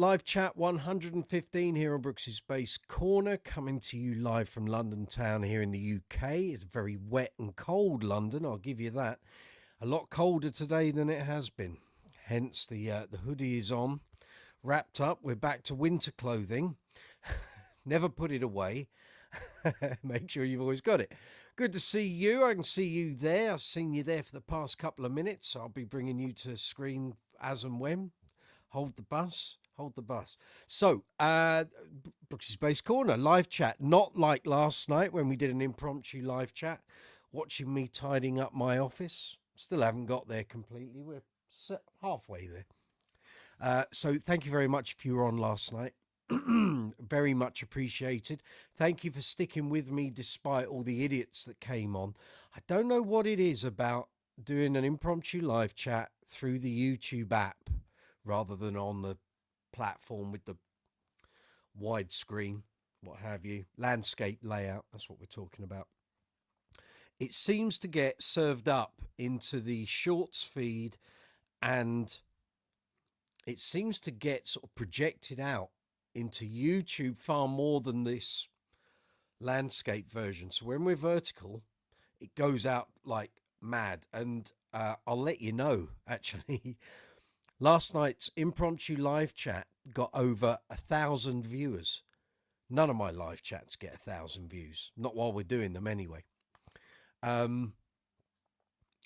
Live chat 115 here on Brooks's Bass Corner, coming to you live from London town here in the UK. It's very wet and cold London, I'll give you that. A lot colder today than it has been. Hence the hoodie is on, wrapped up. We're back to winter clothing. Never put it away. Make sure you've always got it. Good to see you. I can see you there. I've seen you there for the past couple of minutes. I'll be bringing you to screen as and when. Hold the bus. Hold the bus. So, Brooks's Bass Corner, live chat. Not like last night when we did an impromptu live chat, watching me tidying up my office. Still haven't got there completely. We're halfway there. So thank you very much if you were on last night. Very much appreciated. Thank you for sticking with me despite all the idiots that came on. I don't know what it is about doing an impromptu live chat through the YouTube app rather than on the platform with the widescreen, what have you, landscape layout. That's what we're talking about. It seems to get served up into the shorts feed, and it seems to get sort of projected out into YouTube far more than this landscape version. So when we're vertical, it goes out like mad. And I'll let you know, actually, last night's impromptu live chat got over 1,000 viewers. None of my live chats get 1,000 views, not while we're doing them anyway. And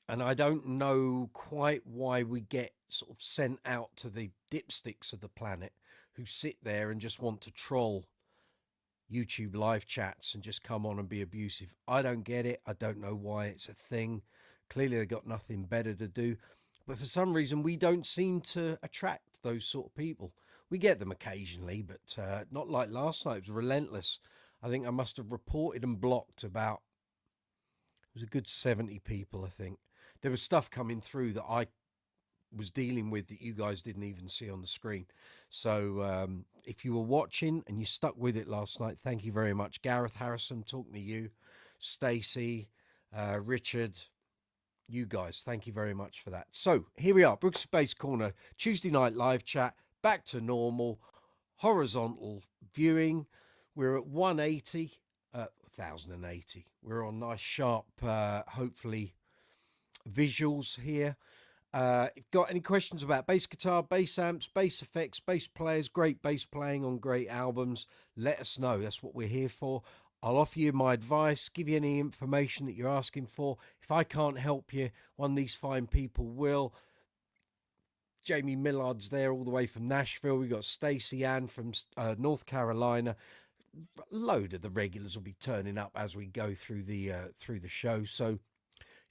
I don't know quite why we get sort of sent out to the dipsticks of the planet who sit there and just want to troll YouTube live chats and just come on and be abusive. I don't get it. I don't know why it's a thing. Clearly they've got nothing better to do. But for some reason, we don't seem to attract those sort of people. We get them occasionally, but not like last night. It was relentless. I think I must have reported and blocked about, it was a good 70 people, I think. There was stuff coming through that I was dealing with that you guys didn't even see on the screen. So if you were watching and you stuck with it last night, thank you very much. Gareth Harrison, talking to you. Stacie, Richard, you guys, thank you very much for that. So here we are, Brooks's Bass Corner, Tuesday night live chat, back to normal, horizontal viewing. We're at 180, 1080. We're on nice sharp, hopefully, visuals here. If you've got any questions about bass guitar, bass amps, bass effects, bass players, great bass playing on great albums, let us know. That's what we're here for. I'll offer you my advice, give you any information that you're asking for. If I can't help you, one of these fine people will. Jamie Millard's there all the way from Nashville. We've got Stacie Ann from North Carolina. A load of the regulars will be turning up as we go through the show. So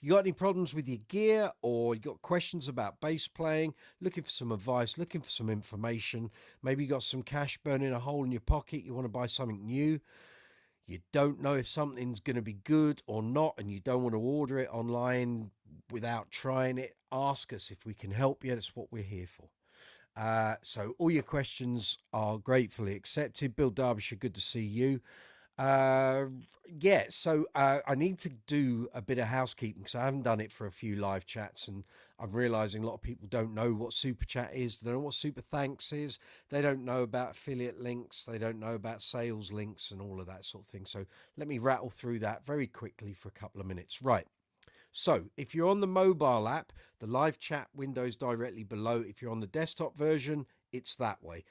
you got any problems with your gear, or you got questions about bass playing, looking for some advice, looking for some information, maybe you got some cash burning a hole in your pocket, you want to buy something new, you don't know if something's going to be good or not, and you don't want to order it online without trying it, ask us if we can help you. That's what we're here for. So all your questions are gratefully accepted. Bill Derbyshire, good to see you. Yeah, so I need to do a bit of housekeeping because I haven't done it for a few live chats, and I'm realizing a lot of people don't know what super chat is, they don't know what super thanks is, they don't know about affiliate links, they don't know about sales links and all of that sort of thing. So let me rattle through that very quickly for a couple of minutes. Right, so if you're on the mobile app, the live chat window is directly below. If you're on the desktop version, it's that way.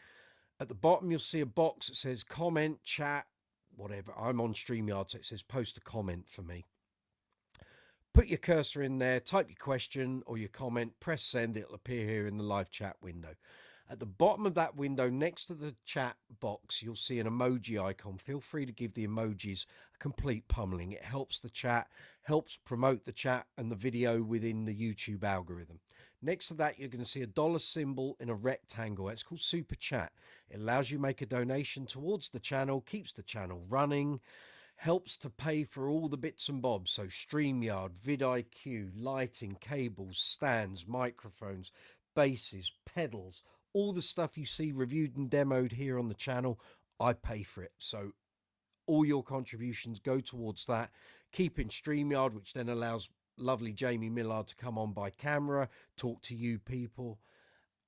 At the bottom you'll see a box that says comment, chat, whatever. I'm on StreamYard, so it says post a comment for me. Put your cursor in there, type your question or your comment, press send, it'll appear here in the live chat window. At the bottom of that window, next to the chat box, you'll see an emoji icon. Feel free to give the emojis a complete pummeling. It helps the chat, helps promote the chat and the video within the YouTube algorithm. Next to that, you're going to see a dollar symbol in a rectangle. It's called Super Chat. It allows you to make a donation towards the channel, keeps the channel running, helps to pay for all the bits and bobs. So StreamYard, vidIQ, lighting, cables, stands, microphones, basses, pedals, all the stuff you see reviewed and demoed here on the channel, I pay for it. So all your contributions go towards that. Keeping StreamYard, which then allows lovely Jamie Millard to come on by camera, talk to you people.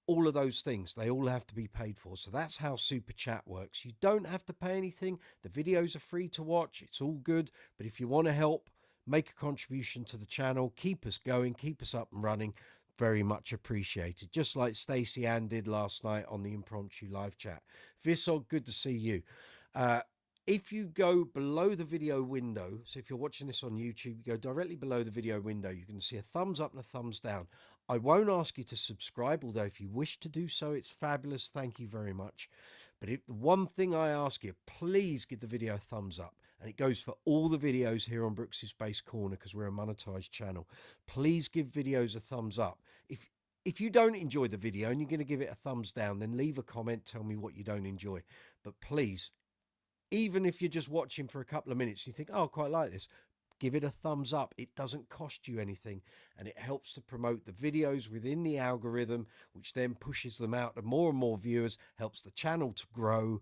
all of those things, they all have to be paid for. So that's how Super Chat works. You don't have to pay anything. The videos are free to watch. It's all good. But if you want to help, make a contribution to the channel, keep us going, keep us up and running, very much appreciated. Just like Stacie Ann did last night on the impromptu live chat. Visog, good to see you. If you go below the video window, so if you're watching this on YouTube, you go directly below the video window, you can see a thumbs up and a thumbs down. I won't ask you to subscribe, although if you wish to do so, it's fabulous. Thank you very much. But the one thing I ask you, please give the video a thumbs up. And it goes for all the videos here on Brooks's Bass Corner because we're a monetized channel. Please give videos a thumbs up. If you don't enjoy the video and you're going to give it a thumbs down, then leave a comment, tell me what you don't enjoy. But please, even if you're just watching for a couple of minutes, you think, oh, I quite like this, give it a thumbs up. It doesn't cost you anything, and it helps to promote the videos within the algorithm, which then pushes them out to more and more viewers, helps the channel to grow,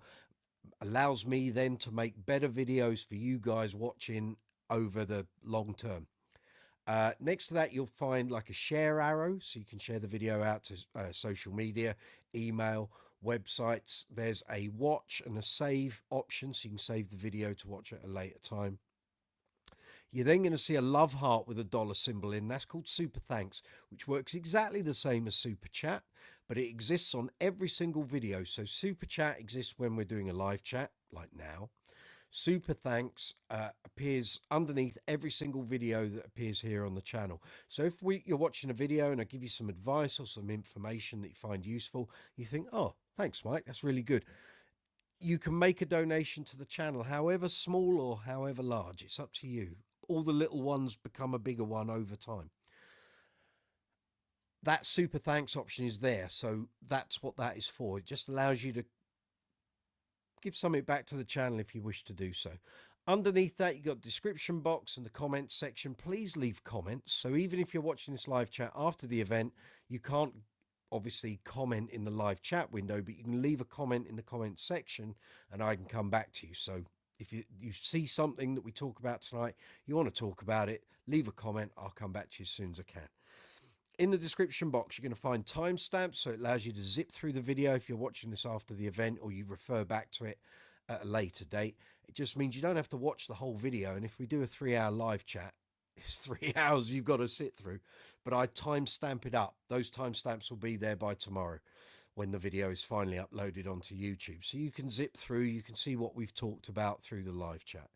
allows me then to make better videos for you guys watching over the long term. Next to that, you'll find like a share arrow, so you can share the video out to social media, email, websites. There's a watch and a save option, so you can save the video to watch at a later time. You're then going to see a love heart with a dollar symbol in. That's called Super Thanks, which works exactly the same as Super Chat, but it exists on every single video. So Super Chat exists when we're doing a live chat, like now. Super Thanks appears underneath every single video that appears here on the channel. So if you're watching a video and I give you some advice or some information that you find useful, you think, oh, thanks, Mike, that's really good. You can make a donation to the channel, however small or however large. It's up to you. All the little ones become a bigger one over time. That Super Thanks option is there. So that's what that is for. It just allows you to give something back to the channel if you wish to do so. Underneath that, you've got description box and the comments section. Please leave comments. So even if you're watching this live chat after the event, you can't obviously comment in the live chat window, but you can leave a comment in the comments section and I can come back to you. So if you see something that we talk about tonight, you want to talk about it, leave a comment. I'll come back to you as soon as I can. In the description box, you're going to find timestamps, so it allows you to zip through the video if you're watching this after the event or you refer back to it at a later date. It just means you don't have to watch the whole video. And if we do a 3-hour live chat, it's 3 hours you've got to sit through. But I timestamp it up. Those timestamps will be there by tomorrow when the video is finally uploaded onto YouTube. So you can zip through, you can see what we've talked about through the live chat.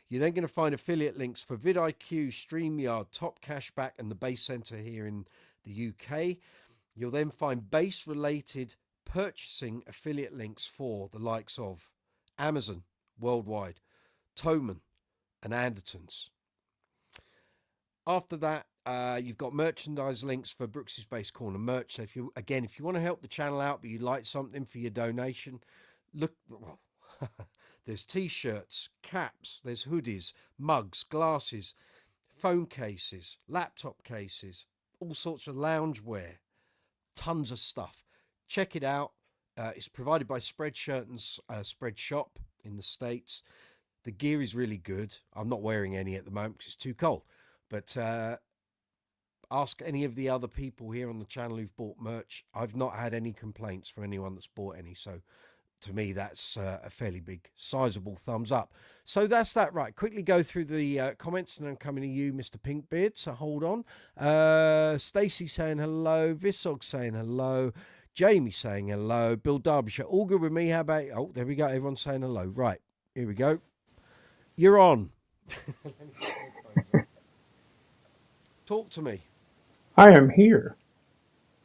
You're then going to find affiliate links for vidIQ, StreamYard, Top Cashback, and the Bass Center here in the UK. You'll then find bass related purchasing affiliate links for the likes of Amazon worldwide, Thomann and Andertons. After that, you've got merchandise links for Brooks's Bass Corner merch. So if you want to help the channel out, but you'd like something for your donation, look, well, there's t-shirts, caps, there's hoodies, mugs, glasses, phone cases, laptop cases, all sorts of loungewear, tons of stuff. Check it out. It's provided by Spreadshirt and Spread Shop in the States. The gear is really good. I'm not wearing any at the moment because it's too cold. But ask any of the other people here on the channel who've bought merch. I've not had any complaints from anyone that's bought any. So to me, that's a fairly big, sizable thumbs up. So that's that. Right, quickly go through the comments and I'm coming to you, Mr. Pinkbeard. So hold on. Stacie saying hello. Visog saying hello. Jamie saying hello. Bill Derbyshire, all good with me. How about, oh, there we go. Everyone's saying hello. Right, here we go. You're on. Talk to me. I am here.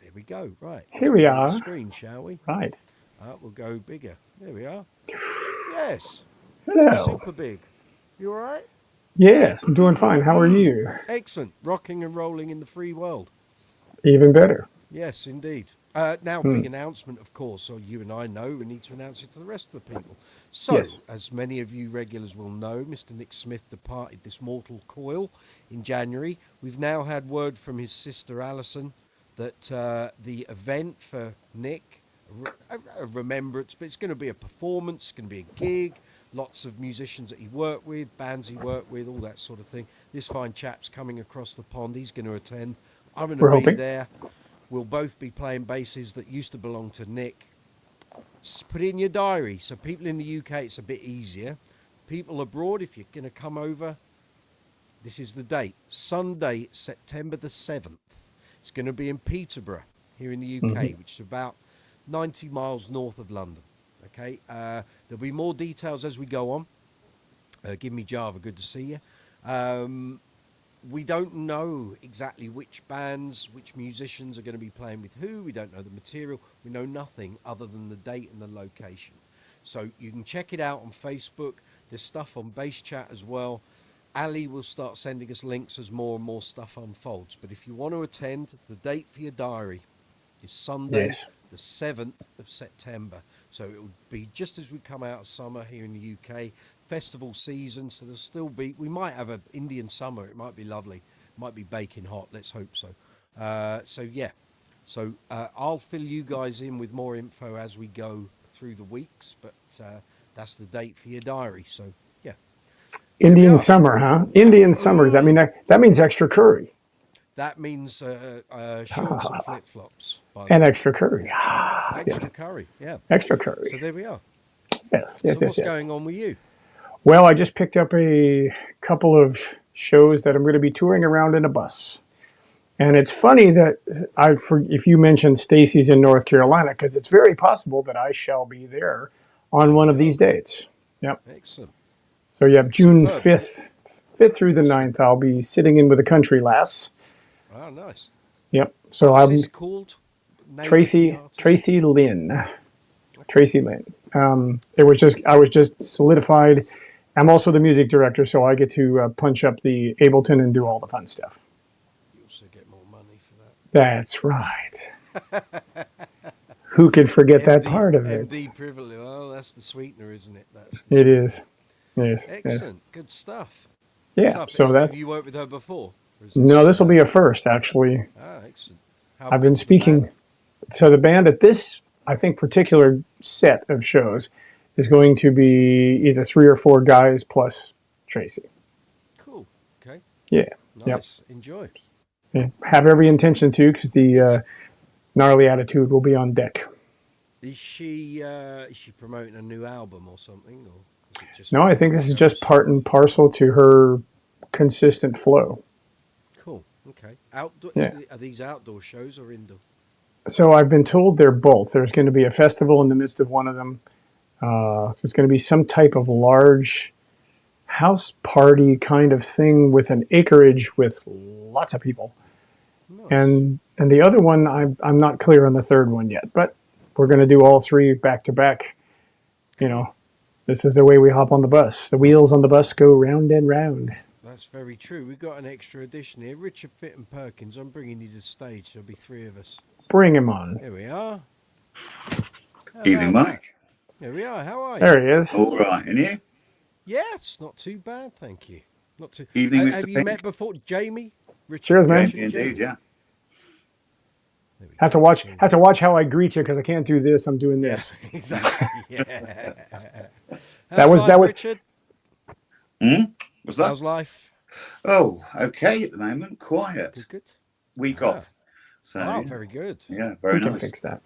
There we go. Right. Here we are. Screen, shall we? Right. We'll go bigger. There we are. Yes. Hello. Super big. You all right? Yes, I'm doing fine. How are you? Excellent. Rocking and rolling in the free world. Even better. Yes, indeed. Now, big announcement, of course. So you and I know we need to announce it to the rest of the people. So, Yes. as many of you regulars will know, Mr. Nick Smith departed this mortal coil in January. We've now had word from his sister Alison that the event for Nick, a remembrance, but it's going to be a performance, it's going to be a gig, lots of musicians that he worked with, bands he worked with, all that sort of thing. This fine chap's coming across the pond. He's going to attend. I'm going We're to be hoping. there. We'll both be playing basses that used to belong to Nick. Just put it in your diary. So people in the UK, it's a bit easier. People abroad, if you're going to come over, this is the date. Sunday, September the 7th. It's going to be in Peterborough, here in the UK, which is about 90 miles north of London. Okay, there'll be more details as we go on. Give me Java, good to see you. We don't know exactly which bands, which musicians are going to be playing with who. We don't know the material. We know nothing other than the date and the location. So you can check it out on Facebook. There's stuff on Bass Chat as well. Ali will start sending us links as more and more stuff unfolds. But if you want to attend, the date for your diary is Sunday, the 7th of September. So it will be just as we come out of summer here in the UK. Festival season, so there'll still be, we might have an Indian summer. It might be lovely, might be baking hot, let's hope so. I'll fill you guys in with more info as we go through the weeks, but that's the date for your diary. So yeah, Indian summer, huh? Indian summer. Does that mean that means extra curry? That means shorts and flip-flops and extra curry. Extra curry, yeah, extra curry. So there we are. Yes. So what's going on with you? Well, I just picked up a couple of shows that I'm going to be touring around in a bus. And it's funny that if you mentioned Stacey's in North Carolina, because it's very possible that I shall be there on one of these dates. Yep. Excellent. So you have June 5th through the 9th. I'll be sitting in with a country lass. Oh, nice. Yep. So What's this called? Tracy Lynn. Tracy Lynn. I was just solidified. I'm also the music director, so I get to punch up the Ableton and do all the fun stuff. You also get more money for that. That's right. Who could forget that part of it? MD privilege. Well, that's the sweetener, isn't it? It is. Yes. Excellent. Good stuff. Yeah. So have you worked with her before? No, this will be a first, actually. Ah, excellent. I've been speaking. So the band at this, I think, particular set of shows is going to be either 3 or 4 guys plus Tracy. Cool. Okay. Yeah. Nice. Yep. Enjoy. Yeah. Have every intention to, because the gnarly attitude will be on deck. Is she promoting a new album or something, or is it just? No, I think this is just part and parcel to her consistent flow. Cool. Okay. Outdoor. Yeah. Are these outdoor shows or indoor? So I've been told they're both. There's going to be a festival in the midst of one of them. So it's going to be some type of large house party kind of thing with an acreage with lots of people. Nice. And the other one, I'm not clear on the third one yet, but we're going to do all 3 back to back. You know, this is the way we hop on the bus. The wheels on the bus go round and round. That's very true. We've got an extra edition here. Richard Fitton Perkins, I'm bringing you to the stage. There'll be 3 of us. Bring him on. Here we are. Evening, Mike. Here we are. How are you? There he is. All right, and you? Yes, not too bad, thank you. Not too. Evening, Mr. Have you met before, Jamie? Richard, cheers, man. Indeed, yeah. Have to watch how I greet you because I can't do this. I'm doing this. Yeah, exactly. Yeah. that was Richard. What's that? How's life? Oh, okay at the moment. Quiet. Good. Week off. So very good. Yeah, very nice. Can fix that.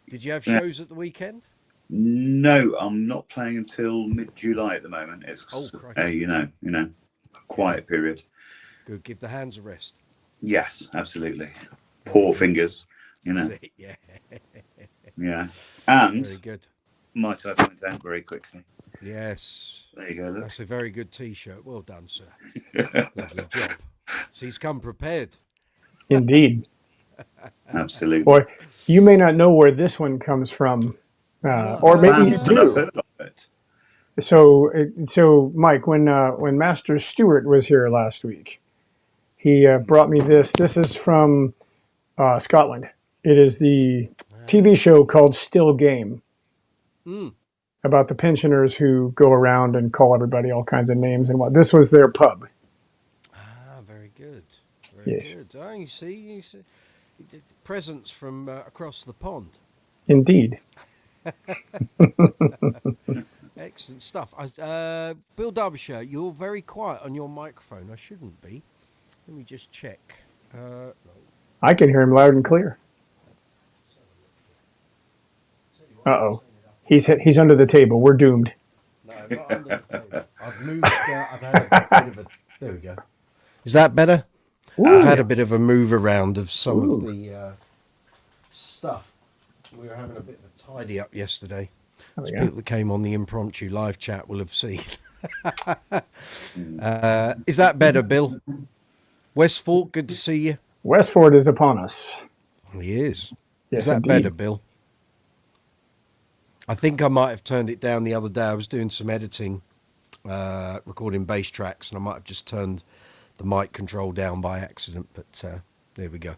Did you have shows at the weekend? No, I'm not playing until mid-July at the moment. It's quiet period. Good. Give the hands a rest. Yes, absolutely. Poor fingers, Yeah. Yeah. And very good. Might I point out very quickly? Yes. There you go. Look. That's a very good T-shirt. Well done, sir. Lovely job. So he's come prepared. Indeed. Absolutely. Boy, you may not know where this one comes from, or maybe you do. I've heard of it. So Mike, when Master Stewart was here last week, he brought me this. This is from Scotland. It is the TV show called Still Game, about the pensioners who go around and call everybody all kinds of names and what. This was their pub. Ah, very good. Very good. Oh, you see, presents from across the pond. Indeed. Excellent stuff. Bill Derbyshire, you're very quiet on your microphone. I shouldn't be. Let me just check. I can hear him loud and clear. Uh-oh. He's under the table. We're doomed. No, not under the table. I've moved. I've had a bit of a. There we go. Is that better? Ooh. I've had a bit of a move around of some Ooh. of the stuff. We were having a bit of a tidy up yesterday. As people that came on the impromptu live chat will have seen. Is that better, Bill? Westford, good to see you. Westford is upon us. He is. Yes, is that indeed. better, Bill? I think I might have turned it down the other day. I was doing some editing, recording bass tracks, and I might have just turned the mic control down by accident, but there we go.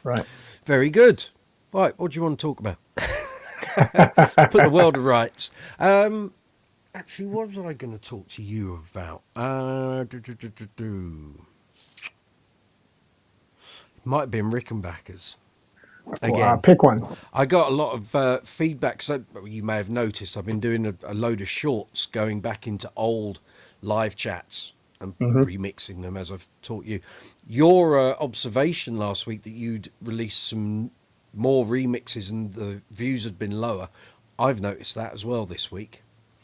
Right. Very good. Right, what do you want to talk about? Put the world to rights. Actually, what was I going to talk to you about? Might have been Rickenbackers. Again, Pick one. I got a lot of feedback. So you may have noticed I've been doing a load of shorts going back into old live chats and remixing them as I've taught you. Your observation last week that you'd released some more remixes and the views had been lower, I've noticed that as well this week.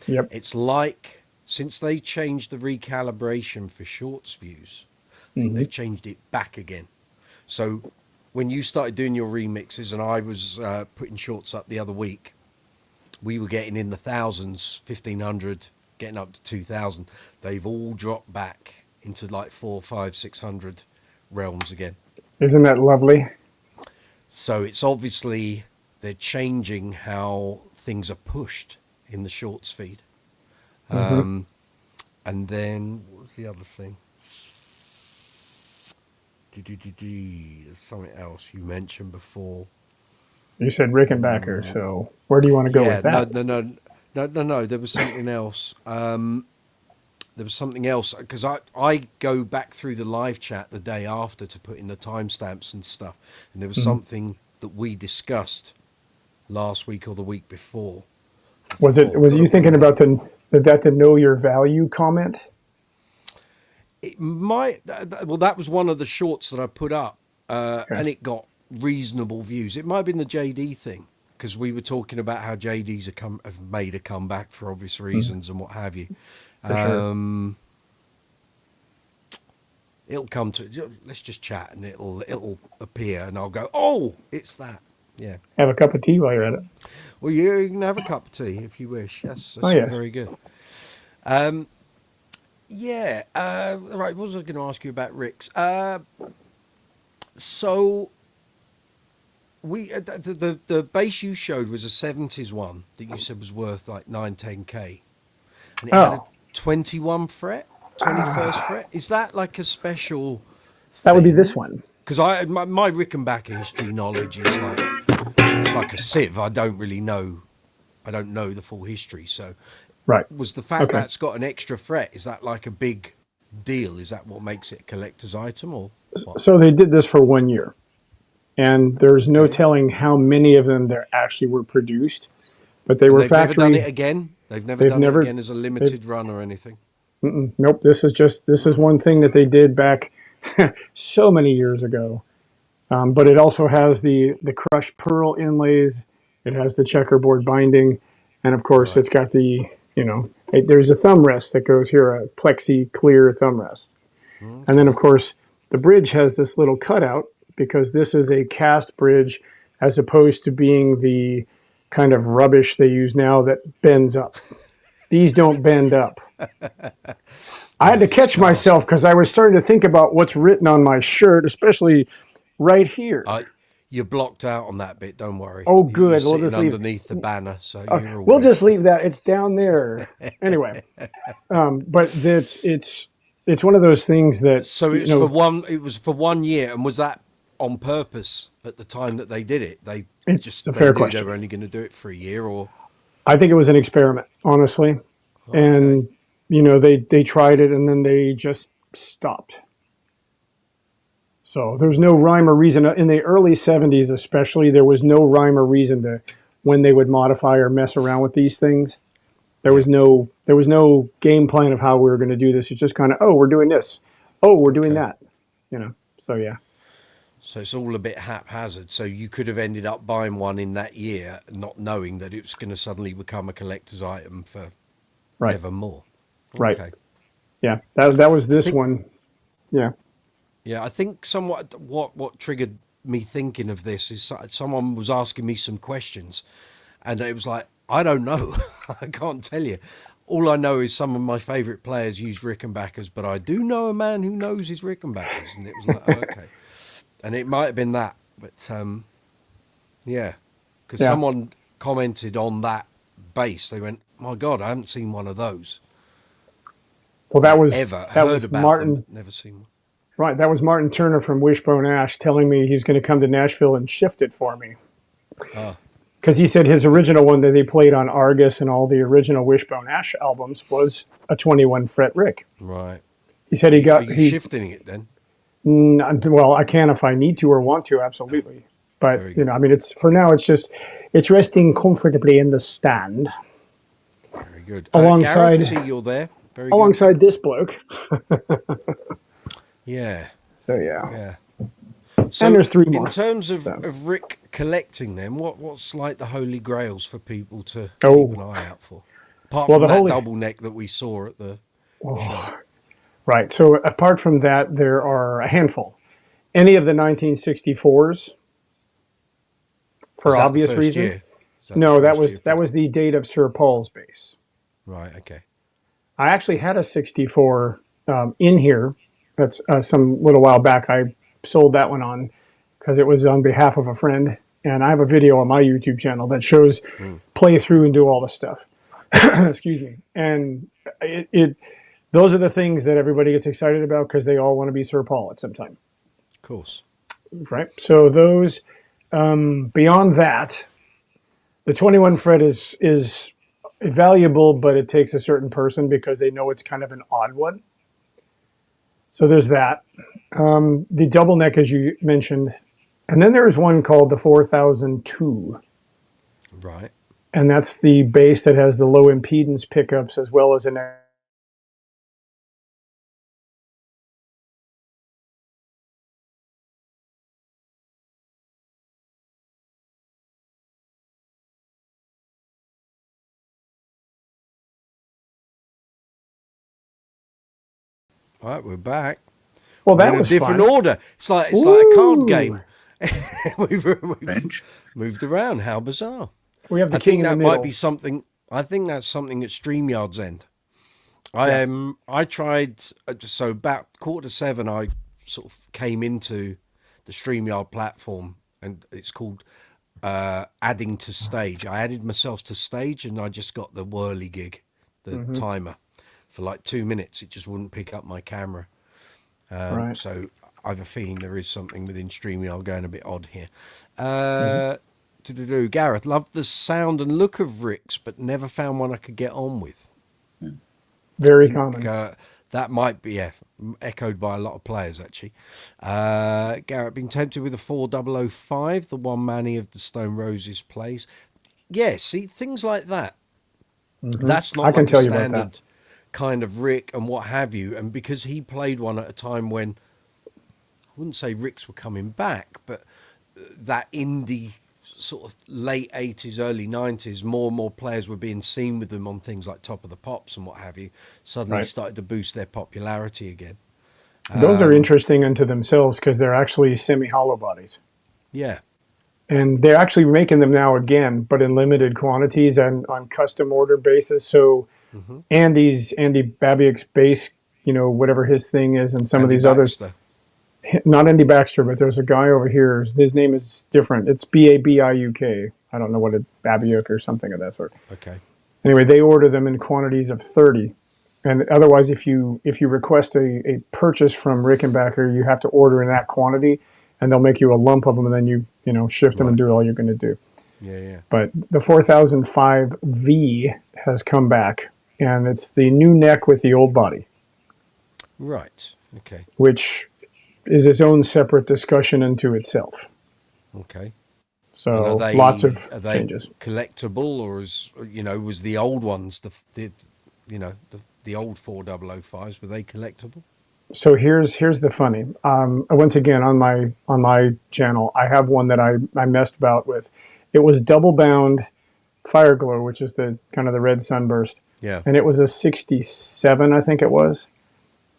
Yep. It's like since they changed the recalibration for shorts views, I think they've changed it back again. So when you started doing your remixes and I was putting shorts up the other week, we were getting in the thousands, 1,500, getting up to 2,000. They've all dropped back into like 400, 500, 600 realms again. Isn't that lovely? So it's obviously they're changing how things are pushed in the shorts feed. And then what was the other thing? There's something else you mentioned before. You said Rickenbacker, so where do you want to go with that? No. There was something else. There was something else because I go back through the live chat the day after to put in the timestamps and stuff, and there was something that we discussed last week or the week before. Was you thinking about the know your value comment? It might. Well, that was one of the shorts that I put up, and it got reasonable views. It might have been the Jaydee thing because we were talking about how Jaydees have made a comeback for obvious reasons and what have you. Sure. It'll come to. Let's just chat, and it'll appear, and I'll go, oh, it's that. Yeah. Have a cup of tea while you're at it. Well, you can have a cup of tea if you wish. Yes, that's yes. Very good. Yeah. Right. What was I going to ask you about Rick's? So we the bass you showed was a 70s one that you said was worth like 9-10K, and it had a 21 fret, 21st fret. Is that like a special? That would be this one. Because my Rickenbacker history knowledge is like a sieve. I don't know the full history. So, right. Was the fact that it's got an extra fret, is that like a big deal? Is that what makes it a collector's item, or what? So they did this for 1 year, and there's no telling how many of them there actually were produced, but they were factory. They've never done it again. They've never done it again as a limited run or anything. Nope. This is one thing that they did back so many years ago. But it also has the crushed pearl inlays. It has the checkerboard binding, and of course it's got the there's a thumb rest that goes here, a plexi clear thumb rest, and then of course the bridge has this little cutout because this is a cast bridge as opposed to being the kind of rubbish they use now that bends up. These don't bend up. I had to catch myself because I was starting to think about what's written on my shirt, especially right here. You're blocked out on that bit. Don't worry. Oh, good. We'll just underneath the banner, so we'll just leave that. It's down there anyway. But it's one of those things that. So it's for one. It was for 1 year, and was that on purpose at the time that they did it? It's a fair question. They were only going to do it for a year, or I think it was an experiment, honestly. Okay. And they tried it, and then they just stopped. So there's no rhyme or reason. In the early 70s especially, there was no rhyme or reason to when they would modify or mess around with these things. There was no game plan of how we were going to do this. It's just kind of, we're doing this. Oh, we're doing that. So yeah. So it's all a bit haphazard. So you could have ended up buying one in that year, not knowing that it was going to suddenly become a collector's item for Right. evermore. Right. Okay. Yeah. That was I this think, one. Yeah. yeah, I think somewhat what triggered me thinking of this is someone was asking me some questions, and it was like, I don't know. I can't tell you. All I know is some of my favourite players use Rickenbackers, but I do know a man who knows his Rickenbackers, and it was like, okay. And it might have been that, but yeah, because Yeah. someone commented on that bass. They went, "My God, I haven't seen one of those Well, like ever. that Heard was about them, Martin. but never seen one." Right. That was Martin Turner from Wishbone Ash telling me he's going to come to Nashville and shift it for me. Ah, Because he said his original one that he played on Argus and all the original Wishbone Ash albums was a 21 fret Rick. right. He said Are you shifting it then? well, I can if I need to or want to, absolutely. But Very good. I mean, it's for now. It's resting comfortably in the stand Very good. alongside Gareth, see you're there. Very good. alongside this bloke. Yeah, So yeah, yeah. So and there's three more. in terms So. of Rick collecting them, what's like the holy grails for people to Oh. keep an eye out for? Apart Well, from the that holy- double neck that we saw at the show. Right. So apart from that, there are a handful. Any of the 1964s, for Is that the obvious first reasons. year? Is that No, the that first year? was the date of Sir Paul's bass. Right, okay. I actually had a 64 in here. That's some little while back. I sold that one on because it was on behalf of a friend, and I have a video on my YouTube channel that shows play through and do all the stuff. Excuse me. And those are the things that everybody gets excited about because they all want to be Sir Paul at some time. Of course. Right. So those beyond that, the 21 fret is valuable, but it takes a certain person because they know it's kind of an odd one. So there's that. The double neck, as you mentioned, and then there's one called the 4002, Right. and that's the bass that has the low impedance pickups as well as an Right, we're back. well, that In a was different fun. order. It's like a card Ooh. game. we've Bench. moved around. How bizarre. We have the I king think in the that middle. might be something. I think that's something at StreamYard's end. I tried so about 6:45. I sort of came into the StreamYard platform, and it's called adding to stage. I added myself to stage, and I just got the whirly gig, the timer, for like 2 minutes. It just wouldn't pick up my camera. Right. So I have a feeling there is something within StreamYard going a bit odd here. Gareth, loved the sound and look of Rick's, but never found one I could get on with. Very common. That might be echoed by a lot of players, actually. Gareth, been tempted with the 4005, the one Manny of the Stone Roses plays. Yeah, see, things like that. That's not I can like tell a you about standard that. kind of Rick and what have you. And because he played one at a time when, I wouldn't say Ricks were coming back, but that indie sort of late 80s, early 90s, more and more players were being seen with them on things like Top of the Pops and what have you, suddenly Right. started to boost their popularity again. Those are interesting unto themselves because they're actually semi-hollow bodies. Yeah. And they're actually making them now again, but in limited quantities and on custom order basis. So Andy Babiak's bass, whatever his thing is, and some Andy of these others, Baxter. not Andy Baxter, but there's a guy over here. His name is different. It's Babiuk. I don't know what it Babiuk or something of that sort. Okay. Anyway, they order them in quantities of 30. And otherwise, if you request a purchase from Rickenbacker, you have to order in that quantity, and they'll make you a lump of them, and then you shift them and do all you're going to do. Yeah. But the 4005V has come back, and it's the new neck with the old body, Right. Okay. which is its own separate discussion unto itself. Okay. So And lots of are they changes. collectible, or was the old ones the old 4005s, were they collectible? So here's the funny. Once again, on my channel, I have one that I messed about with. It was double bound Fire Glow, which is the kind of the red sunburst, Yeah. and it was a 67, I think it was.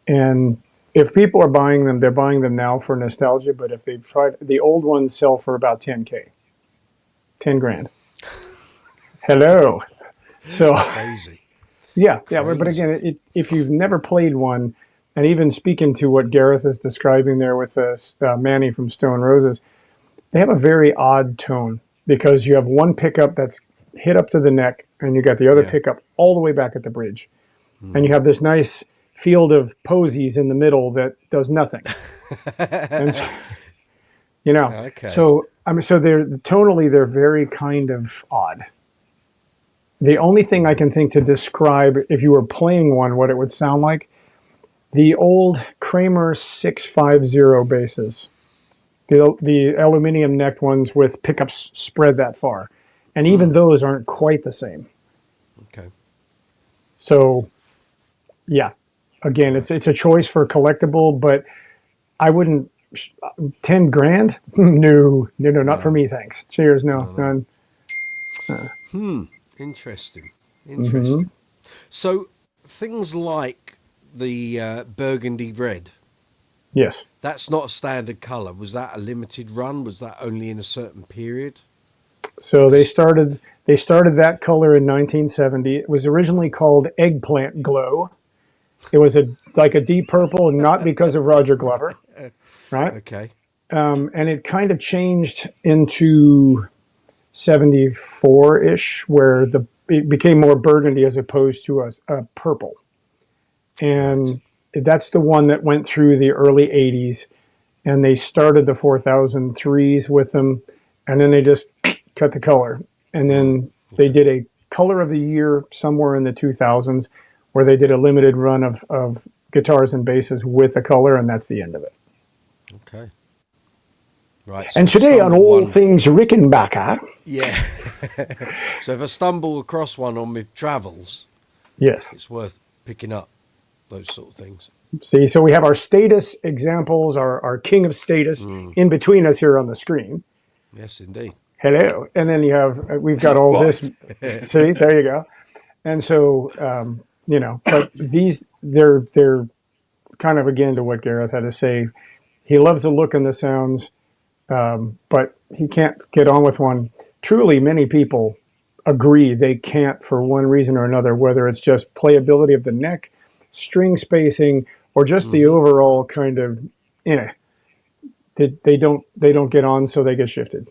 And if people are buying them, they're buying them now for nostalgia. But if they've tried, the old ones sell for about 10K, 10 grand. Hello. So Crazy. yeah. But Crazy. again, if you've never played one, and even speaking to what Gareth is describing there with Manny from Stone Roses, they have a very odd tone because you have one pickup that's hit up to the neck, and you got the other Yeah. pickup all the way back at the bridge, and you have this nice field of posies in the middle that does nothing. And so, Okay. so I mean, so they're tonally they're very kind of odd. The only thing I can think to describe if you were playing one, what it would sound like, the old Kramer 650 basses, the aluminum necked ones with pickups spread that far, and even those aren't quite the same. Okay. So, yeah, again, it's a choice for collectible, but I wouldn't. 10 grand? No, not for me, thanks. Cheers, no, none. Interesting. Mm-hmm. So things like the burgundy red, Yes. that's not a standard color. Was that a limited run? Was that only in a certain period? So they started that color in 1970. It was originally called Eggplant Glow. It was like a deep purple, not because of Roger Glover, right? Okay. And it kind of changed into 74-ish, where it became more burgundy as opposed to a purple. And that's the one that went through the early 80s. And they started the 4003s with them. And then they just cut the color. And then they did a color of the year somewhere in the 2000s where they did a limited run of guitars and basses with the color. And that's the end of it. Okay. Right. And so today on All Things Rickenbacker. Yeah. So if I stumble across one on my travels, Yes. it's worth picking up those sort of things. See, so we have our status examples, our king of status in between us here on the screen. Yes, indeed. Hello. And then we've got all this. See, there you go. And so, but they're kind of, again, to what Gareth had to say. He loves the look and the sounds, but he can't get on with one. Truly, many people agree they can't for one reason or another, whether it's just playability of the neck, string spacing, or just the overall kind of, they don't get on, so they get shifted.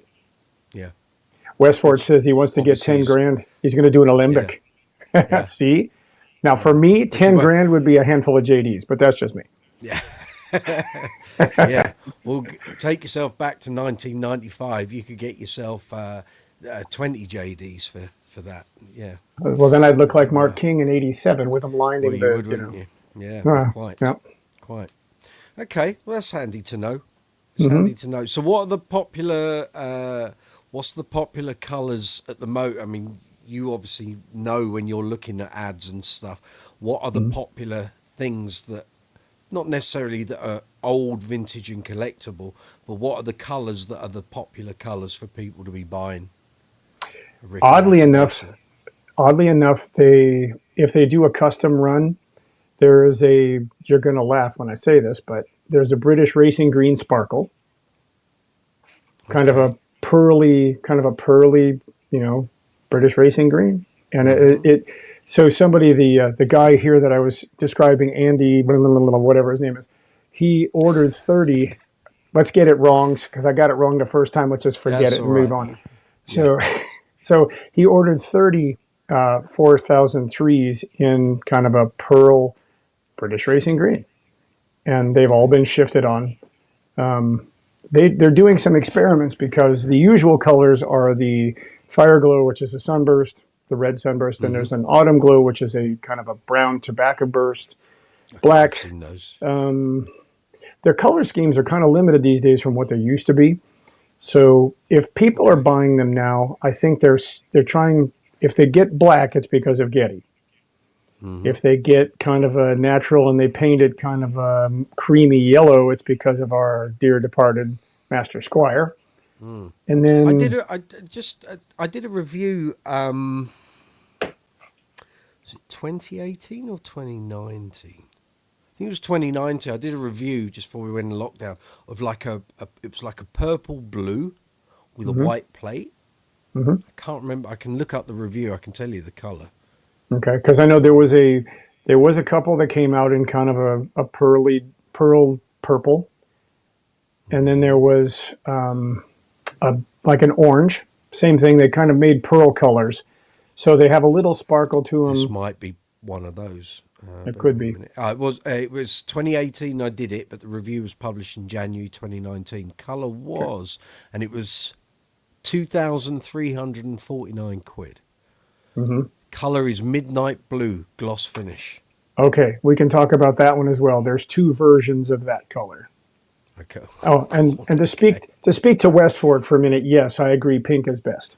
Yeah. Westford says he wants to get 10 grand. He's going to do an Alembic. Yeah. See? Now, for me, 10 grand would be a handful of Jaydees, but that's just me. Yeah. Yeah. Well, take yourself back to 1995. You could get yourself 20 Jaydees for that. Yeah. Well, then I'd look like Mark King in '87 with him lined in you the, would, wouldn't you? Yeah. Quite. Yeah. Quite. Okay. Well, that's handy to know. It's handy to know. So, what are the popular? What's the popular colours at the moment? I mean, you obviously know when you're looking at ads and stuff. What are the popular things that, not necessarily that are old, vintage, and collectible, but what are the colours that are the popular colours for people to be buying? Oddly enough, if they do a custom run, there's you're going to laugh when I say this, but there's a British Racing Green Sparkle, kind of a pearly, British Racing Green, and so somebody, the guy here that I was describing, Andy, whatever his name is, he ordered 30. Let's get it wrong because I got it wrong the first time. Let's just forget it and move on. So, so he ordered 30 4003s in kind of a pearl British Racing Green, and they've all been shifted on. They're doing some experiments because the usual colors are the Fire Glow, which is a sunburst, the red sunburst, and there's an Autumn Glow, which is a kind of a brown tobacco burst, black. I've seen those. Their color schemes are kind of limited these days from what they used to be. So if people are buying them now, I think they're trying. If they get black, it's because of Getty. If they get kind of a natural and they paint it kind of a creamy yellow, it's because of our dear departed Master Squire. And then I did a review. Was it 2018 or 2019? I think it was 2019. I did a review just before we went in lockdown of like it was like a purple blue with a white plate. I can't remember. I can look up the review. I can tell you the color. Okay, because I know there was a couple that came out in kind of a pearl purple, and then there was like an orange. Same thing. They kind of made pearl colors, so they have a little sparkle to them. This might be one of those. It could be. It was 2018. I did it, but the review was published in January 2019. Color was, and it was 2,349 quid. Color is midnight blue gloss finish. Okay, we can talk about that one as well. There's two versions of that color. Okay. Oh, and to speak to Westford for a minute, yes, I agree. Pink is best.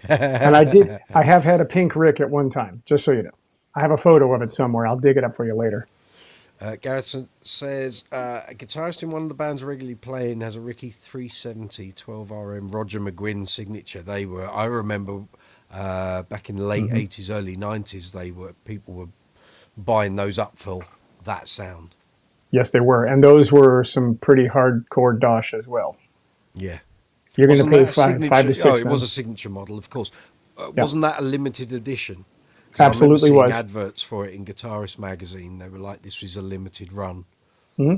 And I have had a pink Rick at one time, just so you know. I have a photo of it somewhere. I'll dig it up for you later. Garrison says, a guitarist in one of the bands regularly playing has a Ricky 370 12RM Roger McGuinn signature. I remember back in the late 80s, early 90s, people were buying those up for that sound. Yes, they were. And those were some pretty hardcore dosh as well. Yeah. You're going to pay five to six. Oh, it was a signature model, of course. Wasn't that a limited edition? Absolutely was. Adverts for it in Guitarist magazine. They were like, this was a limited run.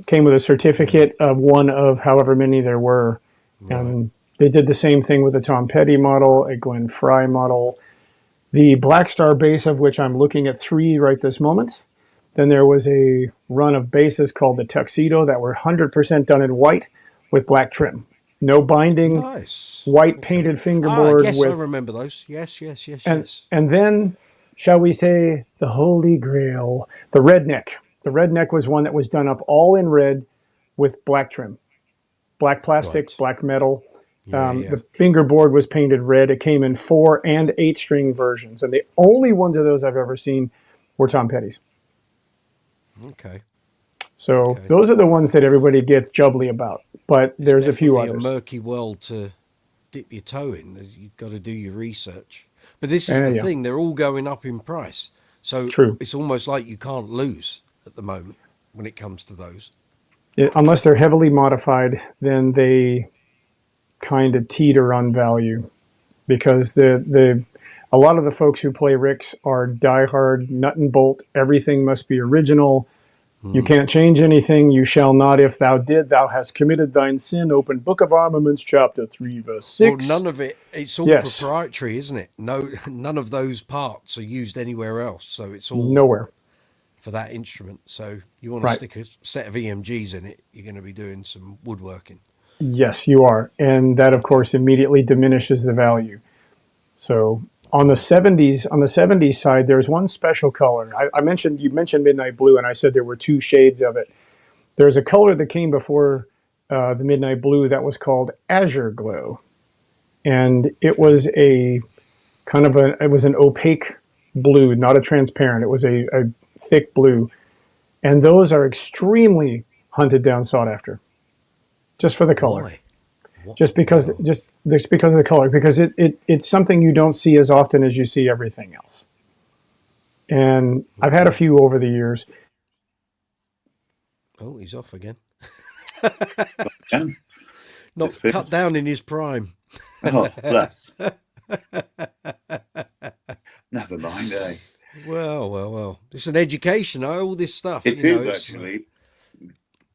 Came with a certificate of one of however many there were. Right. And they did the same thing with a Tom Petty model, a Glenn Fry model, the Black Star bass, of which I'm looking at 3 right this moment. Then there was a run of basses called the Tuxedo that were 100% done in white with black trim. No binding, nice. White painted fingerboard. Yes, I remember those. Yes. And then, shall we say, the Holy Grail, the Redneck. The Redneck was one that was done up all in red with black trim. Black plastic, black metal. The fingerboard was painted red. It came in 4 and 8 string versions. And the only ones of those I've ever seen were Tom Petty's. Okay. So those are the ones that everybody gets jubbly about. But there's a few others. It's a murky world to dip your toe in. You've got to do your research. But this is the thing. They're all going up in price. So it's almost like you can't lose at the moment when it comes to those. Unless they're heavily modified, then they kind of teeter on value. Because a lot of the folks who play Ricks are diehard, nut and bolt. Everything must be original. You can't change anything. You shall not. If thou did, thou hast committed thine sin. Open Book of Armaments, chapter 3, verse 6. Well, none of it. It's all proprietary, isn't it? No, none of those parts are used anywhere else. So it's all nowhere for that instrument. So you want to stick a set of EMGs in it, you're going to be doing some woodworking. Yes, you are. And that, of course, immediately diminishes the value. So on the 70s side, there's one special color. You mentioned Midnight Blue, and I said there were 2 shades of it. There's a color that came before the Midnight Blue that was called Azure Glow. And it was it was an opaque blue, not a transparent. It was a thick blue. And those are extremely hunted down, sought after. Just for the color. Why? Just because of the color, because it's something you don't see as often as you see everything else. And I've had a few over the years. Oh, he's off again. Not cut down in his prime. Oh, bless. Never mind, eh? Well. It's an education, all this stuff. It is actually,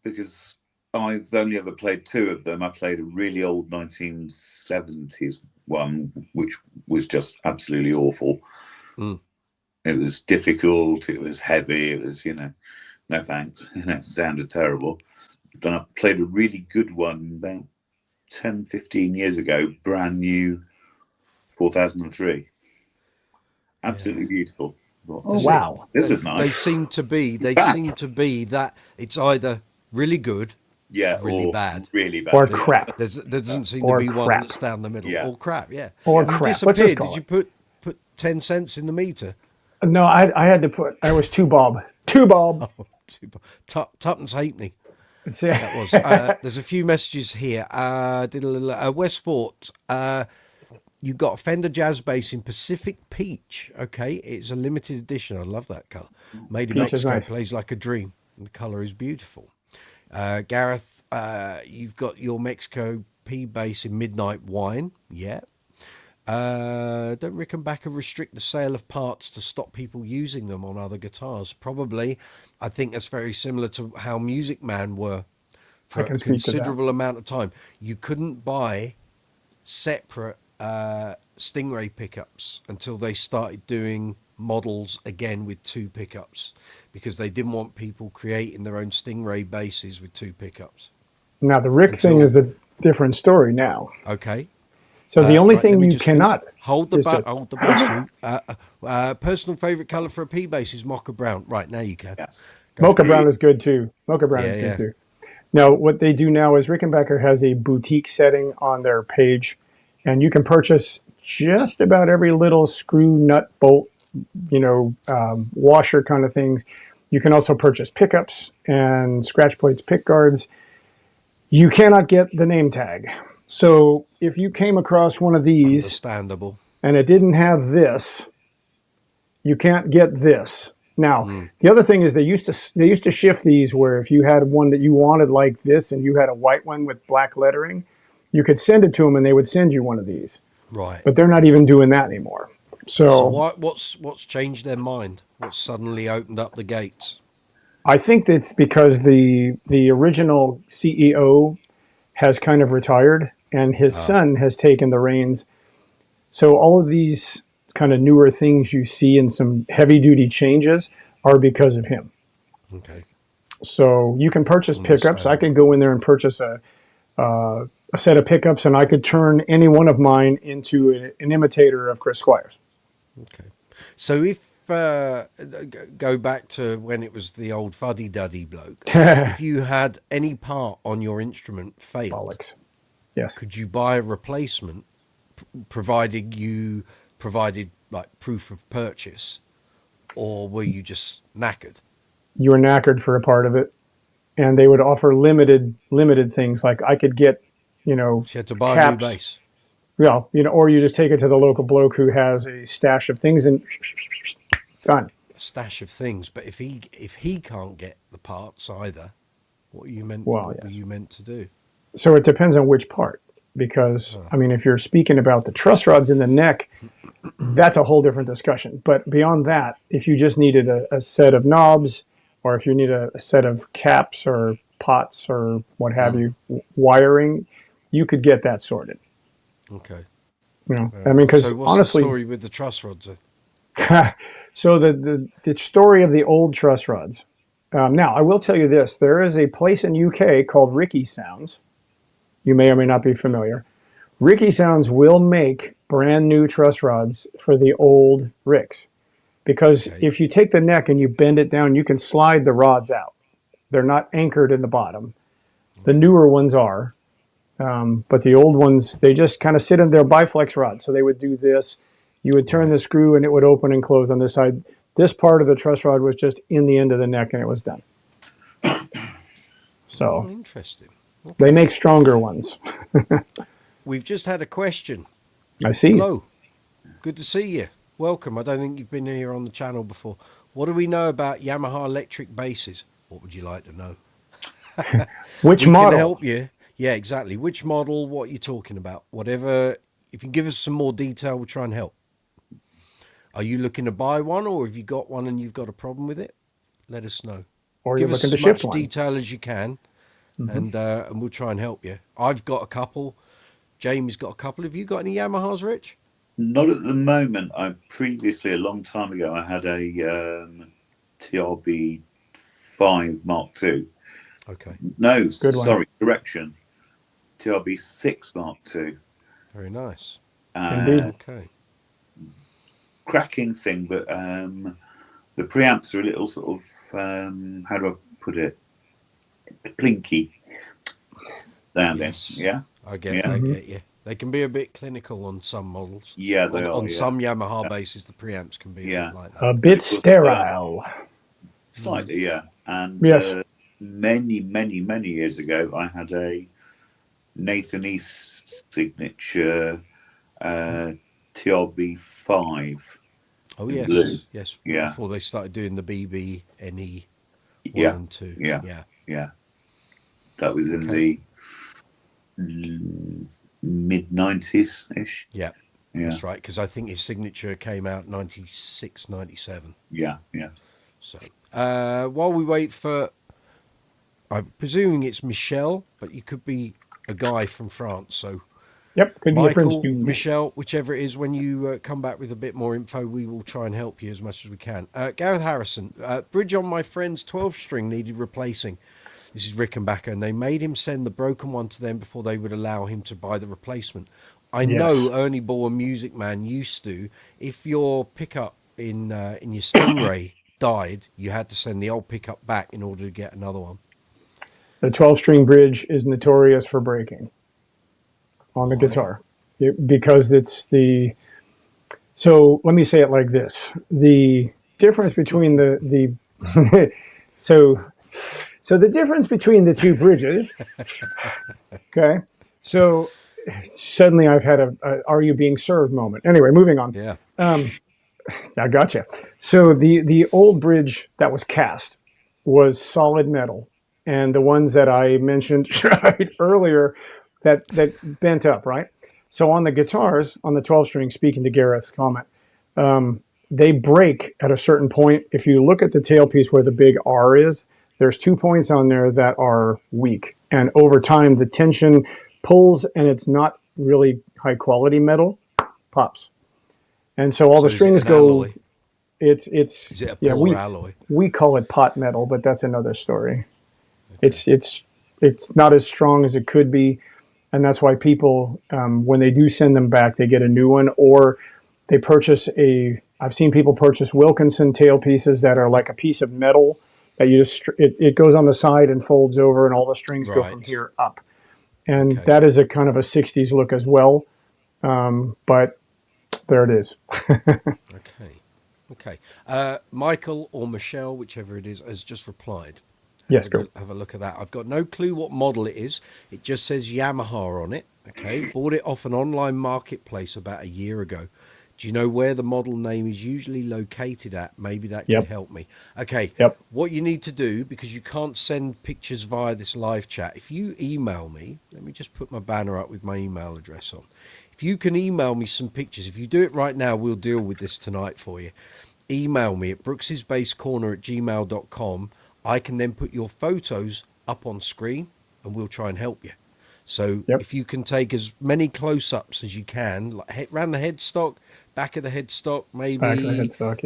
because I've only ever played 2 of them. I played a really old 1970s one, which was just absolutely awful. It was difficult. It was heavy. It was, no thanks. It sounded terrible. Then I played a really good one about 10, 15 years ago, brand new 4003. Absolutely beautiful. Wow. This is nice. They seem to be that it's either really good, really bad, or crap. There doesn't seem to be one that's down the middle. Or crap, Or you crap. disappeared. Did you put 10 cents in the meter? No, I had to put. I was two bob. Two bob. Oh, tuppence halfpenny. It's, That was. There's a few messages here. Did a little West Fort. You got a Fender Jazz Bass in Pacific Peach. Okay, it's a limited edition. I love that color. Made in Peach is Mexico, nice. plays like a dream. The color is beautiful. Gareth, you've got your Mexico P bass in Midnight Wine. Yeah. Don't Rickenbacker restrict the sale of parts to stop people using them on other guitars? Probably. I think that's very similar to how Music Man were for a considerable amount of time. You couldn't buy separate Stingray pickups until they started doing models again with two pickups, because they didn't want people creating their own Stingray basses with two pickups. Now the Rick thing is a different story now. Okay. So the only thing you cannot hold the bass. Personal favorite color for a P bass is Mocha Brown. Right, now you can. Yes. Mocha Brown is good too. Mocha Brown is good too. Now what they do now is Rickenbacker has a boutique setting on their page, and you can purchase just about every little screw, nut, bolt, washer kind of things. You can also purchase pickups and scratch plates, pick guards. You cannot get the name tag. So if you came across one of these, understandable, and it didn't have this, you can't get this. Now, the other thing is they used to shift these where if you had one that you wanted like this and you had a white one with black lettering, you could send it to them and they would send you one of these. Right. But they're not even doing that anymore. So what's changed their mind? What's suddenly opened up the gates? I think that's because the original CEO has kind of retired and his son has taken the reins. So all of these kind of newer things you see in some heavy duty changes are because of him. Okay. So you can purchase pickups. I could go in there and purchase a set of pickups, and I could turn any one of mine into an imitator of Chris Squires. Okay. So if go back to when it was the old fuddy-duddy bloke, if you had any part on your instrument failed, yes, could you buy a replacement, provided you provided like proof of purchase, or were you just knackered? You were knackered for a part of it, and they would offer limited things. Like I could get, So you had to buy caps. a new bass. Well, or you just take it to the local bloke who has a stash of things and done. A stash of things, but if he can't get the parts either, what are you meant? Well, were you meant to do? So it depends on which part, because I mean, if you're speaking about the truss rods in the neck, that's a whole different discussion. But beyond that, if you just needed a set of knobs, or if you need a set of caps or pots or what have you, wiring, you could get that sorted. Okay. I mean, because so what's honestly, the story with the truss rods? so the story of the old truss rods. Now, I will tell you this: there is a place in UK called Ricky Sounds. You may or may not be familiar. Ricky Sounds will make brand new truss rods for the old Ricks, because if you take the neck and you bend it down, you can slide the rods out. They're not anchored in the bottom. The newer ones are. But the old ones, they just kind of sit in their biflex rods. So they would do this. You would turn the screw and it would open and close on this side. This part of the truss rod was just in the end of the neck and it was done. So interesting. Okay. They make stronger ones. We've just had a question. I see. Hello. Good to see you. Welcome. I don't think you've been here on the channel before. What do we know about Yamaha electric basses? What would you like to know? Which we model? Can help you. Yeah, exactly. Which model? What are you talking about? Whatever. If you give us some more detail, we'll try and help. Are you looking to buy one, or have you got one and you've got a problem with it? Let us know. Or give you're us looking as to much ship one. detail as you can, and we'll try and help you. I've got a couple. Jamie's got a couple. Have you got any Yamahas, Rich? Not at the moment. I previously, a long time ago, I had a TRB 5 Mark II. Okay. No, sorry, correction. TRB 6 Mark II. Very nice. Indeed. Okay. Cracking thing, but the preamps are a little sort of how do I put it? Plinky sounding. Yes. Yeah. I get you. They can be a bit clinical on some models. Yeah, they are. On Yeah. some Yamaha bases, the preamps can be a Yeah. bit like that. A bit Because, sterile. Slightly, yeah. And Yes. many years ago, I had a Nathan East signature TRB5. Oh in yes, blue. yes. Yeah. Before they started doing the BB NE 1 Yeah. and 2. Yeah. Yeah. Yeah. That was in Okay. the mid-90s ish. Yeah. Yeah. That's right, because I think his signature came out 96, 97. Yeah. Yeah. So while we wait for, I'm presuming it's Michelle, but you could be a guy from France. So Yep. Could be a French Michael, dude. Michelle, whichever it is, when you come back with a bit more info, we will try and help you as much as we can. Gareth Harrison, bridge on my friend's 12-string needed replacing. This is Rickenbacker, and they made him send the broken one to them before they would allow him to buy the replacement. I know Ernie Ball and Music Man used to, if your pickup in your Stingray died, you had to send the old pickup back in order to get another one. The 12-string bridge is notorious for breaking on the guitar because it's the. So let me say it like this: the difference between the so the difference between the two bridges. Okay, so suddenly I've had a "Are you being served?" moment. Anyway, moving on. Yeah. I gotcha. So the old bridge that was cast was solid metal, and the ones that I mentioned right earlier that bent up, right? So on the guitars, on the 12-string, speaking to Gareth's comment, they break at a certain point. If you look at the tailpiece where the big R is, there's 2 points on there that are weak, and over time the tension pulls, and it's not really high quality metal, pops. And so all the strings go. Alloy? It's Is it a poor alloy? We call it pot metal, but that's another story. Okay. It's not as strong as it could be, and that's why people when they do send them back, they get a new one, or they purchase I've seen people purchase Wilkinson tailpieces that are like a piece of metal that you just it goes on the side and folds over, and all the strings go from here up, and that is a kind of a 60s look as well, but there it is. Okay. Michael or Michelle, whichever it is, has just replied. Yes, go. Have a look at that. I've got no clue what model it is. It just says Yamaha on it. Okay. Bought it off an online marketplace about a year ago. Do you know where the model name is usually located at? Maybe that could help me. Okay. Yep. What you need to do, because you can't send pictures via this live chat, if you email me, let me just put my banner up with my email address on. If you can email me some pictures, if you do it right now, we'll deal with this tonight for you. Email me at brooks'sbasscorner@gmail.com. I can then put your photos up on screen and we'll try and help you. So if you can take as many close-ups as you can, like around the headstock, back of the headstock, maybe back of the headstock,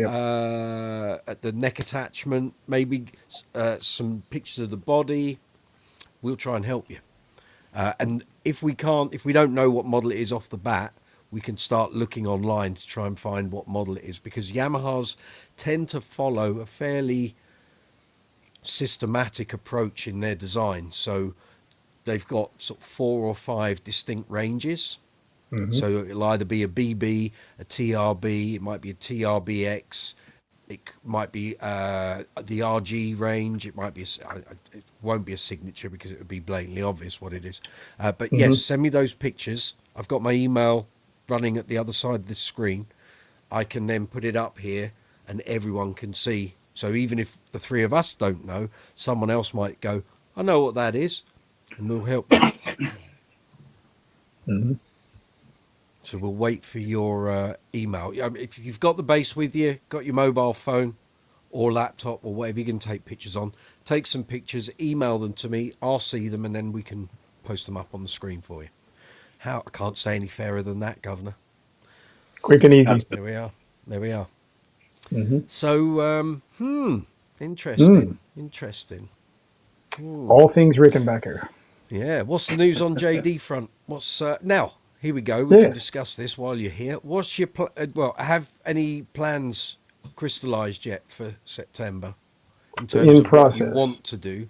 at the neck attachment, maybe some pictures of the body, we'll try and help you. And if we don't know what model it is off the bat, we can start looking online to try and find what model it is, because Yamahas tend to follow a fairly systematic approach in their design. So they've got sort of 4 or 5 distinct ranges. Mm-hmm. So it'll either be a BB, a TRB, it might be a TRBX, it might be the RG range, it might be it won't be a signature because it would be blatantly obvious what it is. But yes, send me those pictures. I've got my email running at the other side of the screen. I can then put it up here and everyone can see. So even if the 3 of us don't know, someone else might go, I know what that is, and we'll help you. So we'll wait for your email. If you've got the bass with you, got your mobile phone or laptop or whatever you can take pictures on, take some pictures, email them to me, I'll see them, and then we can post them up on the screen for you. I can't say any fairer than that, Governor. Quick and easy. There we are. So, interesting. Ooh. All things Rickenbacker. Yeah. What's the news on Jaydee front? What's now? Here we go. We can discuss this while you're here. What's your have any plans crystallized yet for September in terms of process. what you want to do?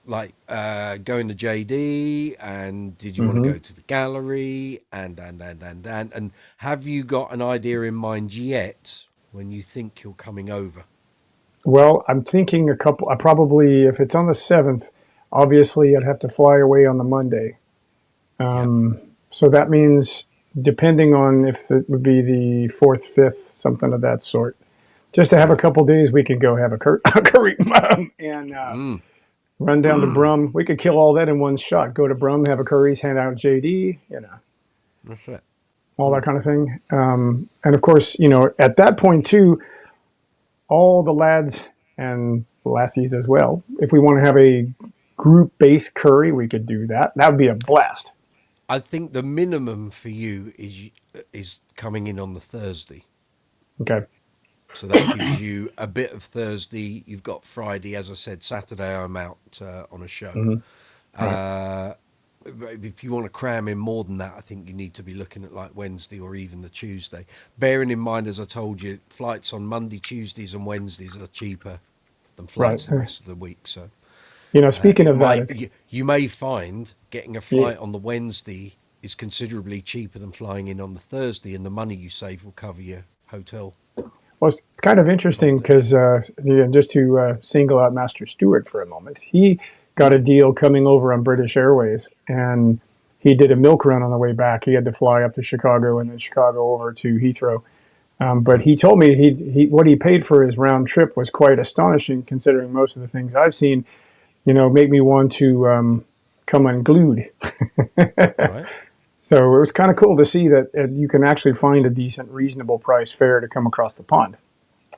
like going to Jaydee, and did you want to go to the gallery, and have you got an idea in mind yet when you think you're coming over? Well, I'm thinking probably if it's on the 7th, obviously I'd have to fly away on the Monday. Yep. So that means, depending on if it would be the 4th, 5th, something of that sort, just to have a couple days, we could go have a curry and run down to Brum. We could kill all that in one shot. Go to Brum, have a curries, hand out Jaydee, That's it. all that kind of thing. And of course, at that point too, all the lads and lassies as well, if we want to have a group-based curry, we could do that. That would be a blast. I think the minimum for you is coming in on the Thursday. Okay. So that gives you a bit of Thursday. You've got Friday, as I said. Saturday I'm out on a show. Right. If you want to cram in more than that, I think you need to be looking at like Wednesday or even the Tuesday. Bearing in mind, as I told you, flights on Monday, Tuesdays and Wednesdays are cheaper than flights the rest of the week. So, speaking of that, you may find getting a flight Yes. on the Wednesday is considerably cheaper than flying in on the Thursday, and the money you save will cover your hotel. Well, it's kind of interesting because just to single out Master Stewart for a moment, he got a deal coming over on British Airways, and he did a milk run on the way back. He had to fly up to Chicago and then Chicago over to Heathrow. But he told me he what he paid for his round trip was quite astonishing, considering most of the things I've seen, make me want to come unglued. Right. So it was kind of cool to see that you can actually find a decent, reasonable price fare to come across the pond.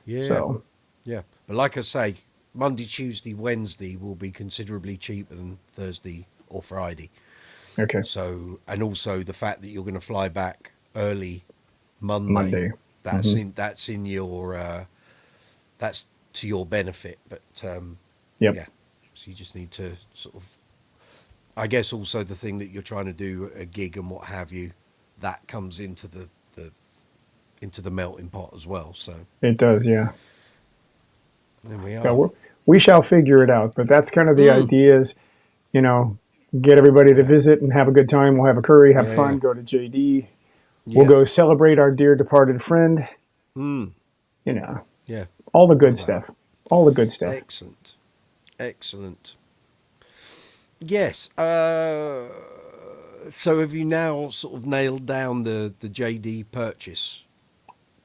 Yeah. So, yeah. But like I say, Monday, Tuesday, Wednesday will be considerably cheaper than Thursday or Friday. okay. So, and also the fact that you're going to fly back early Monday. Monday. That's in your that's to your benefit. But Yep. yeah, so you just need to sort of, I guess, also the thing that you're trying to do, a gig and what have you, that comes into the into the melting pot as well. So It does, yeah. there we So are. we shall figure it out. But that's kind of the idea is, get everybody to visit and have a good time. We'll have a curry, have fun, go to Jaydee. We'll go celebrate our dear departed friend. Yeah. All the good stuff. All the good stuff. Excellent. Excellent. Yes. So have you now sort of nailed down the Jaydee purchase?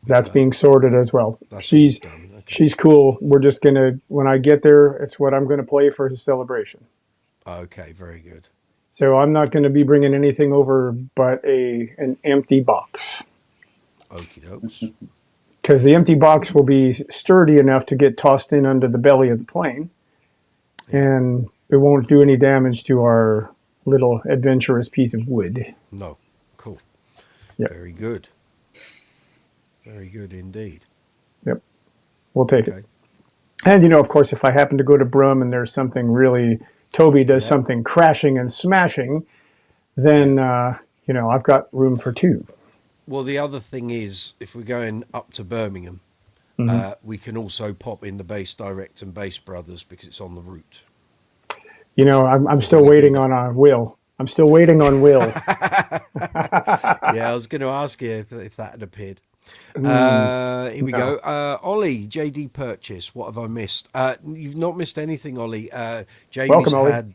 That's being sorted as well. That's She's all done. Okay. she's cool. We're just gonna, when I get there, it's what I'm gonna play for the celebration. Okay, very good. So I'm not going to be bringing anything over but an empty box, Okie dokes. because the empty box will be sturdy enough to get tossed in under the belly of the plane, and it won't do any damage to our little adventurous piece of wood. No. Cool. Yep. Very good. Very good indeed. Yep, we'll take Okay. it. And of course, if I happen to go to Brum and there's something really, Toby does something crashing and smashing, then I've got room for two. Well, the other thing is, if we're going up to Birmingham, we can also pop in the Bass Direct and Bass Brothers because it's on the route. I'm still waiting on Will. I'm still waiting on Will. Yeah, I was going to ask you if that had appeared. Here we go. Ollie, Jaydee purchase. What have I missed? You've not missed anything, Ollie. Jamie's Welcome, Ollie. had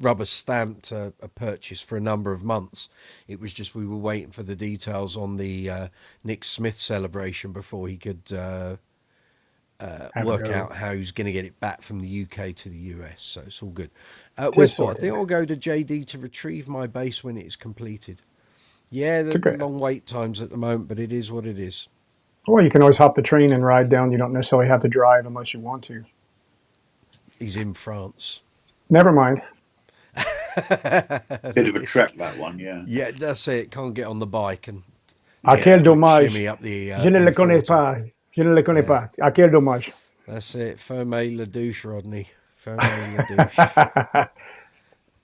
rubber stamped a purchase for a number of months. It was just we were waiting for the details on the Nick Smith celebration before he could work out how he's going to get it back from the UK to the US. So it's all good. Westport, I think I'll go to Jaydee to retrieve my bass when it is completed. Yeah, there's long wait times at the moment, but it is what it is. Well, you can always hop the train and ride down. You don't necessarily have to drive unless you want to. He's in France. Never mind. Bit of a trek, that one, yeah. Yeah, that's it. Can't get on the bike and quel dommage. shimmy up the Je ne le connais pas. Je ne le connais pas. Quel dommage. That's it. Ferme la douche, Rodney. Ferme la douche.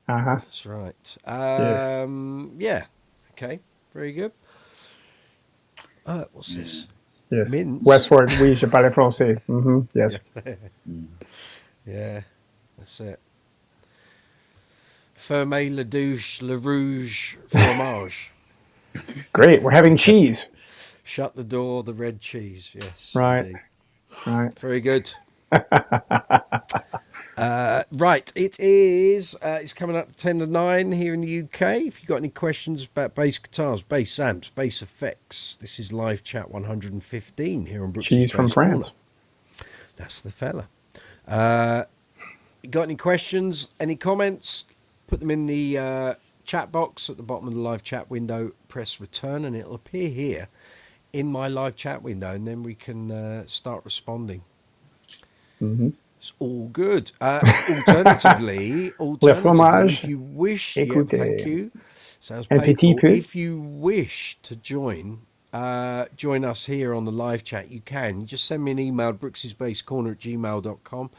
That's right. Yeah. Okay. Very good. What's this? Yes. Mince. Westward, oui, je parle français. Yes. Yeah. That's it. Ferme, la douche, le rouge, fromage. Great. We're having cheese. Shut the door, the red cheese. Yes, Right. indeed. Right. Very good. Right, it is. It's coming up 10 to 9 here in the UK. If you've got any questions about bass guitars, bass amps, bass effects, this is live chat 115 here on Brooks' Cheese from Bass France. Corner. That's the fella. Got any questions, any comments? Put them in the chat box at the bottom of the live chat window. Press return and it'll appear here in my live chat window, and then we can start responding. Mm-hmm. It's all good. Alternatively, if you wish, yeah, thank you. Sounds painful. If you wish to join us here on the live chat, you can. You just send me an email, brooksysbasscorner@gmail.com.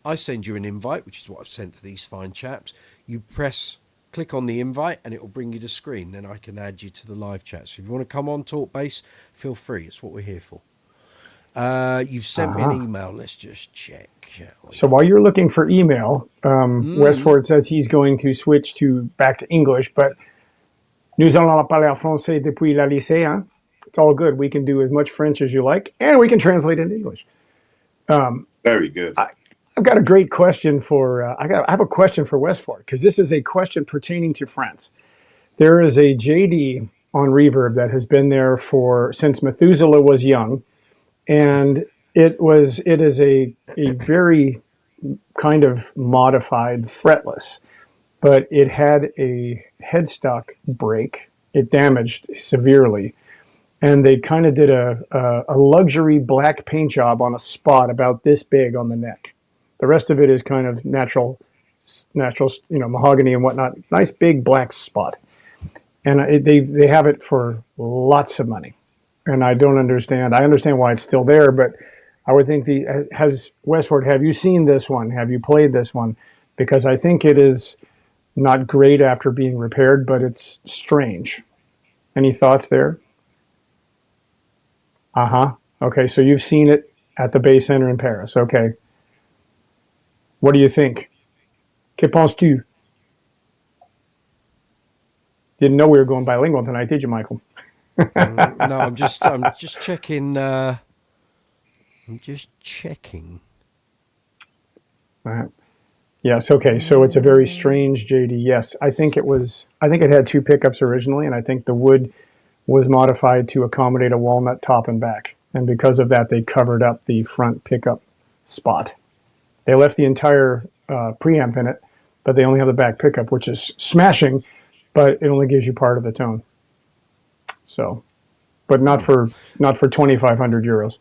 I send you an invite, which is what I've sent to these fine chaps. You click on the invite, and it will bring you to screen. Then I can add you to the live chat. So if you want to come on, talk bass, feel free. It's what we're here for. You've sent me an email. Let's just check. So while you're looking for email, Westford says he's going to switch back to English, but nous allons parler français depuis la lycée. Hein? It's all good. We can do as much French as you like, and we can translate into English. Very good. I've got a great question for. I have a question for Westford, because this is a question pertaining to France. There is a Jaydee on Reverb that has been there since Methuselah was young. And it is a very kind of modified fretless, but it had a headstock break. It damaged severely. And they kind of did a luxury black paint job on a spot about this big on the neck. The rest of it is kind of natural, mahogany and whatnot. Nice big black spot. And they have it for lots of money. And I don't understand. I understand why it's still there, but I would think Westford, have you seen this one? Have you played this one? Because I think it is not great after being repaired, but it's strange. Any thoughts there? Okay, so you've seen it at the Bass Center in Paris. Okay. What do you think? Que penses-tu? Didn't know we were going bilingual tonight, did you, Michael? No, I'm just checking. I'm just checking. Yes. Okay. So it's a very strange Jaydee. Yes, I think it had two pickups originally, and I think the wood was modified to accommodate a walnut top and back, and because of that, they covered up the front pickup spot. They left the entire preamp in it, but they only have the back pickup, which is smashing, but it only gives you part of the tone. So, but not for 2,500 euros.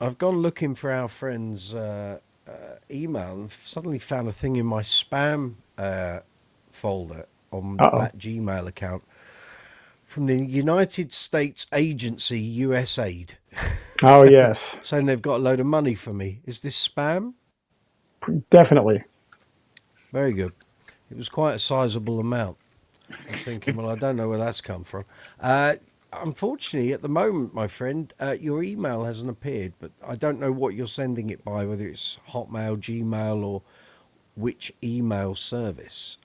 I've gone looking for our friend's email and suddenly found a thing in my spam folder on that Gmail account from the United States Agency USAID. Oh, yes. Saying they've got a load of money for me. Is this spam? Definitely. Very good. It was quite a sizable amount. I was thinking, well, I don't know where that's come from. Unfortunately, at the moment, my friend, your email hasn't appeared, but I don't know what you're sending it by, whether it's Hotmail, Gmail, or which email service.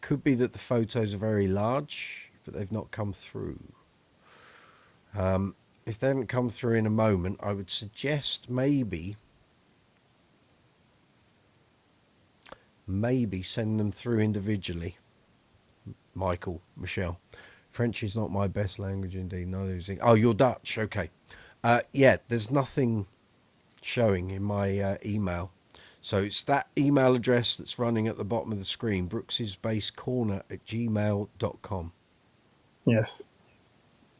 Could be that the photos are very large, but they've not come through. If they haven't come through in a moment, I would suggest maybe send them through individually. Michael, Michelle. French is not my best language indeed. Neither is English. Oh, you're Dutch. Okay. Yeah, there's nothing showing in my email. So it's that email address that's running at the bottom of the screen, brooksysbasscorner@gmail.com. Yes.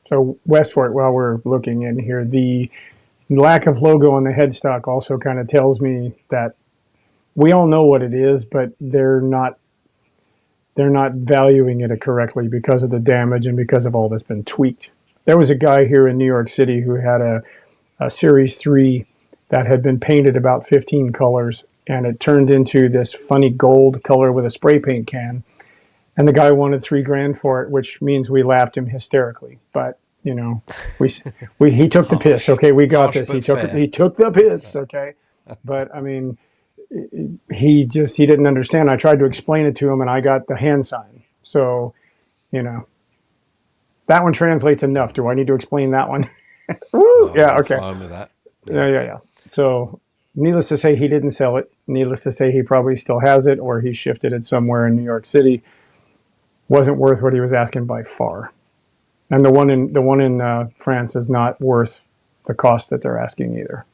So Westford, while we're looking in here, the lack of logo on the headstock also kind of tells me that we all know what it is, but they're not valuing it correctly because of the damage and because of all that's been tweaked. There was a guy here in New York City who had a Series 3 that had been painted about 15 colors, and it turned into this funny gold color with a spray paint can. And the guy wanted $3,000 for it, which means we laughed him hysterically. But he took the piss. Okay, we got this. He took the piss. Okay, but I mean, he didn't understand. I tried to explain it to him, and I got the hand sign. So, you know, that one translates enough. Do I need to explain that one? Woo! No, Yeah, I'm okay. fine with that. Yeah. So, needless to say, he didn't sell it. Needless to say, he probably still has it, or he shifted it somewhere in New York City. Wasn't worth what he was asking by far. And the one in France is not worth the cost that they're asking either.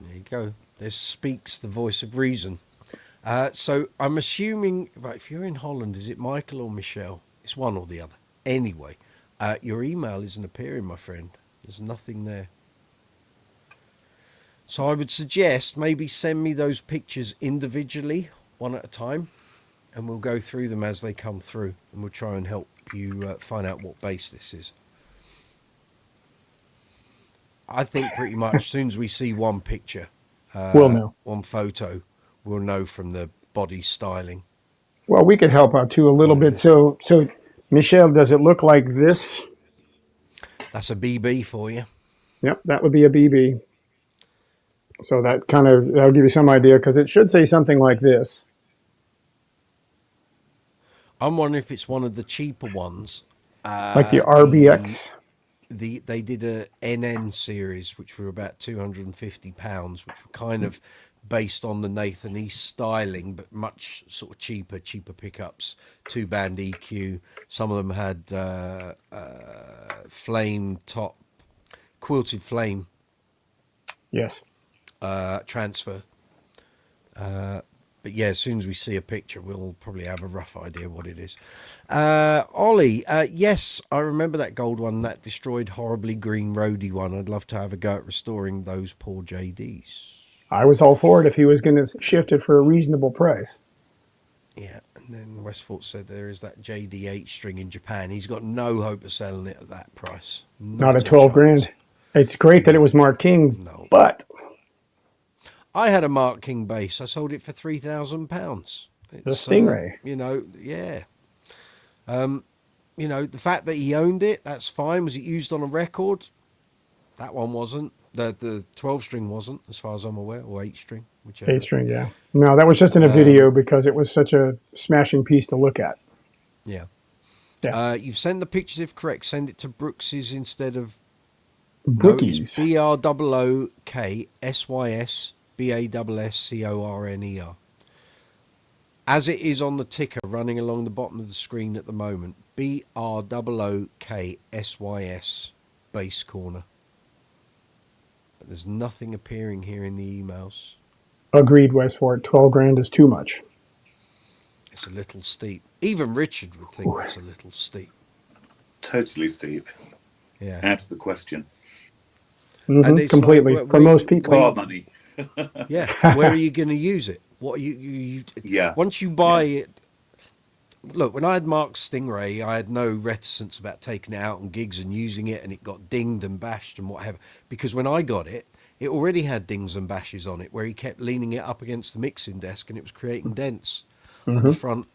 There you go. There speaks the voice of reason. So I'm assuming, right, if you're in Holland, is it Michael or Michelle? It's one or the other. Anyway, your email isn't appearing, my friend. There's nothing there. So I would suggest maybe send me those pictures individually, one at a time, and we'll go through them as they come through, and we'll try and help you find out what bass this is. I think pretty much as soon as we see one picture, We'll know. one photo, we'll know from the body styling. Well, we could help out too a little bit. So Michelle, does it look like this? That's a BB for you. Yep, that would be a BB. So that'll give you some idea, because it should say something like this. I'm wondering if it's one of the cheaper ones. Like the RBX. They did a NN series, which were about £250, which were kind of based on the Nathan East styling, but much sort of cheaper pickups, 2-band EQ. Some of them had flame top, quilted flame. Yes. Transfer. But yeah, as soon as we see a picture, we'll probably have a rough idea what it is. Ollie, yes, I remember that gold one, that destroyed horribly green roadie one. I'd love to have a go at restoring those poor Jaydees. I was all for it if he was going to shift it for a reasonable price. Yeah, and then Westfort said there is that Jaydee 8-string in Japan. He's got no hope of selling it at that price. Not at 12 grand. It's great that it was Mark King, but I had a Mark King bass. I sold it for £3,000. The Stingray. Yeah. The fact that he owned it, that's fine. Was it used on a record? That one wasn't. The 12-string wasn't, as far as I'm aware, or 8-string, whichever. 8-string, yeah. No, that was just in a video because it was such a smashing piece to look at. Yeah. Yeah. You've sent the pictures, if correct. Send it to Brooks's instead of Brookies. No, it's BROOKSYS BASSCORNER. As it is on the ticker running along the bottom of the screen at the moment, BROOKSYS bass corner. But there's nothing appearing here in the emails. Agreed, Westfort. 12 grand is too much. It's a little steep. Even Richard would think that's a little steep. Totally steep. Yeah. Out of the question. Mm-hmm, completely. For most people. Car money. Yeah. Where are you going to use it? What are you Yeah. Once you buy it. Look, when I had Mark's Stingray, I had no reticence about taking it out on gigs and using it, and it got dinged and bashed and whatever. Because when I got it, it already had dings and bashes on it, where he kept leaning it up against the mixing desk, and it was creating dents on the front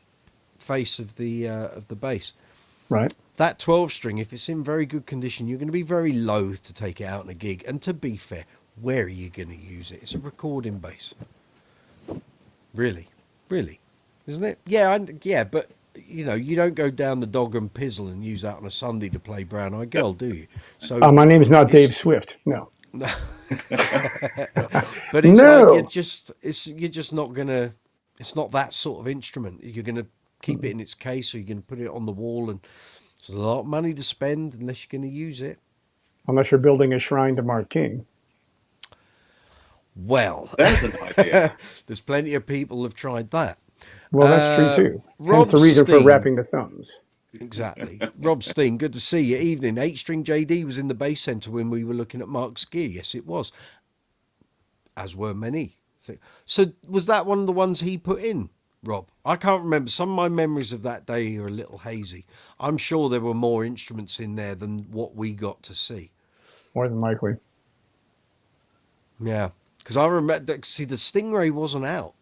face of the bass. Right. That 12-string, if it's in very good condition, you're going to be very loath to take it out on a gig. And to be fair, where are you going to use it? It's a recording bass. Really, isn't it? Yeah, but you don't go down the Dog and Pizzle and use that on a Sunday to play Brown Eyed Girl, do you? So my name is not Dave Swift. No. But it's like you're just not gonna. It's not that sort of instrument. You're gonna keep it in its case, or you're gonna put it on the wall, and it's a lot of money to spend unless you're gonna use it. Unless you're building a shrine to Mark King. Well, there's an idea. There's plenty of people have tried that. Well, that's true too. Rob Hence the reason Steen, for wrapping the thumbs. Exactly. Rob Steen, good to see you. Evening. 8-string Jaydee was in the bass centre when we were looking at Mark's gear. Yes, it was. As were many. So was that one of the ones he put in, Rob? I can't remember. Some of my memories of that day are a little hazy. I'm sure there were more instruments in there than what we got to see. More than likely. Yeah. Because I remember, the Stingray wasn't out.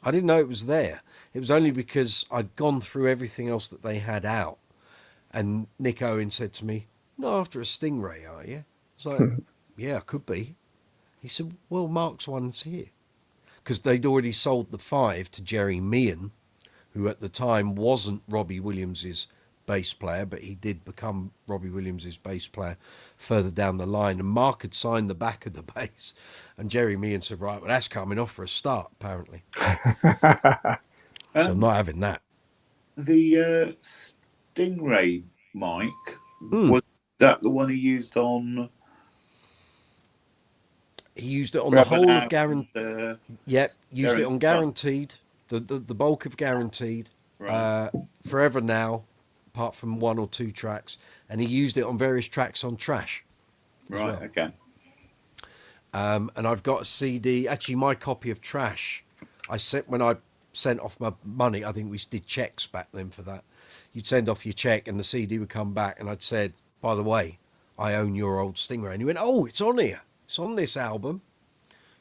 I didn't know it was there. It was only because I'd gone through everything else that they had out. And Nick Owen said to me, "Not after a Stingray, are you?" It's like, yeah, I could be. He said, well, Mark's one's here. Because they'd already sold the 5 to Jerry Meehan, who at the time wasn't Robbie Williams's bass player, but he did become Robbie Williams's bass player further down the line. And Mark had signed the back of the bass. And Jerry Meehan said, right, well, that's coming off for a start, apparently. So I'm not having that. The Stingray mic, was that the one he used on? He used it on the whole of Guaranteed. Yep, used it on Guaranteed, the bulk of Guaranteed, Right. Forever Now, apart from 1 or 2 tracks. And he used it on various tracks on Trash. Right, well. okay. And I've got a CD, actually my copy of Trash, when I sent off my money, I think we did checks back then for that. You'd send off your check and the CD would come back, and I'd said, by the way, I own your old Stingray. And he went, oh, it's on here. It's on this album.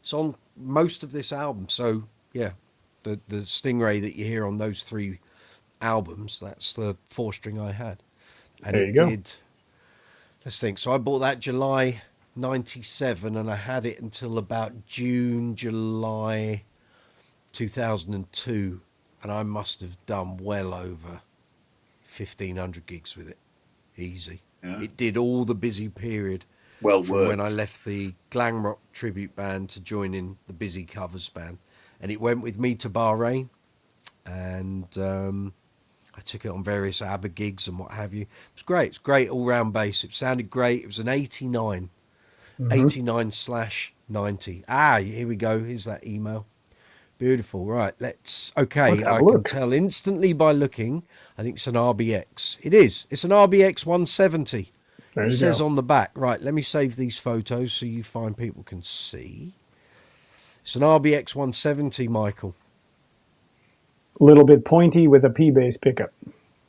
It's on most of this album. So, yeah, the Stingray that you hear on those 3 albums, that's the 4-string I had. And there you go. Let's think. So I bought that July 97, and I had it until about July 2002. And I must have done well over 1,500 gigs with it. Easy. Yeah. It did all the busy period. Well from worked. When I left the glam rock tribute band to join in the busy covers band, and it went with me to Bahrain, and I took it on various ABBA gigs and what have you. It was great. It's great all round bass. It sounded great. It was an 89, 89/90. Here we go. Here's that email. Beautiful. Right. Let's I can tell instantly by looking. I think it's an RBX. It is. It's an RBX 170. It says on the back. Right, let me save these photos so you fine people can see. It's an RBX 170, Michael. A little bit pointy with a P-bass pickup.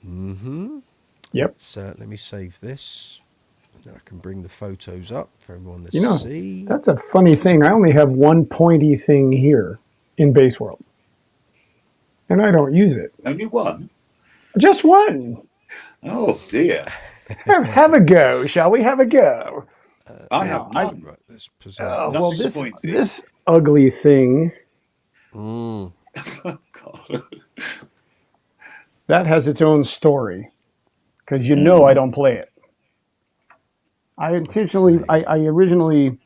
Yep. So let me save this. Then I can bring the photos up for everyone to see. That's a funny thing. I only have one pointy thing here in Bass World. And I don't use it. Only one? Just one. Oh, dear. Have a go, shall we? Have a go. I have none. Right, let's well, this ugly thing. Oh, God. That has its own story, because I don't play it. I originally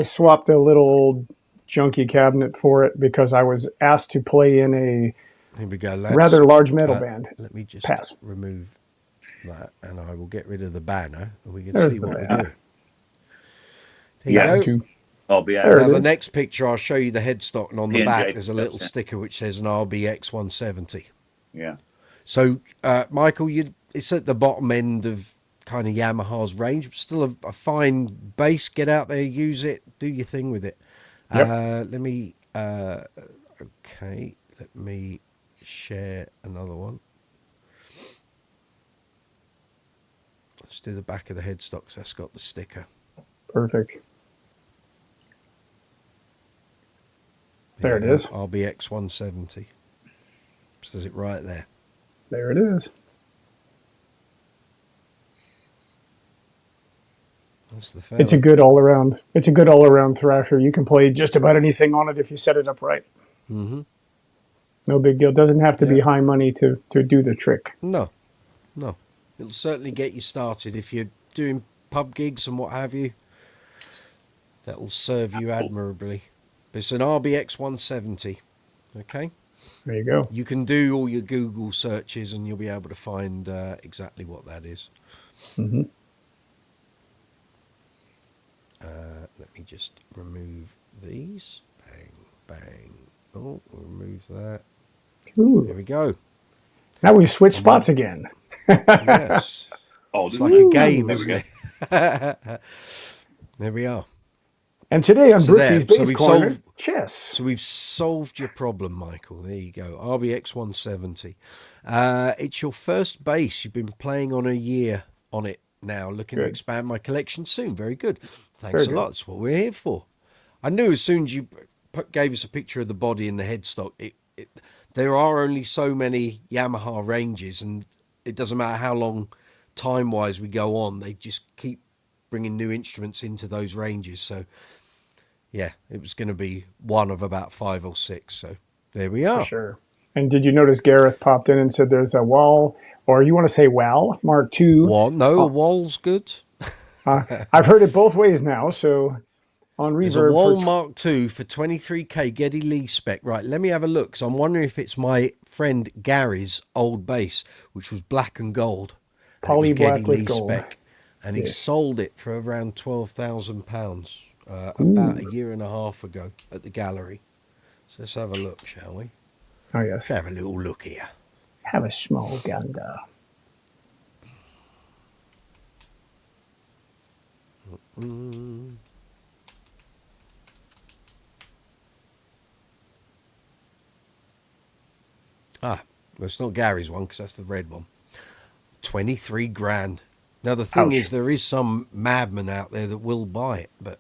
swapped a little old junky cabinet for it because I was asked to play in a Here we go, lads. rather large metal band. Let me just remove that, and I will get rid of the banner, and we can see what we do. Yes. Now the next picture, I'll show you the headstock, and on the back there's a little sticker which says an RBX 170. Yeah. So, Michael, it's at the bottom end of kind of Yamaha's range, but still a fine bass. Get out there, use it, do your thing with it. Yep. Let me share another one. Let's do the back of the headstock, because that's got the sticker. Perfect. There it is. RBX 170. Says it right there. There it is. That's the fella. It's a good all around thrasher. You can play just about anything on it if you set it up right. Mm-hmm. No big deal. Doesn't have to be high money to do the trick. No. It'll certainly get you started if you're doing pub gigs and what have you. That'll serve you admirably. But it's an RBX 170. Okay. There you go. You can do all your Google searches and you'll be able to find exactly what that is. Mm-hmm. Let me just remove these. Bang, bang. Oh, we'll remove that. Ooh. There we go. Now we've switched spots again. Yes. It's like a game, isn't it? There we are. And today on Brooksy's Bass Corner, chess. So we've solved your problem, Michael. There you go. RBX 170. It's your first bass. You've been playing on a year on it now. Looking to expand my collection soon. Very good. Thanks a lot. That's what we're here for. I knew as soon as you gave us a picture of the body and the headstock, there are only so many Yamaha ranges, and it doesn't matter how long time-wise we go on. They just keep bringing new instruments into those ranges. So yeah, it was going to be one of about 5 or 6. So there we For are. sure. And did you notice Gareth popped in and said there's a wall, or you want to say WAL Mark II? Wall, no, a wall's good. I've heard it both ways now. So on There's a Reverb Wall Mark II for 23k Geddy Lee spec. Right, let me have a look, because I'm wondering if it's my friend Gary's old bass, which was black and gold. And it was poly Geddy black with Lee gold. spec. And he Yes. sold it for around £12,000 about Ooh. a year and a half ago at the gallery. So let's have a look, shall we? Oh yes. Let's have a little look here. Have a small gander. Mm. Well, it's not Gary's one, because that's the red one. 23 grand. Now, the thing Ouch. is, there is some madman out there that will buy it, but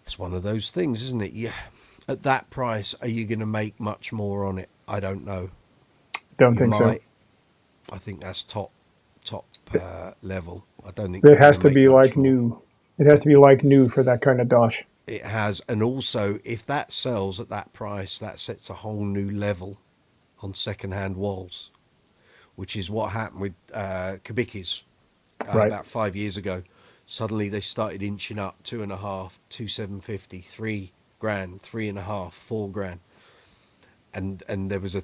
it's one of those things, isn't it? Yeah. At that price, are you going to make much more on it? I don't know. Don't You think might. so. I think that's top level. I don't think It you're has gonna to make be much like more. new. It has to be like new for that kind of dosh. It has, and also if that sells at that price, that sets a whole new level on second-hand walls, which is what happened with Kabikis Right. about 5 years ago. Suddenly they started inching up 2.5, 2,750, 3 grand, 3.5, 4 grand, and there was a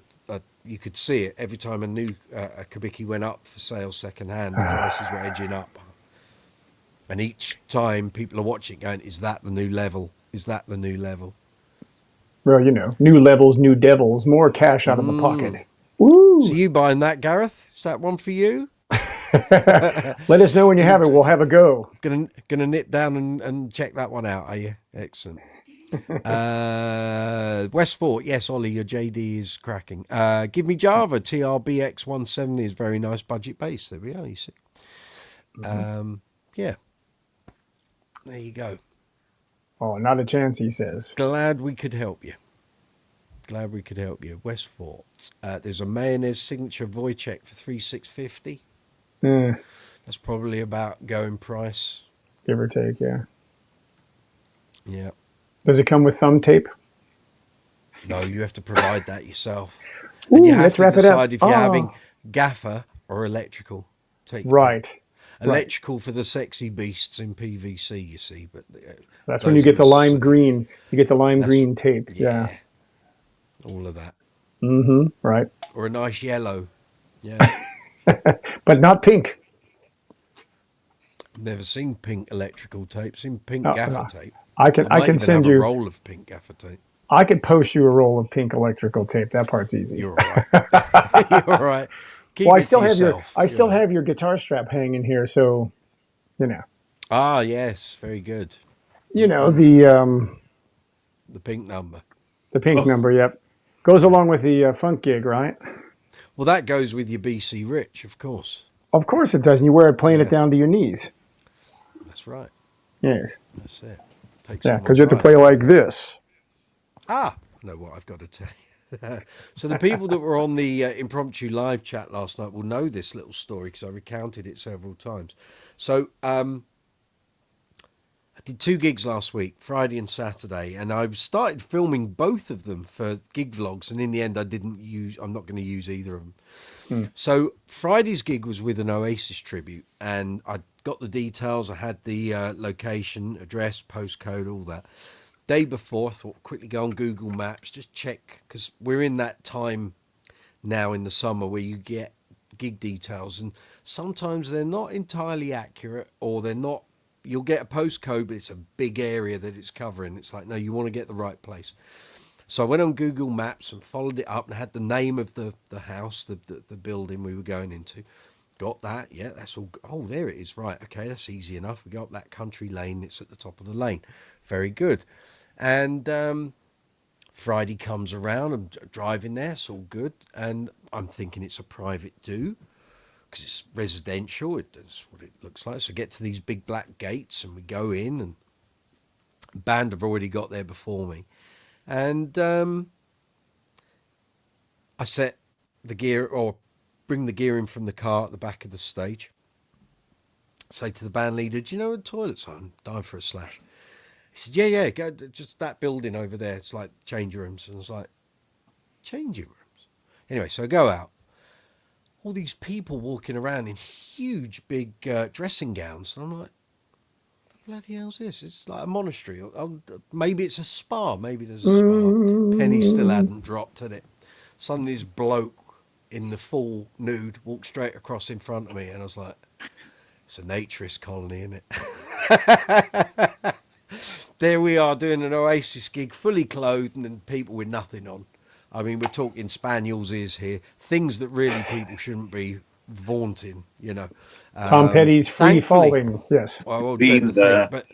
you could see it every time a new a Kabiki went up for sale second-hand. The prices were edging up. And each time people are watching going, is that the new level? Is that the new level? Well, you know, new levels, new devils, more cash out of the pocket. So Woo! you buying that, Gareth? Is that one for you? Let us know when you have it. We'll have a go. Gonna nip down and check that one out, are you? Excellent. West Fort, yes, Ollie, your Jaydee is cracking. Give me Java, TRBX 170 is very nice budget bass. There we are, you see. Yeah. There you go. Oh, not a chance, he says. Glad we could help you. Glad we could help you. West Fort. There's a mayonnaise signature Wojciech for 3,650. That's probably about going price. Give or take, yeah. Yeah. Does it come with thumb tape? No, you have to provide that yourself. Ooh, And you have let's to wrap it up. decide if you're having gaffer or electrical. Take your Right. pick. Electrical for the sexy beasts in PVC, you see, but That's when you get the lime those- green. You get the lime green tape. Yeah. All of that. Right. Or a nice yellow. Yeah. But not pink. Never seen pink electrical tape. Seen pink No, gaffer no. tape. I can might even send have you a roll of pink gaffer tape. I could post you a roll of pink electrical tape. That part's easy. You're all right. You're all right. Keep Well, it for yourself. I still have your guitar strap hanging here, so you know. Ah, yes, very good. You know, the pink number. The pink number, yep. Goes along with the funk gig, right? Well, that goes with your BC Rich, of course. Of course it does. And you wear it playing it down to your knees. That's right. Yes. That's it. Take Yeah, because you have to play like this. I know what I've got to tell you. So the people that were on the impromptu live chat last night will know this little story because I recounted it several times. So I did 2 gigs last week, Friday and Saturday, and I started filming both of them for gig vlogs, and in the end I'm not going to use either of them. So Friday's gig was with an Oasis tribute, and I got the details. I had the location, address, postcode, all that. Day before, I thought quickly go on Google Maps, just check, because we're in that time now in the summer where you get gig details, and sometimes they're not entirely accurate, or they're not. You'll get a postcode, but it's a big area that it's covering. It's like, no, you want to get the right place. So I went on Google Maps and followed it up and had the name of the house, the building we were going into. Got that, yeah, that's all. Oh, there it is, right, okay, that's easy enough. We go up that country lane, it's at the top of the lane. Very good. And Friday comes around, I'm driving there, it's all good. And I'm thinking it's a private do, because it's residential, that's what it looks like. So I get to these big black gates and we go in, and band have already got there before me. And I set the gear, or bring the gear in from the car at the back of the stage. Say to the band leader, do you know where the toilets are? I'm dying for a slash. He said, yeah, go just that building over there. It's like change rooms. And I was like, changing rooms? Anyway, so I go out. All these people walking around in huge, big dressing gowns. And I'm like, what the bloody hell's this? It's like a monastery. Maybe it's a spa. Maybe there's a spa. Penny still hadn't dropped at it. Suddenly this bloke in the full nude walked straight across in front of me. And I was like, it's a naturist colony, isn't it? There we are doing an Oasis gig, fully clothed and people with nothing on. I mean, we're talking spaniels' ears here, things that really people shouldn't be vaunting, you know. Tom Petty's Free Falling, yes. I won't say the thing, but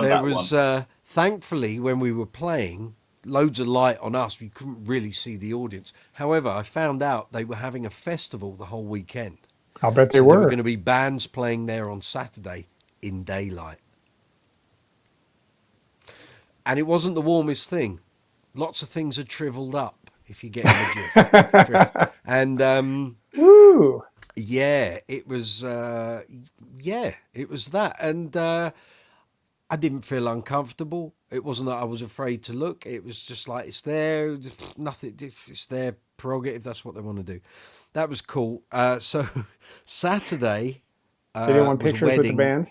there was, one. Thankfully, when we were playing, loads of light on us, we couldn't really see the audience. However, I found out they were having a festival the whole weekend. I'll bet they So were. there were going to be bands playing there on Saturday in daylight. And it wasn't the warmest thing. Lots of things had shriveled up, if you get the drift. And Woo. yeah, it was that. And I didn't feel uncomfortable. It wasn't that I was afraid to look. It was just like, it's there, nothing. It's their prerogative. That's what they want to do. That was cool. So Saturday, They didn't want was a pictures with the wedding. band.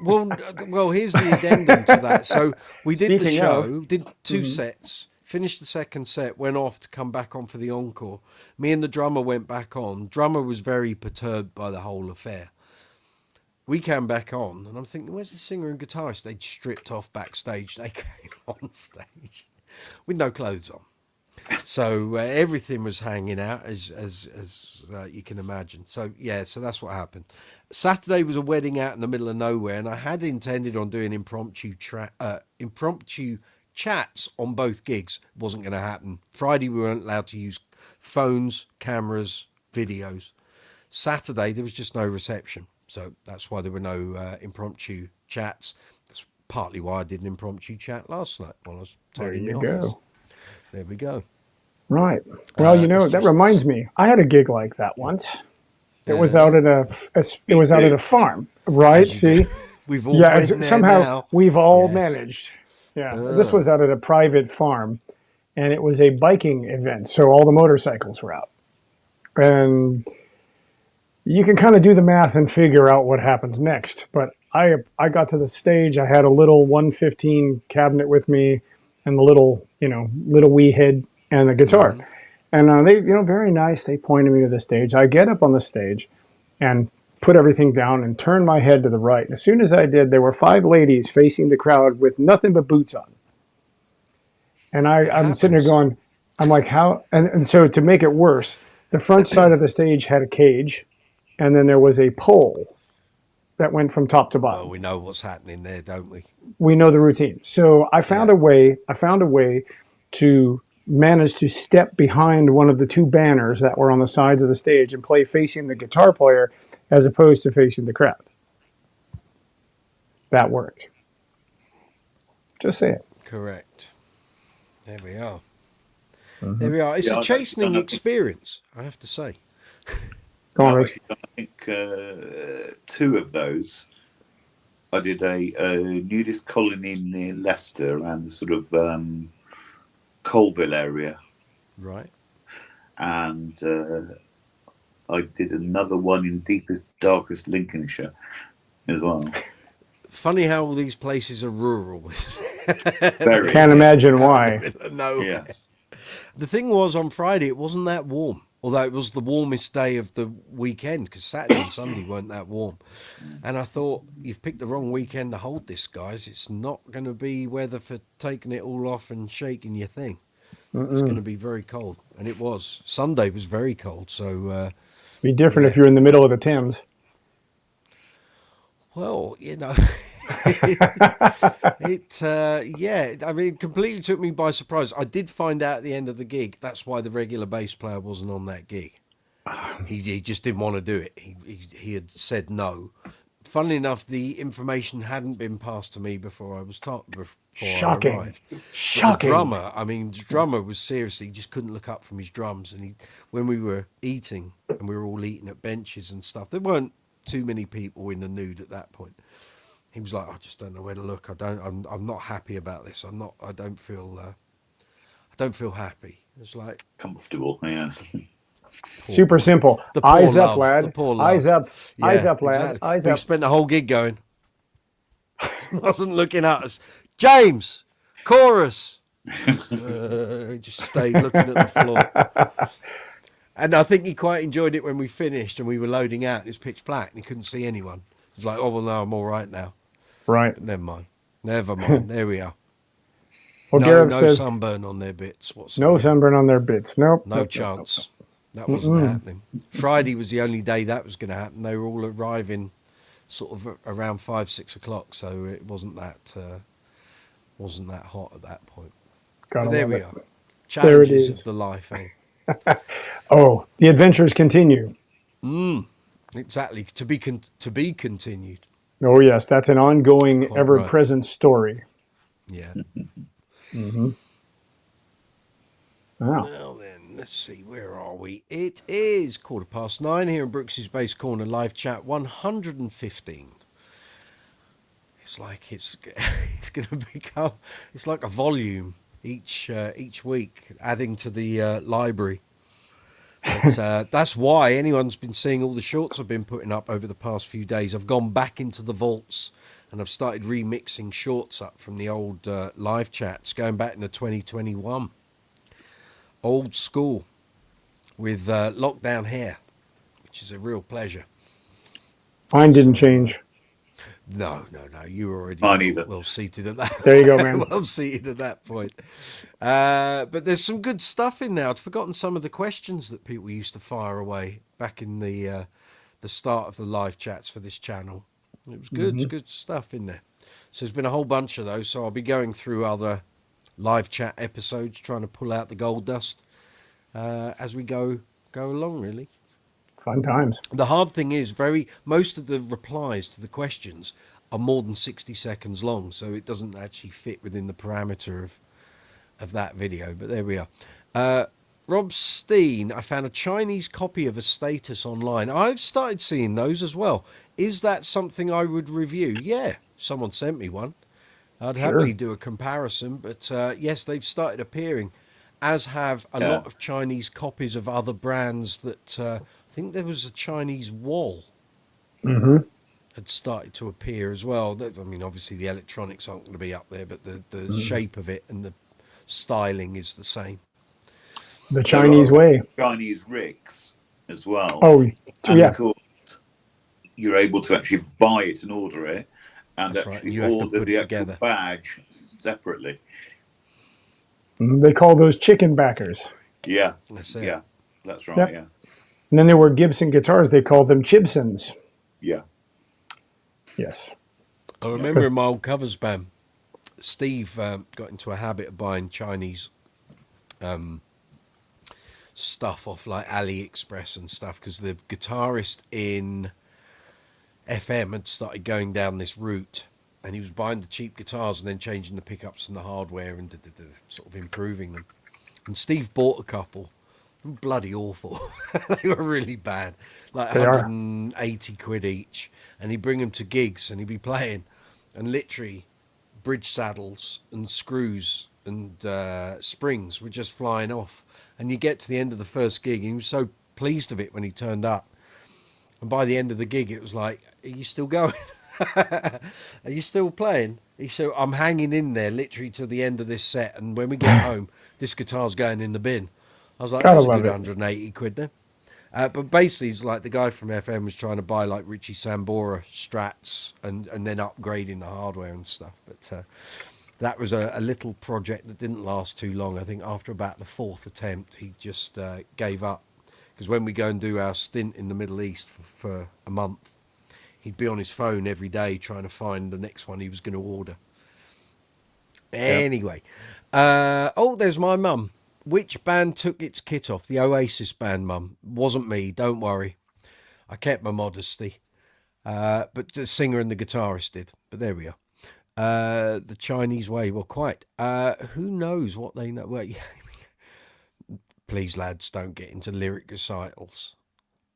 Well, here's the addendum to that. So we did the Speaking show, of- did two sets, finished the second set, went off to come back on for the encore. Me and the drummer went back on. Drummer was very perturbed by the whole affair. We came back on, and I'm thinking, where's the singer and guitarist? They'd stripped off backstage. They came on stage with no clothes on. So everything was hanging out, as you can imagine. So yeah, so that's what happened. Saturday was a wedding out in the middle of nowhere, and I had intended on doing impromptu chats on both gigs. Wasn't going to happen. Friday we weren't allowed to use phones, cameras, videos. Saturday there was just no reception, so that's why there were no impromptu chats. That's partly why I did an impromptu chat last night while I was There tidying you the office. go. There we go. Right. Well, you know, it's that just- reminds me. I had a gig like that once. It was out at a farm, right? As you See, do. We've all yeah. been there Somehow now. we've all Yes. managed. Yeah, this was out at a private farm, and it was a biking event, so all the motorcycles were out, and you can kind of do the math and figure out what happens next. But I got to the stage. I had a little 115 cabinet with me, and the little wee head and the guitar. And they, very nice. They pointed me to the stage. I get up on the stage and put everything down and turn my head to the right. As soon as I did, there were 5 ladies facing the crowd with nothing but boots on. And I'm sitting there going, I'm like, how? And so to make it worse, the front side of the stage had a cage, and then there was a pole that went from top to bottom. Well, we know what's happening there, don't we? We know the routine. So I found a way to manage to step behind one of the 2 banners that were on the sides of the stage and play facing the guitar player as opposed to facing the crowd. That worked. Just say it. Correct. There we are. There we are. It's Yeah, a I've chastening done a- experience, I have to say. Go on, I've Rich. actually done, I think 2 of those. I did a nudist colony near Leicester around the sort of Colville area, Right. and I did another one in deepest, darkest Lincolnshire as well. Funny how all these places are rural. Very. Can't imagine why. No. Yes. The thing was, on Friday, it wasn't that warm. Although it was the warmest day of the weekend, because Saturday and Sunday weren't that warm. And I thought, you've picked the wrong weekend to hold this, guys. It's not going to be weather for taking it all off and shaking your thing. It's going to be very cold. And it was. Sunday was very cold. So, Be different if you're in the middle of the Thames. well, I mean, it completely took me by surprise. I did find out at the end of the gig, that's why the regular bass player wasn't on that gig. He just didn't want to do it. He had said no. Funnily enough, the information hadn't been passed to me before I was before Shocking. I arrived. But Shocking. the drummer was seriously, he just couldn't look up from his drums. And when we were eating, and we were all eating at benches and stuff, there weren't too many people in the nude at that point. He was like, I just don't know where to look. I'm not happy about this. I don't feel happy. It's like, Comfortable, yeah. poor Super boy. simple. The poor Eyes up, love. The lad. poor Eyes love. up. Eyes Yeah, up, lad. exactly. Eyes We up. spent the whole gig going. Wasn't looking at us. James, chorus. He just stayed looking at the floor. And I think he quite enjoyed it when we finished and we were loading out. It was pitch black and he couldn't see anyone. He was like, oh, well, no, I'm all right now. Right. But never mind. Never mind. There we are. Well, No, Gareth no says sunburn on their bits whatsoever. no sunburn on their bits. Nope. No chance. That wasn't happening. Friday was the only day that was going to happen. They were all arriving sort of around 5, 6 o'clock, so it wasn't that hot at that point. Gotta But there love we it. are. There it Challenges is. of the life, eh? Oh, the adventures continue. Exactly. To be continued. Oh, yes. That's an ongoing, Quite ever-present story. Yeah. Wow. Now then, let's see, where are we? It is 9:15 here in Brooks's Base Corner live chat 115. It's like it's going to become, it's like a volume each week, adding to the library. But that's why anyone's been seeing all the shorts I've been putting up over the past few days. I've gone back into the vaults and I've started remixing shorts up from the old live chats, going back into 2021. Old school with lockdown hair, which is a real pleasure. Mine didn't change. No. You were already Mine either. well seated at that. There you go, man. Well seated at that point. But there's some good stuff in there. I'd forgotten some of the questions that people used to fire away back in the start of the live chats for this channel. It was good, good stuff in there. So there's been a whole bunch of those. So I'll be going through other live chat episodes, trying to pull out the gold dust as we go along, really. Fun times. The hard thing is most of the replies to the questions are more than 60 seconds long, so it doesn't actually fit within the parameter of that video, but there we are. Rob Steen, I found a Chinese copy of a Status online. I've started seeing those as well. Is that something I would review? Yeah, someone sent me one. I'd happily do a comparison, but yes, they've started appearing, as have a lot of Chinese copies of other brands that I think there was a Chinese wall had started to appear as well. I mean, obviously the electronics aren't going to be up there, but the shape of it and the styling is the same. The Chinese way. Chinese rigs as well. Oh, and yeah. of course, you're able to actually buy it and order it, and That's right. actually You have to order put the it actual together. badge separately. They call those Rickenbackers. Yeah, That's it. yeah, that's right. Yep. Yeah, And then there were Gibson guitars. They called them Gibsons. yeah. Yes. I remember in my old covers band, Steve got into a habit of buying Chinese stuff off like AliExpress and stuff, because the guitarist in FM had started going down this route, and he was buying the cheap guitars and then changing the pickups and the hardware and sort of improving them. And Steve bought a couple. Bloody awful. They were really bad, like They are. 180 quid each, and he'd bring them to gigs and he'd be playing, and literally bridge saddles and screws and springs were just flying off. And you get to the end of the first gig and he was so pleased of it when he turned up, and by the end of the gig it was like, are you still going? Are you still playing? He said, I'm hanging in there literally till the end of this set, and when we get home this guitar's going in the bin. I was like, Gotta that's a love good it. 180 quid then. But basically, it's like the guy from FM was trying to buy like Richie Sambora Strats and then upgrading the hardware and stuff. But that was a little project that didn't last too long. I think after about the fourth attempt, he just gave up. Because when we go and do our stint in the Middle East for a month, he'd be on his phone every day trying to find the next one he was going to order. Anyway, there's my mum. Which band took its kit off? The Oasis band, Mum. Wasn't me, don't worry. I kept my modesty. But the singer and the guitarist did. But there we are. The Chinese way, well, quite. Who knows what they know? Well, yeah. Please, lads, don't get into lyric recitals.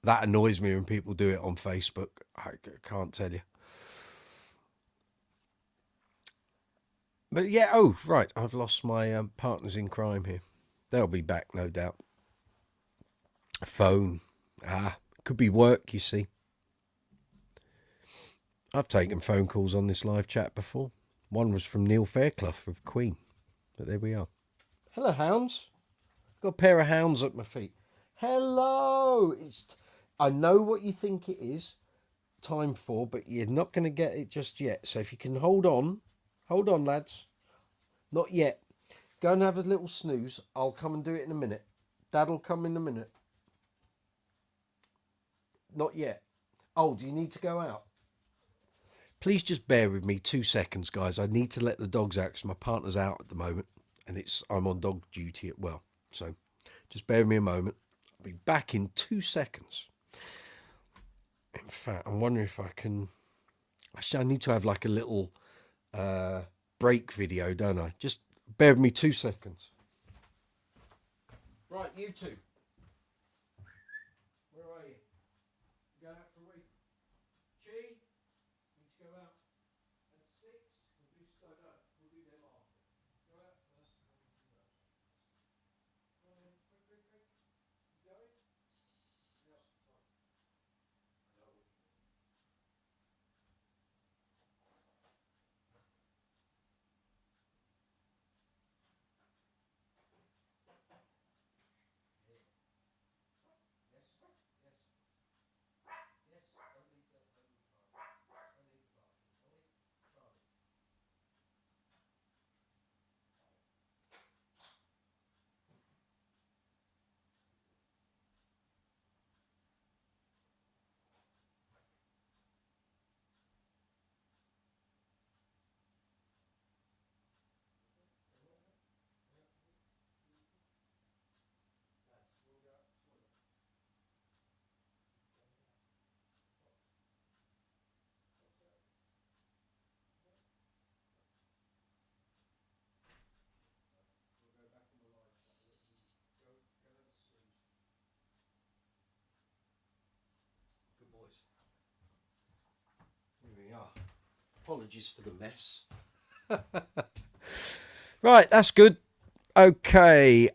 That annoys me when people do it on Facebook. I can't tell you. But yeah, oh, right. I've lost my partners in crime here. They'll be back, no doubt. Phone. Could be work, you see. I've taken phone calls on this live chat before. One was from Neil Fairclough of Queen. But there we are. Hello, hounds. Got a pair of hounds at my feet. Hello. I know what you think it is time for, but you're not going to get it just yet. So if you can hold on, lads. Not yet. Go and have a little snooze. I'll come and do it in a minute. Dad'll come in a minute. Not yet. Oh, do you need to go out? Please just bear with me 2 seconds, guys. I need to let the dogs out because my partner's out at the moment, and I'm on dog duty at well. So just bear with me a moment. I'll be back in 2 seconds. In fact, I'm wondering if I can. Actually, I need to have like a little break video, don't I? Just bear with me 2 seconds. Right, you two. Where are you? You going out for a week? Chi? Need to go out at 6? We'll do them after. Go out first. Go on then. Quick. You going? Now's the time. I know what you mean. Good boys. Here we are. Apologies for the mess. Right, that's good. Okay.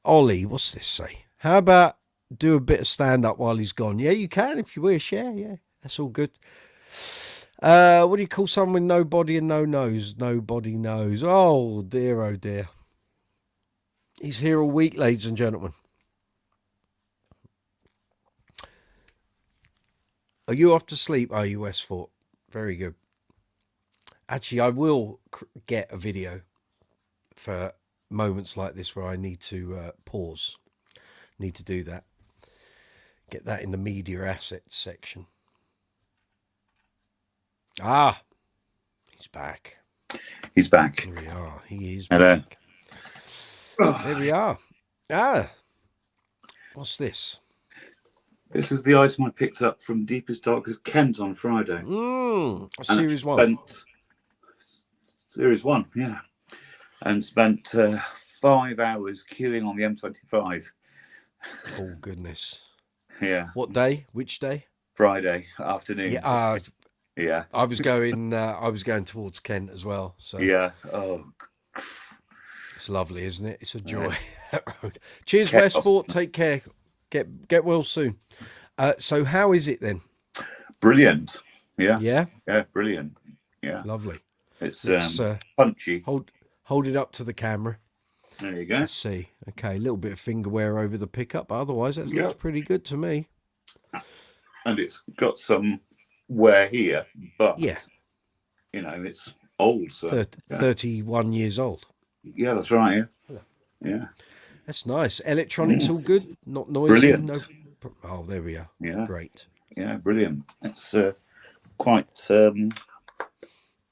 Ollie, what's this say? How about do a bit of stand up while he's gone? Yeah, you can if you wish. Yeah. That's all good. What do you call someone with no body and no nose? Nobody knows. Oh dear. He's here all week, ladies and gentlemen. Are you off to sleep? Are you, Westfort? Very good. Actually, I will get a video for moments like this where I need to pause. Need to do that. Get that in the media assets section. He's back. He's back. Here we are. He is Hello. back. There we are. What's this? This was the item I picked up from Deepest Darkest Kent on Friday. Series 1. Series 1, yeah. And spent 5 hours queuing on the M25. Oh, goodness. Yeah. What day? Which day? Friday afternoon. Yeah. Yeah. I was going towards Kent as well. So yeah. Oh. It's lovely, isn't it? It's a joy. Cheers, Westfort. Take care. Get well soon. So how is it then? Brilliant. Yeah. Yeah. Yeah. Brilliant. Yeah. Lovely. It's punchy. Hold it up to the camera. There you go. Let's see. Okay, a little bit of finger wear over the pickup, but otherwise that looks pretty good to me. And it's got some wear here, but yeah, you know, it's old. So 31 years old. Yeah, that's right. Yeah. That's nice. Electronics all good, not noisy. Brilliant. No. Oh, there we are. Yeah. Great. Yeah, brilliant. It's quite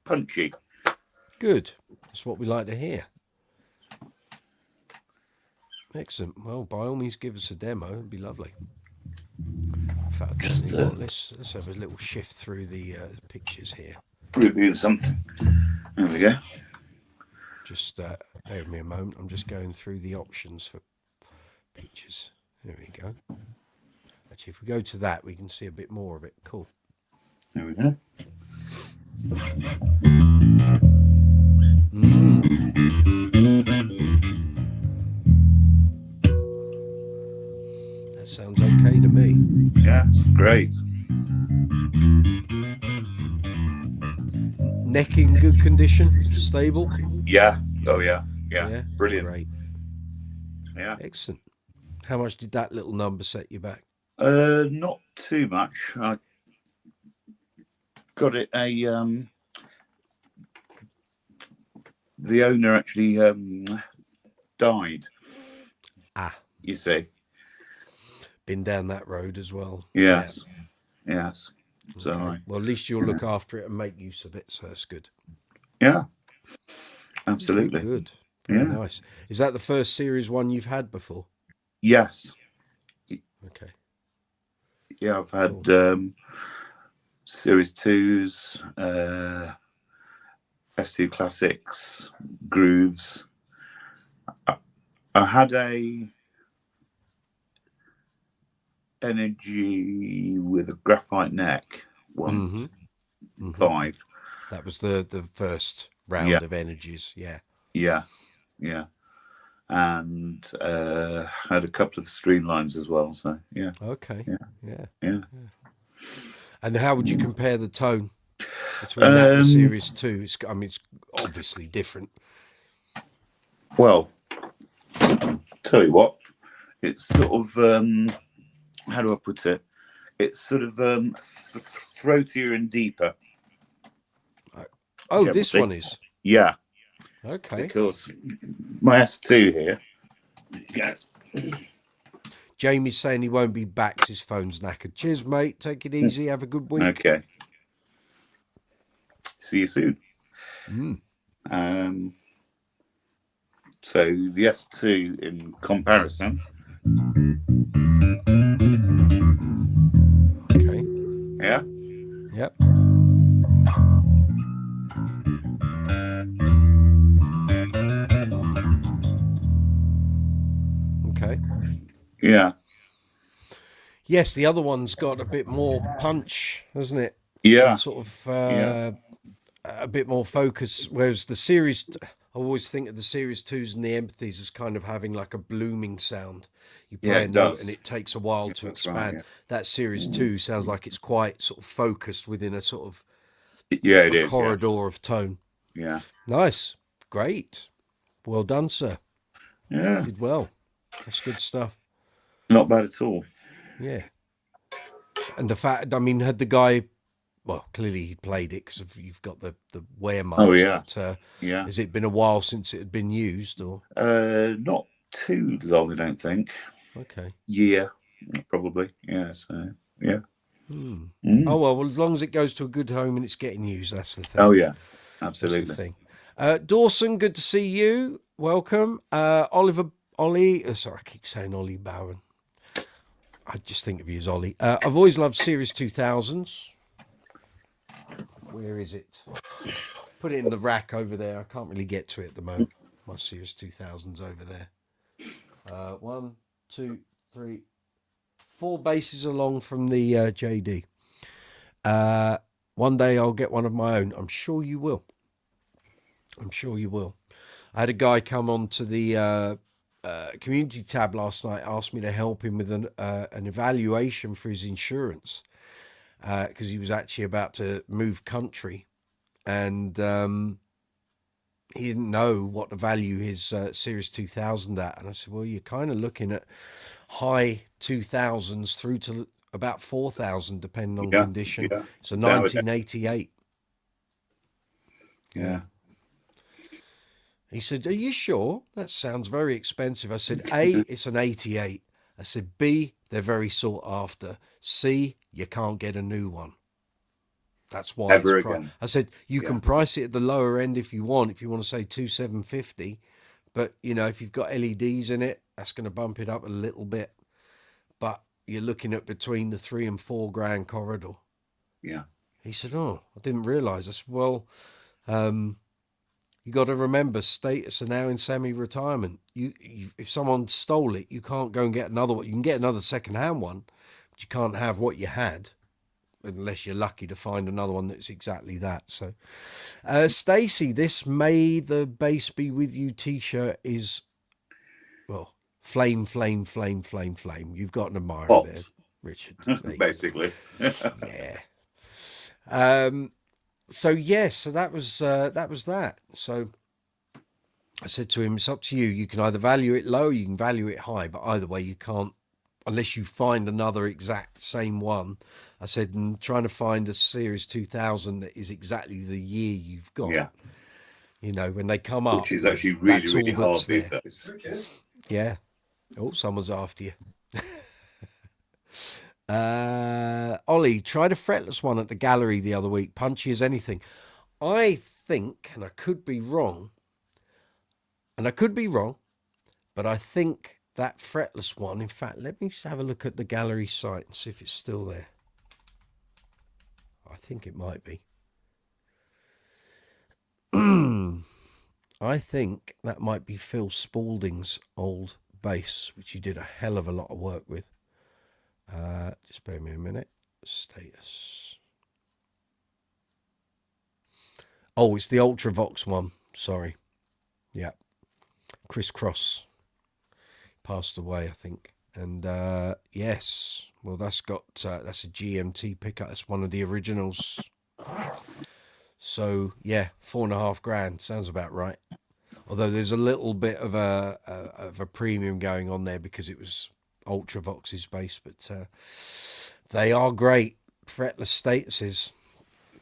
punchy. Good. That's what we like to hear. Excellent. Well, by all means, give us a demo. It'd be lovely. In fact, let's have a little shift through the pictures here. Review something. There we go. Just bear with me a moment. I'm just going through the options for pictures. There we go. Actually, if we go to that, we can see a bit more of it. Cool. There we go. Yeah, it's great. Neck in good condition, stable. Yeah. Oh yeah. Yeah. Brilliant. Great. Yeah. Excellent. How much did that little number set you back? Not too much. I got it the owner actually died. You see. Been down that road as well. Yes. Yeah. Yes. So Okay. Well, at least you'll look after it and make use of it, so that's good. Yeah. Absolutely. Good. Very nice. Is that the first series one you've had before? Yes. Okay. Yeah, I've had Series 2s, S2 Classics, Grooves. I had a Energy with a graphite neck once. 5. That was the first round of Energies. Yeah. Yeah. Yeah. And had a couple of streamlines as well. So yeah. Okay. Yeah. And how would you compare the tone between that and Series 2? It's obviously different. Well, tell you what, it's sort of how do I put it? It's sort of throatier and deeper. Oh, generally. This one is. Yeah. Okay. Because my S2 here. Yeah. Jamie's saying he won't be back 'cause his phone's knackered. Cheers, mate. Take it easy. Have a good week. Okay. See you soon. So the S2 in comparison. Okay. Yeah. Yep. Okay. Yeah. Yes, the other one's got a bit more punch, hasn't it? Yeah. And sort of a bit more focus. Whereas the Series, I always think of the Series 2s and the Empathies as kind of having like a blooming sound. You play a note and it takes a while to expand. Right, That Series 2 sounds like it's quite sort of focused within a sort of corridor of tone. Yeah. Nice. Great. Well done, sir. Yeah. You did well. That's good stuff. Not bad at all. Yeah. And the fact, had the guy, well, clearly he played it because you've got the wear marks. Oh, yeah. But, has it been a while since it had been used? Or not too long, I don't think. Okay. Yeah, probably. Yeah, so, yeah. Oh, well, as long as it goes to a good home and it's getting used, that's the thing. Oh, yeah, absolutely. That's the thing. Dawson, good to see you. Welcome. Ollie, sorry, I keep saying Ollie Bowen. I just think of you as Ollie. I've always loved Series 2000s. Where is it? Put it in the rack over there. I can't really get to it at the moment. My Series 2000s over there. 1, 2, 3, 4 bases along from the Jaydee. One day I'll get one of my own. I'm sure you will. I'm sure you will. I had a guy come on to the community tab last night, asked me to help him with an evaluation for his insurance because he was actually about to move country, and he didn't know what to value his Series 2000 at. And I said, well, you're kind of looking at high 2000s through to about 4,000 depending on condition. Yeah. It's a 1988. Yeah. He said, are you sure? That sounds very expensive. I said, A, it's an 88. I said, B, they're very sought after. C, you can't get a new one. That's why Ever it's again. I said, you can price it at the lower end if you want to say 2,750. But, if you've got LEDs in it, that's going to bump it up a little bit. But you're looking at between the $3,000 and $4,000 corridor. Yeah. He said, oh, I didn't realize. I said, well, you got to remember, Status are now in semi-retirement. You, if someone stole it, you can't go and get another one. You can get another second-hand one, but you can't have what you had unless you're lucky to find another one that's exactly that. So, Stacey, this May the Bass Be With You t-shirt is, well, flame. You've got an admirer Hot. there. Richard. There you go. Basically. Yeah. So yes, so that was that. So I said to him, it's up to you. You can either value it low, you can value it high, but either way, you can't unless you find another exact same one. I said, and trying to find a Series 2000 that is exactly the year you've got. Yeah. You know, when they come up, Which is actually really, that's really all hard that's these there. days. Yeah. Oh, someone's after you. Ollie, tried a fretless one at the gallery the other week. Punchy as anything. I think, and I could be wrong, but I think that fretless one, in fact, let me just have a look at the gallery site and see if it's still there. I think it might be. I think that might be Phil Spaulding's old bass, which he did a hell of a lot of work with. Just bear me a minute. Status. Oh, it's the Ultravox one. Sorry. Yeah. Chris Cross passed away, I think. And yes, well, that's a GMT pickup. That's one of the originals. So yeah, $4,500 sounds about right. Although there's a little bit of a premium going on there because it was Ultravox's bass, but they are great fretless statuses.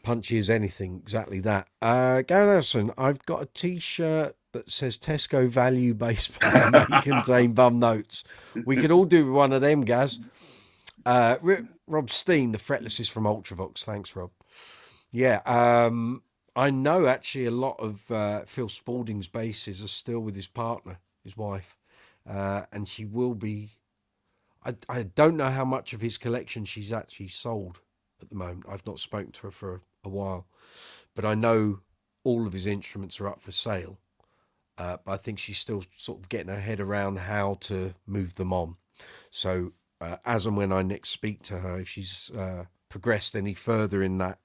Punchy as anything, exactly that. Gary Nelson, I've got a T-shirt that says Tesco Value Bass Player may contain bum notes. We could all do one of them, Gaz. Rob Steen, the fretless is from Ultravox. Thanks, Rob. Yeah, I know actually a lot of Phil Spaulding's basses are still with his partner, his wife, and she will be. I don't know how much of his collection she's actually sold at the moment. I've not spoken to her for a while, but I know all of his instruments are up for sale. But I think she's still sort of getting her head around how to move them on. So as and when I next speak to her, if she's progressed any further in that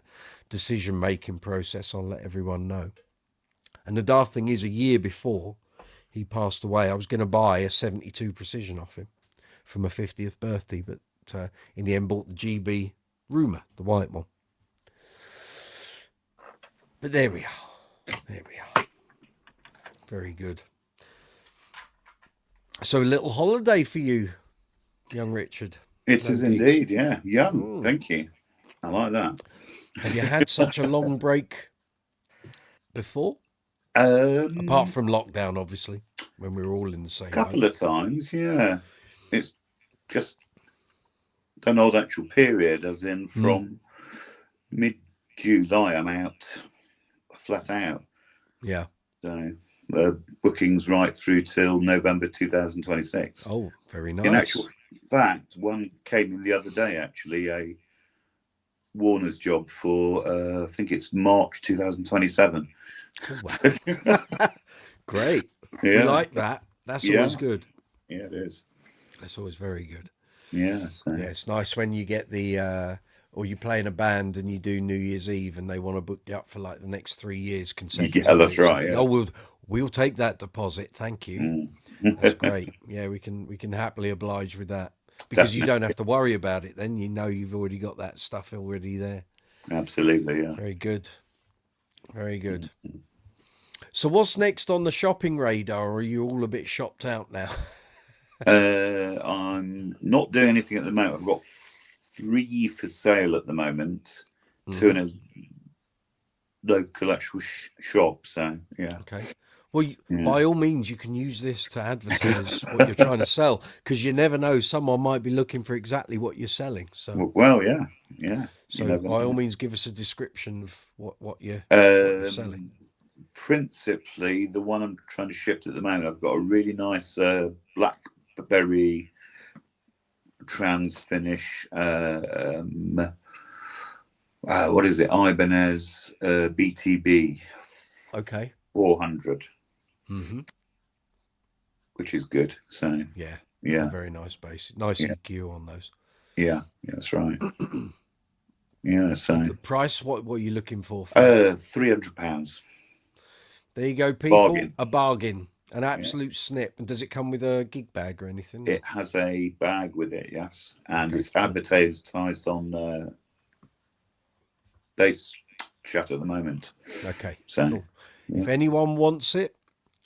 decision-making process, I'll let everyone know. And the daft thing is, a year before he passed away, I was going to buy a 72 Precision off him for my 50th birthday, but in the end bought the GB Rumour, the white one. But there we are. There we are. Very good. So a little holiday for you, young Richard. It is indeed, yeah. Young, thank you. I like that. Have you had such a long break before? Apart from lockdown, obviously, when we were all in the same couple of times, yeah. It's just an odd actual period, as in from mid-July, I'm out, flat out. Yeah. So bookings right through till November 2026. Oh, very nice. In actual fact, one came in the other day, actually, a Warner's job for, I think it's March 2027. Oh, wow. Great. Yeah. We like that. That's always good. Yeah, it is. That's always very good. Yeah. So. Yeah, it's nice when you get the, or you play in a band and you do New Year's Eve and they want to book you up for like the next 3 years consecutively. Yeah, that's right. Yeah. Oh, we'll take that deposit. Thank you. That's great. Yeah, we can happily oblige with that. Because Definitely. You don't have to worry about it then. You know you've already got that stuff already there. Absolutely, yeah. Very good. Very good. So what's next on the shopping radar? Or are you all a bit shopped out now? I'm not doing anything at the moment. I've got 3 for sale at the moment. 2 in a local actual shop. So, yeah. Okay. Well, by all means, you can use this to advertise what you're trying to sell, because you never know, someone might be looking for exactly what you're selling. So, well, yeah. So, by all means, give us a description of what you're selling. Principally, the one I'm trying to shift at the moment, I've got a really nice blackberry trans finish. What is it? Ibanez BTB. Okay. 400. Which is good. So yeah, very nice bass, nice EQ on those. Yeah, that's right. Yeah, so the price, what are you looking for? £300. There you go, people. Bargain. A bargain. An absolute snip. And does it come with a gig bag or anything? It has a bag with it, yes, and Okay, it's cool. advertised on Bass Chat at the moment. Okay, So, cool. yeah. If anyone wants it,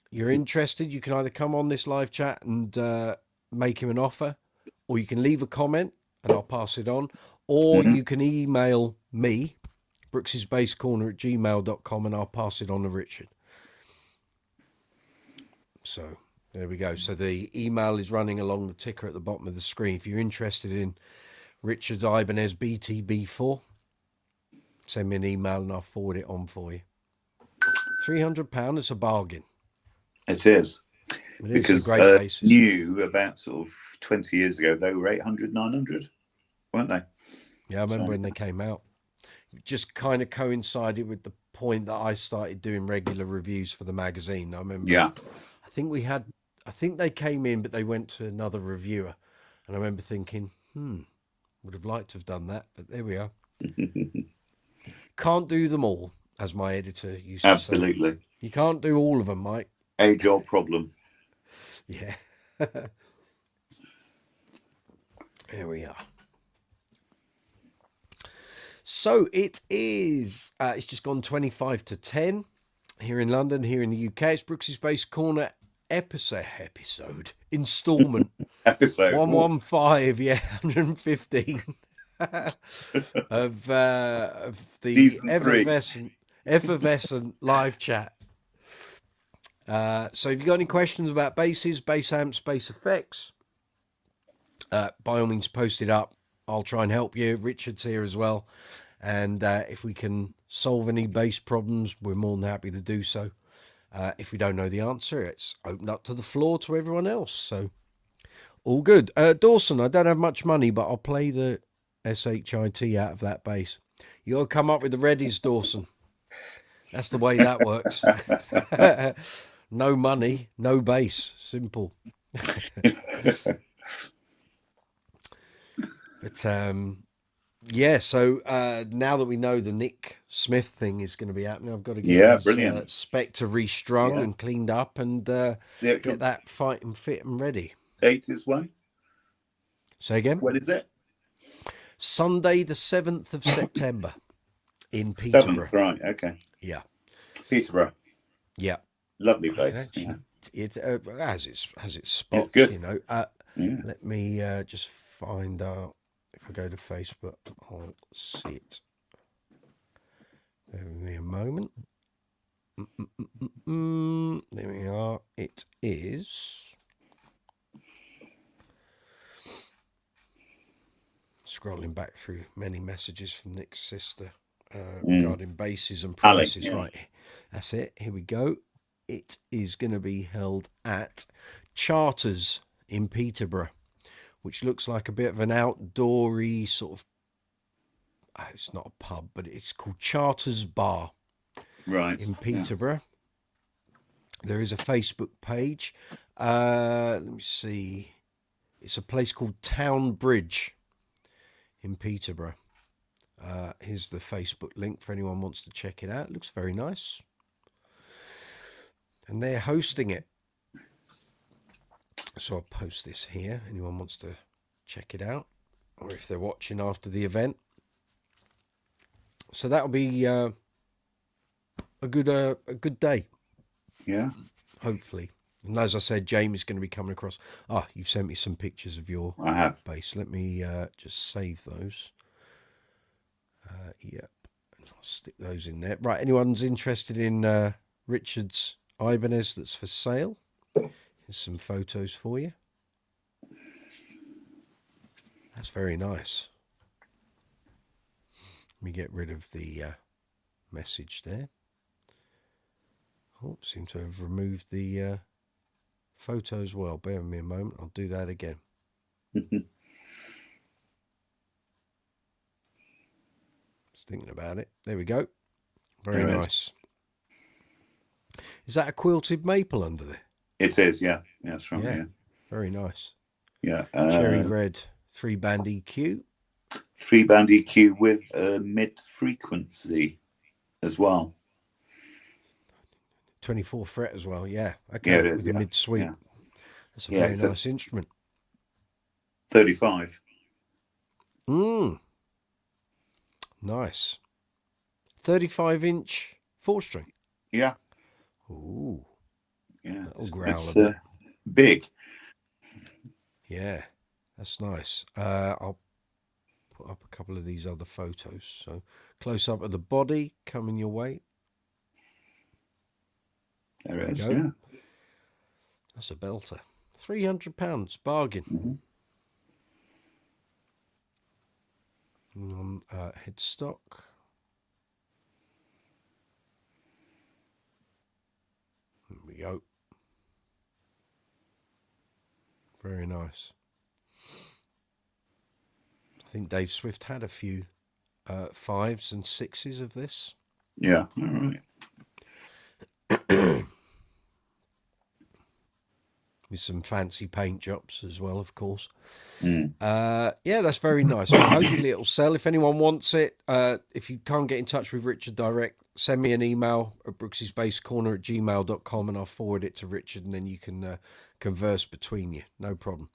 you're interested, you can either come on this live chat and make him an offer, or you can leave a comment and I'll pass it on, or you can email me, brooks'sbasscorner@gmail.com, and I'll pass it on to Richard. So there we go. So the email is running along the ticker at the bottom of the screen. If you're interested in Richard's Ibanez BTB4, send me an email and I'll forward it on for you. £300, it's a bargain. It is. It Because is a great basis. new about sort of 20 years ago, they were 800, 900, weren't they? Yeah, I remember when they came out. It just kind of coincided with the point that I started doing regular reviews for the magazine. I remember. Yeah. I think they came in, but they went to another reviewer, and I remember thinking, would have liked to have done that, but there we are. Can't do them all, as my editor used to say. Absolutely. You can't do all of them, Mike. Age-old problem. Yeah. There we are. So it is, it's just gone 25 to 10 here in London, here in the UK. It's Brooks's Bass Corner episode, installment. Episode 115, yeah, 115 of the effervescent live chat. So if you've got any questions about basses, bass amps, bass effects, by all means post it up. I'll try and help you. Richard's here as well. And if we can solve any bass problems, we're more than happy to do so. If we don't know the answer, it's open up to the floor to everyone else. So all good. Dawson, I don't have much money, but I'll play the SHIT out of that bass. You got to come up with the readies, Dawson. That's the way that works. No money, no bass. Simple. But yeah, so now that we know the Nick Smith thing is going to be happening, I've got to get his Spectre restrung and cleaned up and get that fight and fit and ready. Date is when? Say again? When is it? Sunday the 7th of September in Peterborough. 7th, right, okay. Yeah. Peterborough. Yeah. Lovely place. Actually, it has its spots, it's good. You know. Let me just find out. If I go to Facebook, I'll see it. Give me a moment. There we are. It is. Scrolling back through many messages from Nick's sister regarding basses and prices. Alex, Right. That's it. Here we go. It is going to be held at Charters in Peterborough, which looks like a bit of an outdoory sort of, it's not a pub, but it's called Charters Bar in Peterborough. Yeah. There is a Facebook page. Let me see. It's a place called Town Bridge in Peterborough. Here's the Facebook link for anyone who wants to check it out. It looks very nice. And they're hosting it. So I'll post this here. Anyone wants to check it out, or if they're watching after the event. So that'll be a good day. Yeah. Hopefully. And as I said, Jamie's going to be coming across. You've sent me some pictures of your bass. Let me just save those. Yep. I'll stick those in there. Right. Anyone's interested in Richard's Ibanez that's for sale? Here's some photos for you. That's very nice. Let me get rid of the message there. Oh, seem to have removed the photo as well. Bear with me a moment. I'll do that again. Just thinking about it. There we go. Very nice. Is that a quilted maple under there? It is, yeah. Yeah, that's right. Yeah. Very nice. Yeah. Cherry red 3-band EQ. 3-band EQ with mid frequency as well. 24 fret as well. Yeah. Okay. Yeah, it is. With the mid sweep. Yeah. That's a very nice instrument. 35. Nice. 35-inch 4-string. Yeah. Ooh. Yeah. That'll growl a bit. Big. Yeah. That's nice. I'll put up a couple of these other photos. So close up of the body coming your way. There it is. Yeah. That's a belter. £300 bargain. Headstock. There we go. Very nice. I think Dave Swift had a few 5s and 6s of this. Yeah. All right. With some fancy paint jobs as well, of course. Mm. Yeah, that's very nice. Well, hopefully it'll sell. If anyone wants it, if you can't get in touch with Richard direct, send me an email at brooksysbasscorner@gmail.com and I'll forward it to Richard and then you can converse between you. No problem.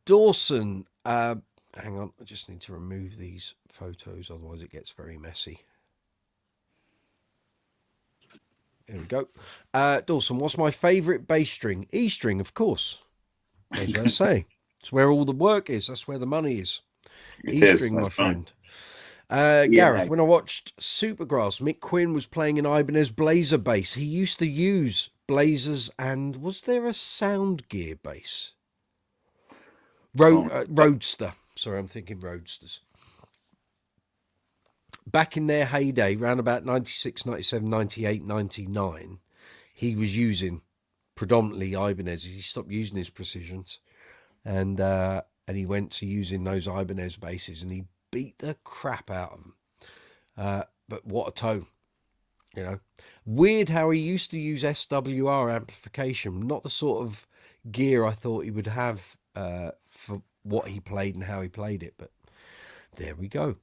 Dawson, hang on, I just need to remove these photos, otherwise it gets very messy. There we go. Dawson, what's my favourite bass string? E string, of course. Goes without saying. It's where all the work is. That's where the money is. E string, my friend. Gareth, when I watched Supergrass, Mick Quinn was playing an Ibanez Blazer bass. He used to use Blazers and was there a Sound Gear bass? Roadster. Sorry, I'm thinking Roadsters. Back in their heyday, around about 96, 97, 98, 99, he was using predominantly Ibanez. He stopped using his Precisions and he went to using those Ibanez basses and he beat the crap out of them. But what a tone, you know. Weird how he used to use SWR amplification, not the sort of gear I thought he would have for what he played and how he played it, but there we go.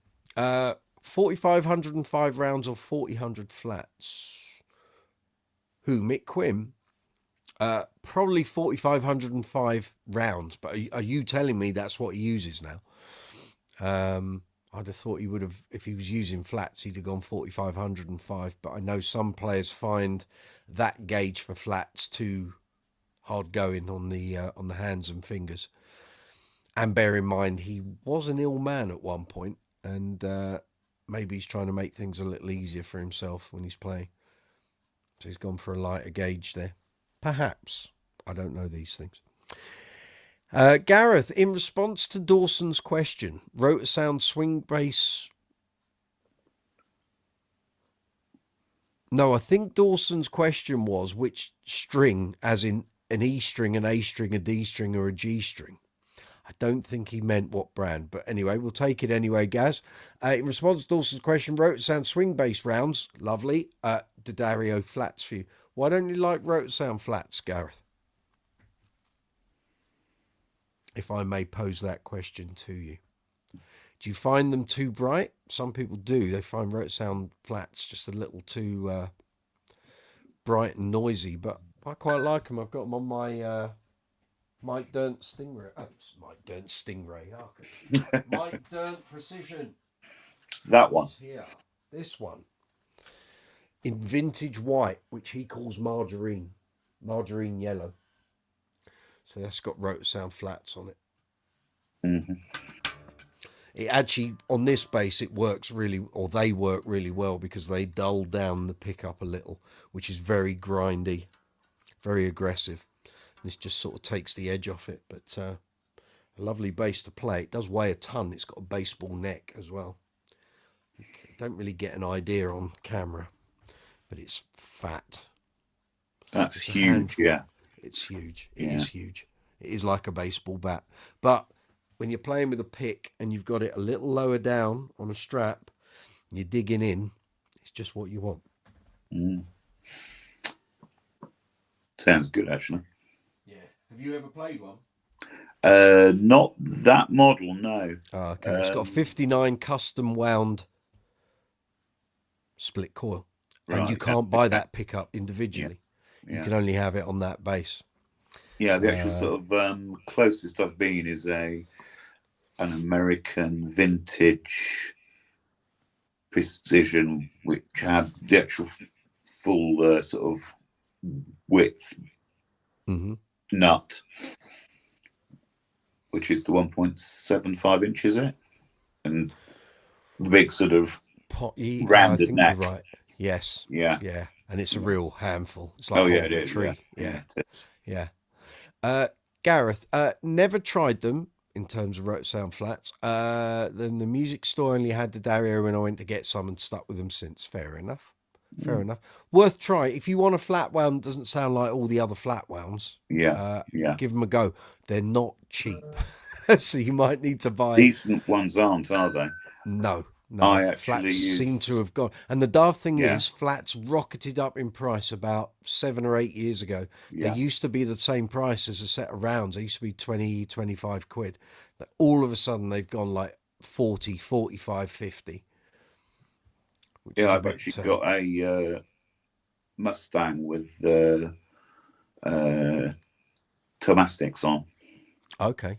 4,505 rounds or 4,000 flats. Who, Mick Quinn? Probably 4,505 rounds, but are you telling me that's what he uses now? I'd have thought he would have, if he was using flats, he'd have gone 4,505, but I know some players find that gauge for flats too hard going on the hands and fingers. And bear in mind, he was an ill man at one point, and maybe he's trying to make things a little easier for himself when he's playing. So he's gone for a lighter gauge there. Perhaps. I don't know these things. Gareth, in response to Dawson's question, Rotor Sound swing bass. No, I think Dawson's question was which string, as in an E string, an A string, a D string, or a G string. I don't think he meant what brand, but anyway, we'll take it anyway, Gaz. In response to Dawson's question, Rotor Sound swing bass rounds, lovely. D'Addario flats for you. Why don't you like Rotor Sound flats, Gareth? If I may pose that question to you. Do you find them too bright? Some people do. They find Rotor Sound flats just a little too bright and noisy, but I quite like them. I've got them on my Mike Dirnt Stingray. Oh, it's Mike Dirnt Stingray. Okay. Mike Dirnt Precision. That one. Here. This one. In vintage white, which he calls margarine yellow. So that's got Rotor Sound flats on it. Mm-hmm. It actually, on this bass, it works really, or they work really well because they dull down the pickup a little, which is very grindy, very aggressive. This just sort of takes the edge off it, but a lovely bass to play. It does weigh a ton. It's got a baseball neck as well. You don't really get an idea on camera, but it's fat. That's huge, yeah. It's huge. It is huge. It is like a baseball bat. But when you're playing with a pick and you've got it a little lower down on a strap, you're digging in, it's just what you want. Mm. Sounds good, actually. Yeah. Have you ever played one? Not that model, no. Oh, okay. It's got a 59 custom wound split coil. and you can't buy that pickup individually. You can only have it on that bass. Yeah, the actual sort of closest I've been is an American vintage Precision, which had the actual full sort of width nut, which is the 1.75 inches, and the big sort of rounded neck. You're right. Yes. Yeah. Yeah. And it's a real handful. It's like holding a tree. Yeah. Gareth, never tried them in terms of rote sound flats. Then the music store only had the Dario when I went to get some and stuck with them since. Fair enough. Worth try. If you want a flat wound that doesn't sound like all the other flat wounds, give them a go. They're not cheap. So you might need to buy... Decent ones aren't, are they? No. I actually flats seem to have gone, and the daft thing is, flats rocketed up in price about 7 or 8 years ago. They used to be the same price as a set of rounds. They used to be 20, 25 quid. But all of a sudden, they've gone like 40, 45, 50. I've actually got a Mustang with Tomastics on. Okay.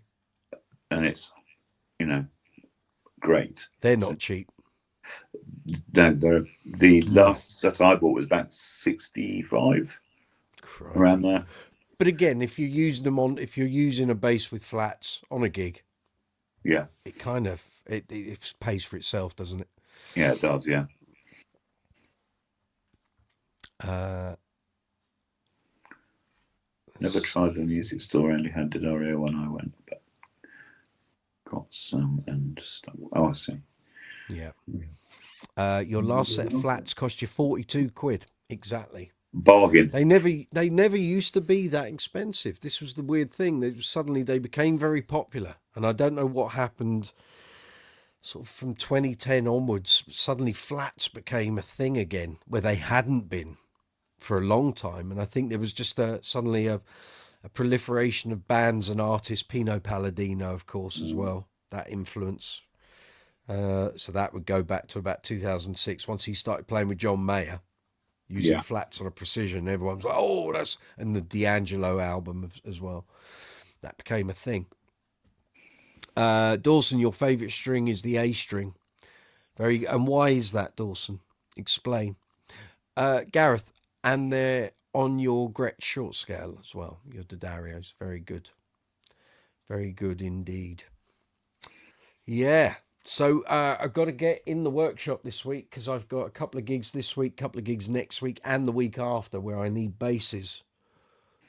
And it's, great. They're not cheap. No, the last set I bought was about 65, around there. But again, if you're using a bass with flats on a gig, it kind of it pays for itself, doesn't it? Yeah, it does. Yeah. Never tried the music store. Only had Dario when I went, but got some and stuff. Oh, I see. Yeah. Your last set of flats cost you 42 quid. Exactly. Bargain. They never used to be that expensive. This was the weird thing. Suddenly they became very popular, and I don't know what happened. Sort of from 2010 onwards, suddenly flats became a thing again, where they hadn't been for a long time. And I think there was just suddenly a proliferation of bands and artists. Pino Palladino, of course, as well. That influence. So that would go back to about 2006, once he started playing with John Mayer, using flats on a Precision. Everyone's like, oh, that's... And the D'Angelo album as well. That became a thing. Dawson, your favourite string is the A string. And why is that, Dawson? Explain. Gareth, and they're on your Gretsch short scale as well. Your D'Adarios. Very good. Very good indeed. Yeah. So I've got to get in the workshop this week, because I've got a couple of gigs this week, a couple of gigs next week, and the week after, where I need basses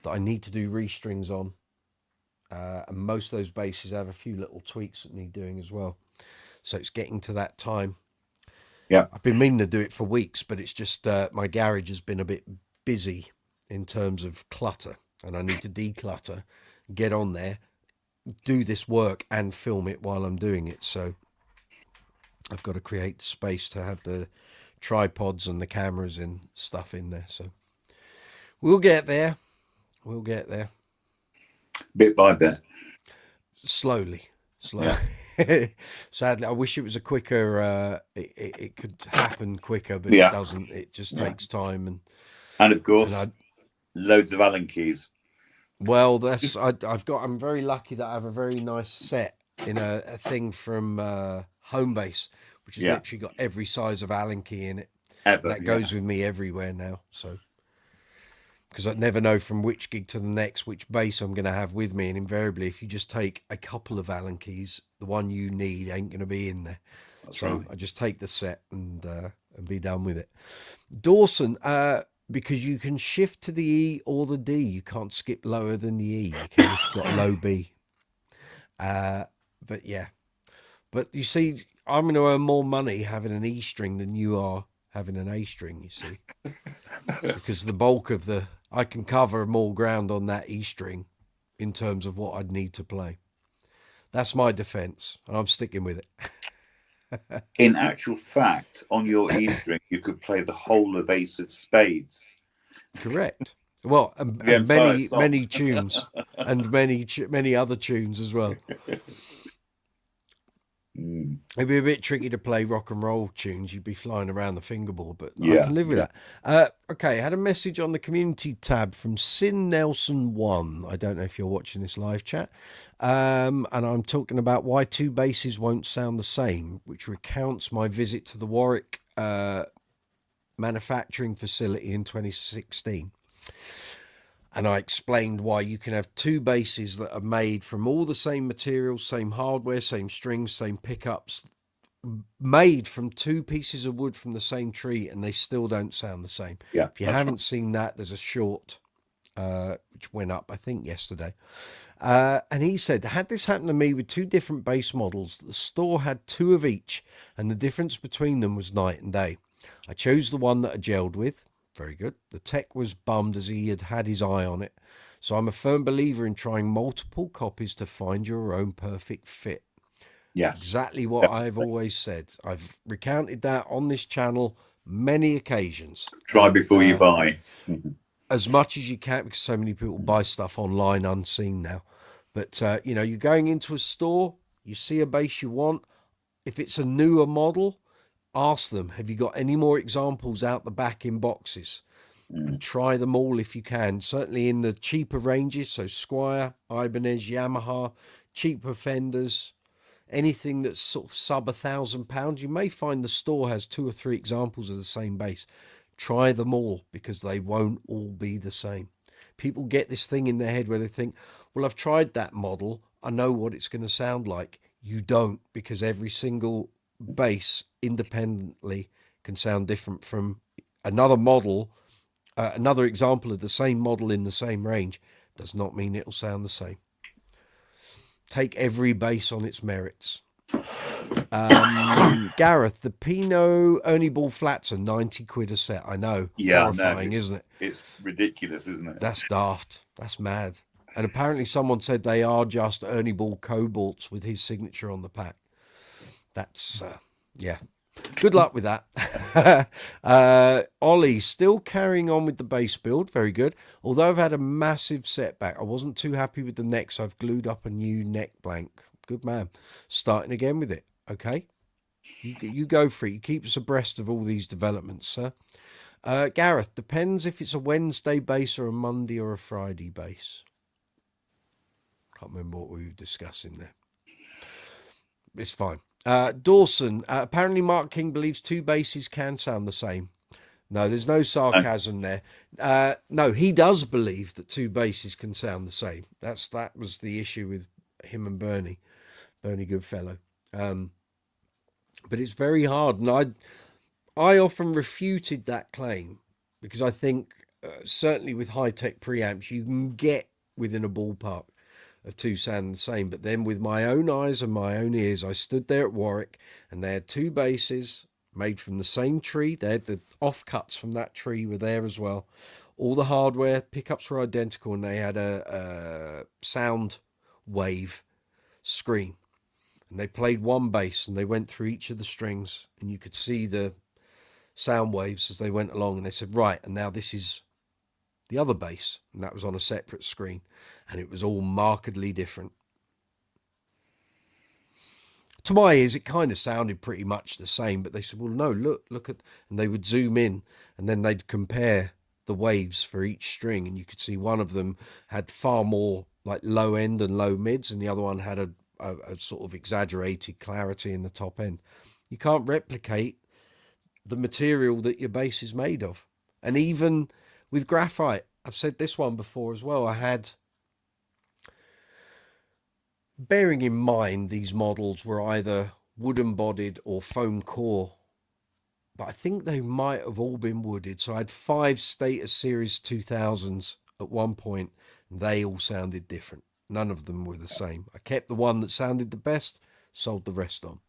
that I need to do restrings on. And most of those basses have a few little tweaks that need doing as well. So it's getting to that time. Yeah. I've been meaning to do it for weeks, but it's just my garage has been a bit busy in terms of clutter, and I need to declutter, get on there, do this work and film it while I'm doing it. So I've got to create space to have the tripods and the cameras and stuff in there. So we'll get there. We'll get there. Bit by bit. Slowly. Yeah. Sadly, I wish it was a quicker, it could happen quicker, but it doesn't. It just takes time. And of course, loads of Allen keys. Well, I'm very lucky that I have a very nice set in a thing from Homebase, which has literally got every size of Allen key in it. That goes with me everywhere now. So, because I never know from which gig to the next which bass I'm going to have with me, and invariably, if you just take a couple of Allen keys, the one you need ain't going to be in there. That's so right. I just take the set and be done with it. Dawson, because you can shift to the E or the D, you can't skip lower than the E. You can if you've got a low B. But yeah, but you see, I'm going to earn more money having an E string than you are having an A string, you see, because the bulk of I can cover more ground on that E string in terms of what I'd need to play. That's my defense, and I'm sticking with it. In actual fact, on your E string, you could play the whole of Ace of Spades. Correct. Well, and many tunes, and many other tunes as well. It'd be a bit tricky to play rock and roll tunes. You'd be flying around the fingerboard, but I Yeah, can live with yeah. that. Okay, I had a message on the community tab from Sin Nelson 1. I don't know if you're watching this live chat. And I'm talking about why two basses won't sound the same, which recounts my visit to the Warwick manufacturing facility in 2016. And I explained why you can have two basses that are made from all the same materials, same hardware, same strings, same pickups, made from two pieces of wood from the same tree, and they still don't sound the same. Yeah, If you that's haven't right. seen that, there's a short which went up, I think, yesterday. And he said, had this happened to me with two different bass models, the store had two of each, and the difference between them was night and day. I chose the one that I gelled with. Very good. The tech was bummed as he had had his eye on it. So I'm a firm believer in trying multiple copies to find your own perfect fit. Yes, Exactly what I've definitely. always said. I've recounted that on this channel many occasions. Try And before you buy. Mhm. as much as you can, because so many people buy stuff online unseen now. But, you know, you're going into a store, you see a bass you want. If it's a newer model, ask them, have you got any more examples out the back in boxes? And try them all if you can. Certainly in the cheaper ranges, so Squire, Ibanez, Yamaha, cheaper Fenders, anything that's sort of sub £1,000, you may find the store has two or three examples of the same bass. Try them all because they won't all be the same. People get this thing in their head where they think, well, I've tried that model, I know what it's going to sound like. You don't, because every single bass independently can sound different from another model. Another example of the same model in the same range does not mean it'll sound the same. Take every bass on its merits. Gareth, the Pinot Ernie Ball flats are 90 quid a set. I know. Yeah, no, Horrifying, isn't it? it's ridiculous, isn't it? That's daft. That's mad. And apparently someone said they are just Ernie Ball cobalts with his signature on the pack. That's, yeah. Good luck with that. Ollie, still carrying on with the bass build. Very good. Although I've had a massive setback, I wasn't too happy with the neck, so I've glued up a new neck blank. Good man. Starting again with it. Okay. You go for it. You keep us abreast of all these developments, sir. Gareth, depends if it's a Wednesday bass or a Monday or a Friday bass. Can't remember what we were discussing there. It's fine. Dawson, apparently Mark King believes two basses can sound the same. No, there's no sarcasm there. No, he does believe that two basses can sound the same. That was the issue with him and Bernie Goodfellow. But it's very hard, and I often refuted that claim because I think certainly with high-tech preamps you can get within a ballpark of two sounding the same. But then with my own eyes and my own ears, I stood there at Warwick and they had two basses made from the same tree. They had the offcuts from that tree were there as well. All the hardware pickups were identical, and they had a sound wave screen. And they played one bass and they went through each of the strings, and you could see the sound waves as they went along. And they said, right, and now this is the other bass, and that was on a separate screen, and it was all markedly different. To my ears, it kind of sounded pretty much the same, but they said, well, no, look at, and they would zoom in, and then they'd compare the waves for each string, and you could see one of them had far more like low end and low mids, and the other one had a sort of exaggerated clarity in the top end. You can't replicate the material that your bass is made of. And even with graphite, I've said this one before as well, I had, bearing in mind these models were either wooden bodied or foam core, but I think they might have all been wooded. So I had 5 Status Series 2000s at one point, and they all sounded different. None of them were the same. I kept the one that sounded the best, sold the rest on.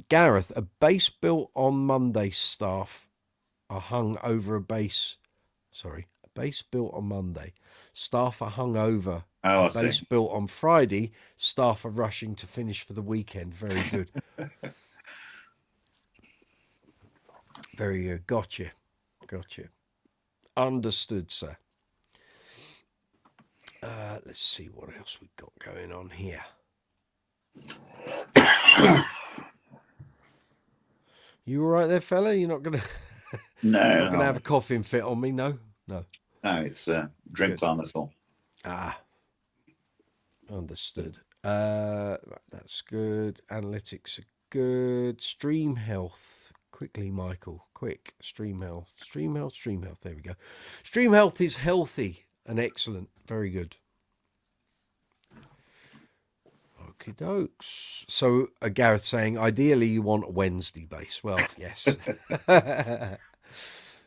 Gareth, a bass built on Monday staff are hung over a bass. Sorry, a bass built on Monday. Staff are hung over Oh, a I bass see. built on Friday. Staff are rushing to finish for the weekend. Very good. Very good. Gotcha. Understood, sir. Let's see what else we've got going on here. You all right there, fella? You're not gonna not gonna have a coughing fit on me? No. No, it's drink time, that's all. Understood. That's good. Analytics are good. Stream health. Quickly, Michael. Quick. Stream health. Stream health. Stream health. There we go. Stream health is healthy and excellent. Very good. Okie dokes. So, Gareth saying, ideally you want a Wednesday bass. Well, yes.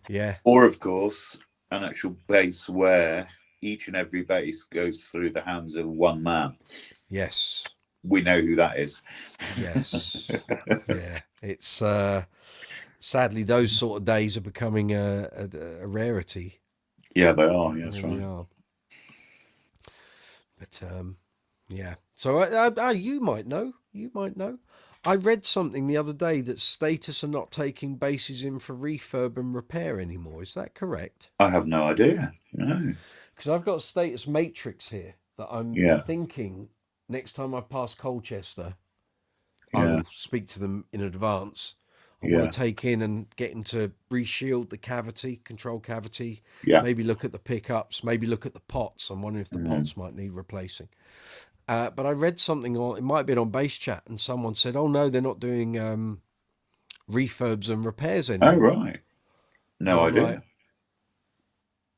Yeah. Or, of course, an actual bass where each and every bass goes through the hands of one man. Yes. We know who that is. Yes. Yeah. It's sadly those sort of days are becoming a rarity. Yeah, they are. Yeah, that's right. They are. But yeah. So you might know. You might know. I read something the other day that Status are not taking basses in for refurb and repair anymore. Is that correct? I have no idea. No. Because I've got a Status Matrix here that I'm thinking next time I pass Colchester, I will speak to them in advance. I want to take in and get into reshield the cavity, control cavity. Yeah. Maybe look at the pickups. Maybe look at the pots. I'm wondering if the pots might need replacing. But I read something on, it might have been on Bass Chat, and someone said, oh no, they're not doing refurbs and repairs anymore. Oh, right. No idea. Like,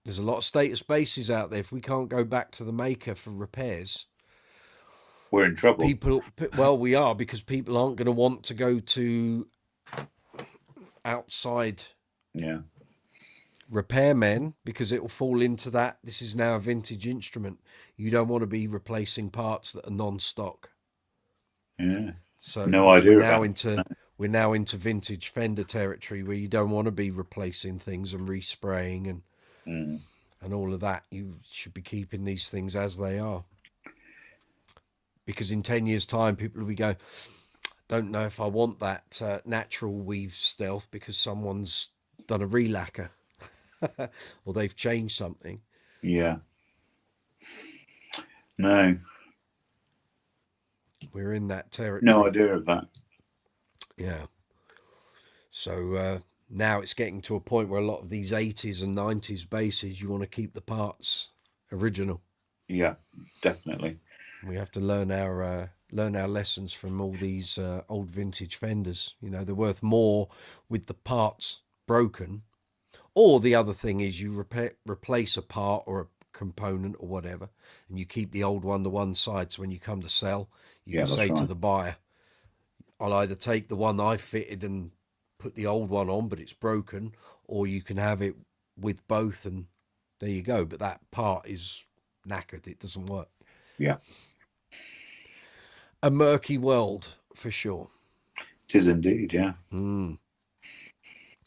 there's a lot of Status basses out there. If we can't go back to the maker for repairs, we're in trouble. Well, we are, because people aren't going to want to go to outside repairmen, because it will fall into that. This is now a vintage instrument. You don't want to be replacing parts that are non-stock. Yeah. So no idea. We're now into vintage Fender territory, where you don't want to be replacing things and respraying and all of that. You should be keeping these things as they are, because in 10 years' time, people will be going, don't know if I want that natural weave stealth because someone's done a relacquer or they've changed something. Yeah. No. We're in that territory. No idea of that. Yeah. So now it's getting to a point where a lot of these 80s and 90s basses, you want to keep the parts original. Yeah, definitely. We have to learn our lessons from all these old vintage Fenders. You know, they're worth more with the parts broken. Or the other thing is you replace a part or a component or whatever, and you keep the old one to one side. So when you come to sell, you can say to the buyer, I'll either take the one I fitted and put the old one on, but it's broken, or you can have it with both, and there you go. But that part is knackered. It doesn't work. Yeah. A murky world, for sure. It is indeed, yeah.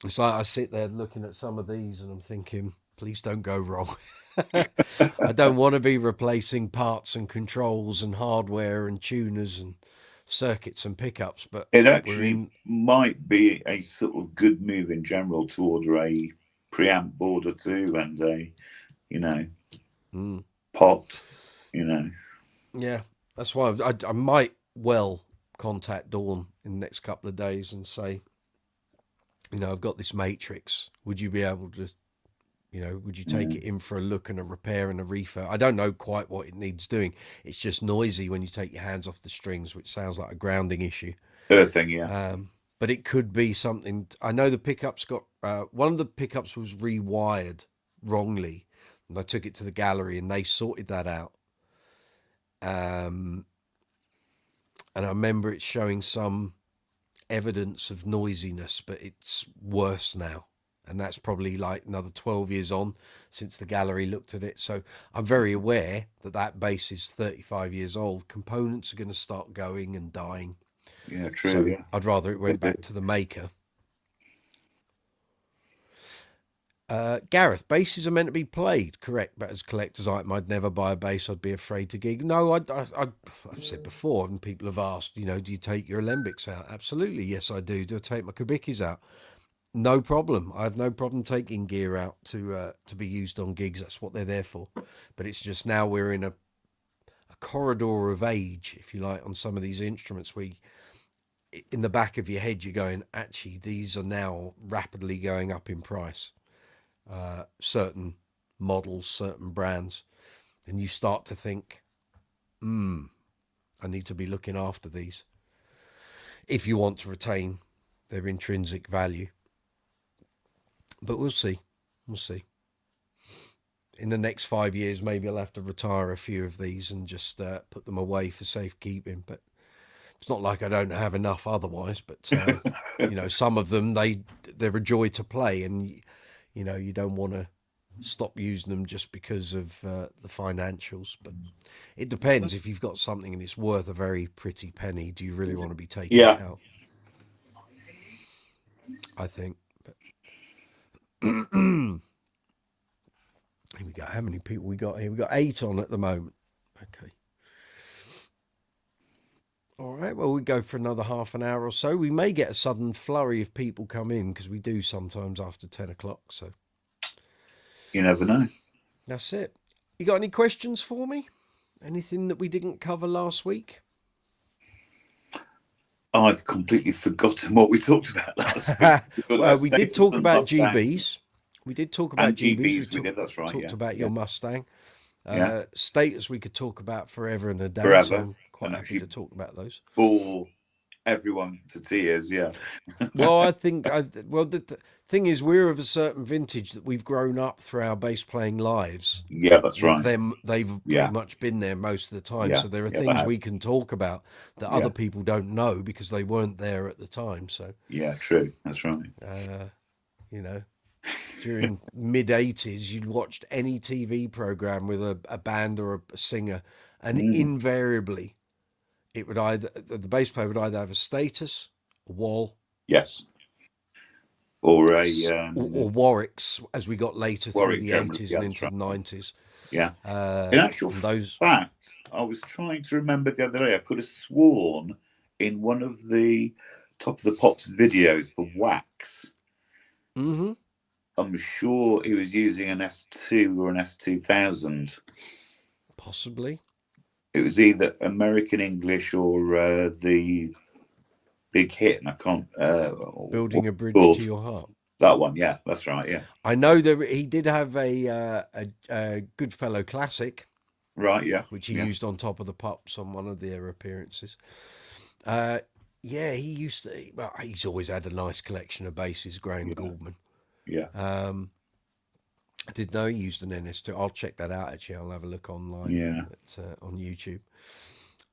It's like I sit there looking at some of these and I'm thinking, please don't go wrong. I don't want to be replacing parts and controls and hardware and tuners and circuits and pickups, but it actually might be a sort of good move in general to order a preamp board or two and a, pot, Yeah, that's why I might well contact Dawn in the next couple of days and say, I've got this Matrix. Would you be able to, would you take it in for a look and a repair and a refurb? I don't know quite what it needs doing. It's just noisy when you take your hands off the strings, which sounds like a grounding issue. Earthing, yeah. But it could be something. I know the pickups got, one of the pickups was rewired wrongly, and I took it to the gallery and they sorted that out. And I remember it showing some evidence of noisiness, but it's worse now, and that's probably like another 12 years on since the gallery looked at it. So I'm very aware that bass is 35 years old. Components are going to start going and dying. Yeah, true. So yeah. I'd rather it went back to the maker. Gareth, basses are meant to be played, correct? But as collector's item, I'd never buy a bass. I'd be afraid to gig. No, I've said before, and people have asked, do you take your alembics out? Absolutely, yes, I do. Do I take my kubikis out? No problem. I have no problem taking gear out to be used on gigs. That's what they're there for. But it's just now we're in a corridor of age, if you like, on some of these instruments. In the back of your head, you're going, actually, these are now rapidly going up in price. Certain models, certain brands, and you start to think, I need to be looking after these if you want to retain their intrinsic value. But we'll see. We'll see. In the next 5 years, maybe I'll have to retire a few of these and just put them away for safekeeping. But it's not like I don't have enough otherwise. But some of them they're a joy to play, and you don't want to stop using them just because of the financials. But it depends. If you've got something and it's worth a very pretty penny, do you really want to be taking it out? I think. But here we go. How many people we got here? We got 8 on at the moment. Okay. All right. Well, we go for another half an hour or so. We may get a sudden flurry of people come in, because we do sometimes after 10 o'clock. So you never know. That's it. You got any questions for me? Anything that we didn't cover last week? I've completely forgotten what we talked about last week. Well, we did talk about GBs. We did talk about GBs. We did, that's right. Talked about your Mustang. Yeah. Status we could talk about forever and a day. Forever. So I'm quite happy to talk about those. Bore everyone to tears, yeah. Well, I think, the thing is, we're of a certain vintage that we've grown up through our bass playing lives. Yeah, that's right. They've pretty much been there most of the time. Yeah. So there are things we can talk about that other people don't know because they weren't there at the time. So yeah, true. That's right. During mid 80s, you'd watched any TV program with a band or a singer, and invariably it would the bass player would either have a Status, a Wall, yes, or or Warwick's, as we got later through the 80s and into the 90s. Yeah. In actual fact, I was trying to remember the other day. I could have sworn in one of the Top of the Pops videos for Wax. Mm-hmm. I'm sure he was using an S2 or an S2000. Possibly. It was either American English or the big hit, and I can't. Building a Bridge to Your Heart. That one, yeah, that's right, yeah. I know that he did have a Goodfellow Classic. Right, yeah. Which he used on Top of the Pops on one of their appearances. He used to. Well, he's always had a nice collection of basses, Graham Gouldman. Yeah. I did know he used an NS2. I'll check that out, actually. I'll have a look online. Yeah. On YouTube.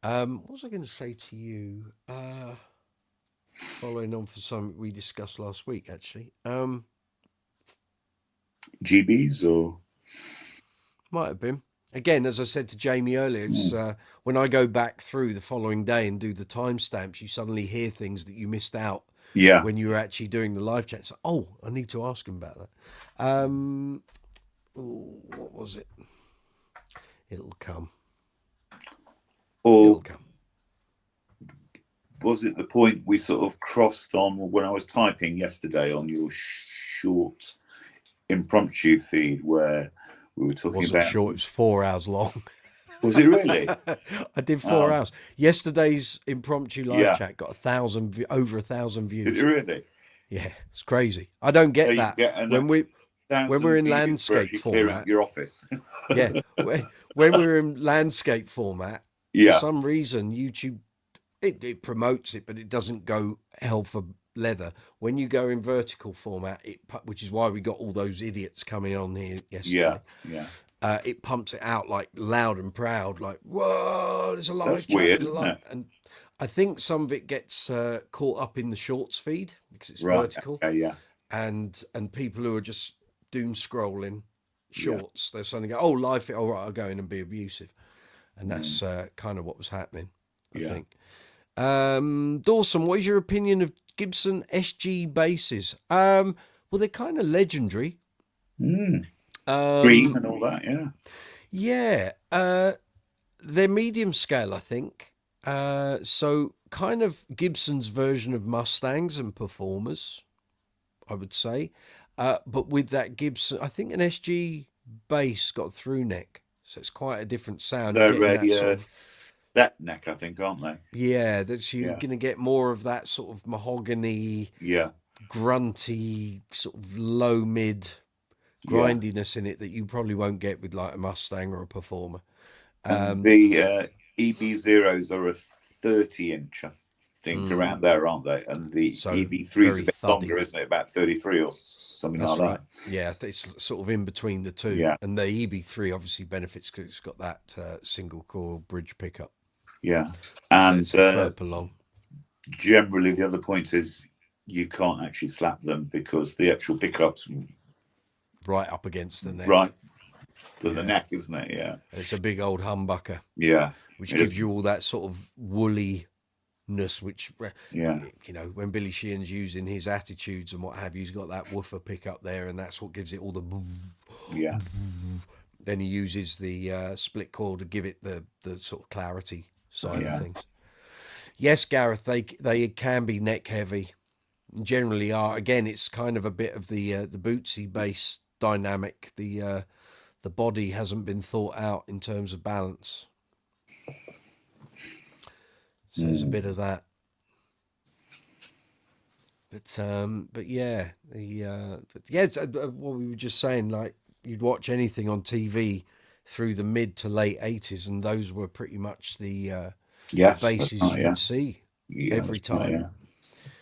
What was I going to say to you? Following on for something we discussed last week, actually. GBs or? Might have been. Again, as I said to Jamie earlier, it's, when I go back through the following day and do the timestamps, you suddenly hear things that you missed out. Yeah. When you were actually doing the live chat. So, I need to ask him about that. What was it? It'll come. It'll come. Was it the point we sort of crossed on when I was typing yesterday on your short impromptu feed where we were talking about... short, it was 4 hours long. Was it really? I did 4 hours. Yesterday's impromptu live chat got over 1,000 views. Did it really? Yeah, it's crazy. I don't get that when we're in landscape format. Your office. Yeah, when we're in landscape format, for some reason YouTube it promotes it, but it doesn't go hell for leather. When you go in vertical format, which is why we got all those idiots coming on here yesterday. Yeah. It pumps it out like loud and proud, like, whoa, there's a live That's chat. Weird, isn't it? And I think some of it gets caught up in the shorts feed because it's vertical. Okay, yeah. And people who are just doom scrolling shorts, they're suddenly go, live feed, all right, I'll go in and be abusive. And that's kind of what was happening, I think. Dawson, what is your opinion of Gibson SG basses? Well, they're kind of legendary. Green and all that, yeah. They're medium scale, I think. So kind of Gibson's version of Mustangs and Performers, I would say. But with that Gibson, I think an SG bass got through neck. So it's quite a different sound. You're They're getting that sort a of, set neck, I think, aren't they? yeah, that's you're Yeah. going to get more of that sort of mahogany, Yeah. grunty, sort of low mid Yeah. grindiness in it that you probably won't get with like a Mustang or a Performer. And the EB Zeros are a 30-inch, I think, around there, aren't they? And the So EB3 is very a bit thuddy. longer, isn't it? About 33 or something That's like right. that. Yeah, it's sort of in between the two. Yeah. And the EB3 obviously benefits because it's got that single core bridge pickup. Yeah. So And it's a burp along. generally, the other point is you can't actually slap them because the actual pickup's Right up against the neck. right to the neck, isn't it? Yeah. And it's a big old humbucker. Yeah. Which gives you all that sort of woolliness, which, yeah, you know, when Billy Sheehan's using his attitudes and what have you, he's got that woofer pickup there, and that's what gives it all the. Yeah. Then he uses the split coil to give it the sort of clarity side of things. Yes, Gareth, they can be neck heavy. Generally are. Again, it's kind of a bit of the Bootsy bass dynamic. The body hasn't been thought out in terms of balance. So there's a bit of that. But yeah, what we were just saying, like you'd watch anything on TV through the mid to late 80s, and those were pretty much the basses you'd see every time. Right,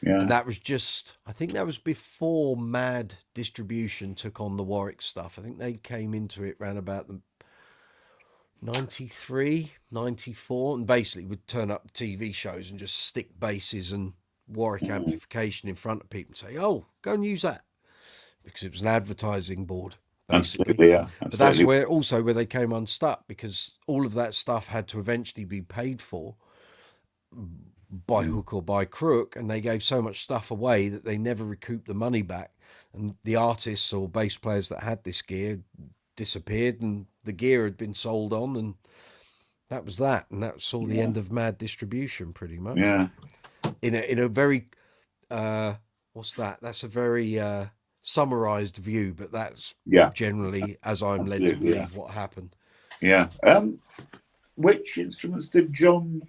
yeah. And that was just, I think that was before Mad Distribution took on the Warwick stuff. I think they came into it around about the 93, 94, and basically would turn up TV shows and just stick basses and Warwick amplification in front of people and say, oh, go and use that. Because it was an advertising board, basically. Absolutely, yeah. Absolutely. But that's where they came unstuck, because all of that stuff had to eventually be paid for by hook or by crook, and they gave so much stuff away that they never recouped the money back. And the artists or bass players that had this gear disappeared, and the gear had been sold on, and that was that. And that saw the end of Mad Distribution, pretty much. Yeah. In a very what's that? That's a very summarized view, but that's generally, as I'm led to believe, what happened. Yeah. Which instruments did John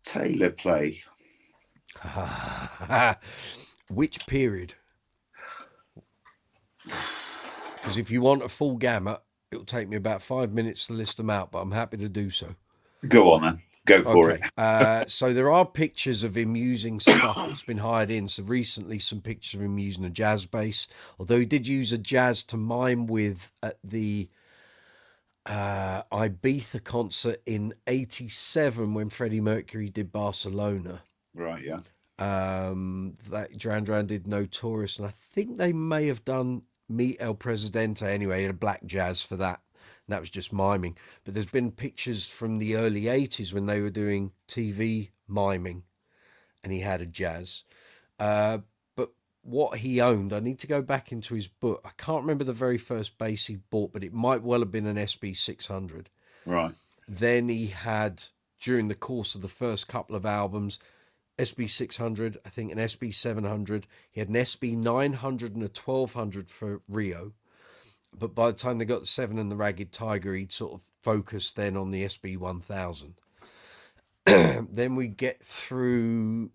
Taylor play? Which period? Because if you want a full gamut, it'll take me about 5 minutes to list them out, but I'm happy to do so. Go on then. Go for it. So there are pictures of him using stuff that's been hired in. So recently, some pictures of him using a jazz bass, although he did use a jazz to mime with at the Ibiza concert in '87 when Freddie Mercury did Barcelona. Right, yeah. That Duran did Notorious, and I think they may have done Meet El Presidente anyway, a black jazz for that. And that was just miming. But there's been pictures from the early 80s when they were doing TV miming, and he had a jazz. But what he owned, I need to go back into his book. I can't remember the very first bass he bought, but it might well have been an SB 600. Right. Then he had, during the course of the first couple of albums, SB 600, I think an SB 700. He had an SB 900 and a 1200 for Rio. But by the time they got the 7 and the Ragged Tiger, he'd sort of focused then on the SB 1000. Then we get through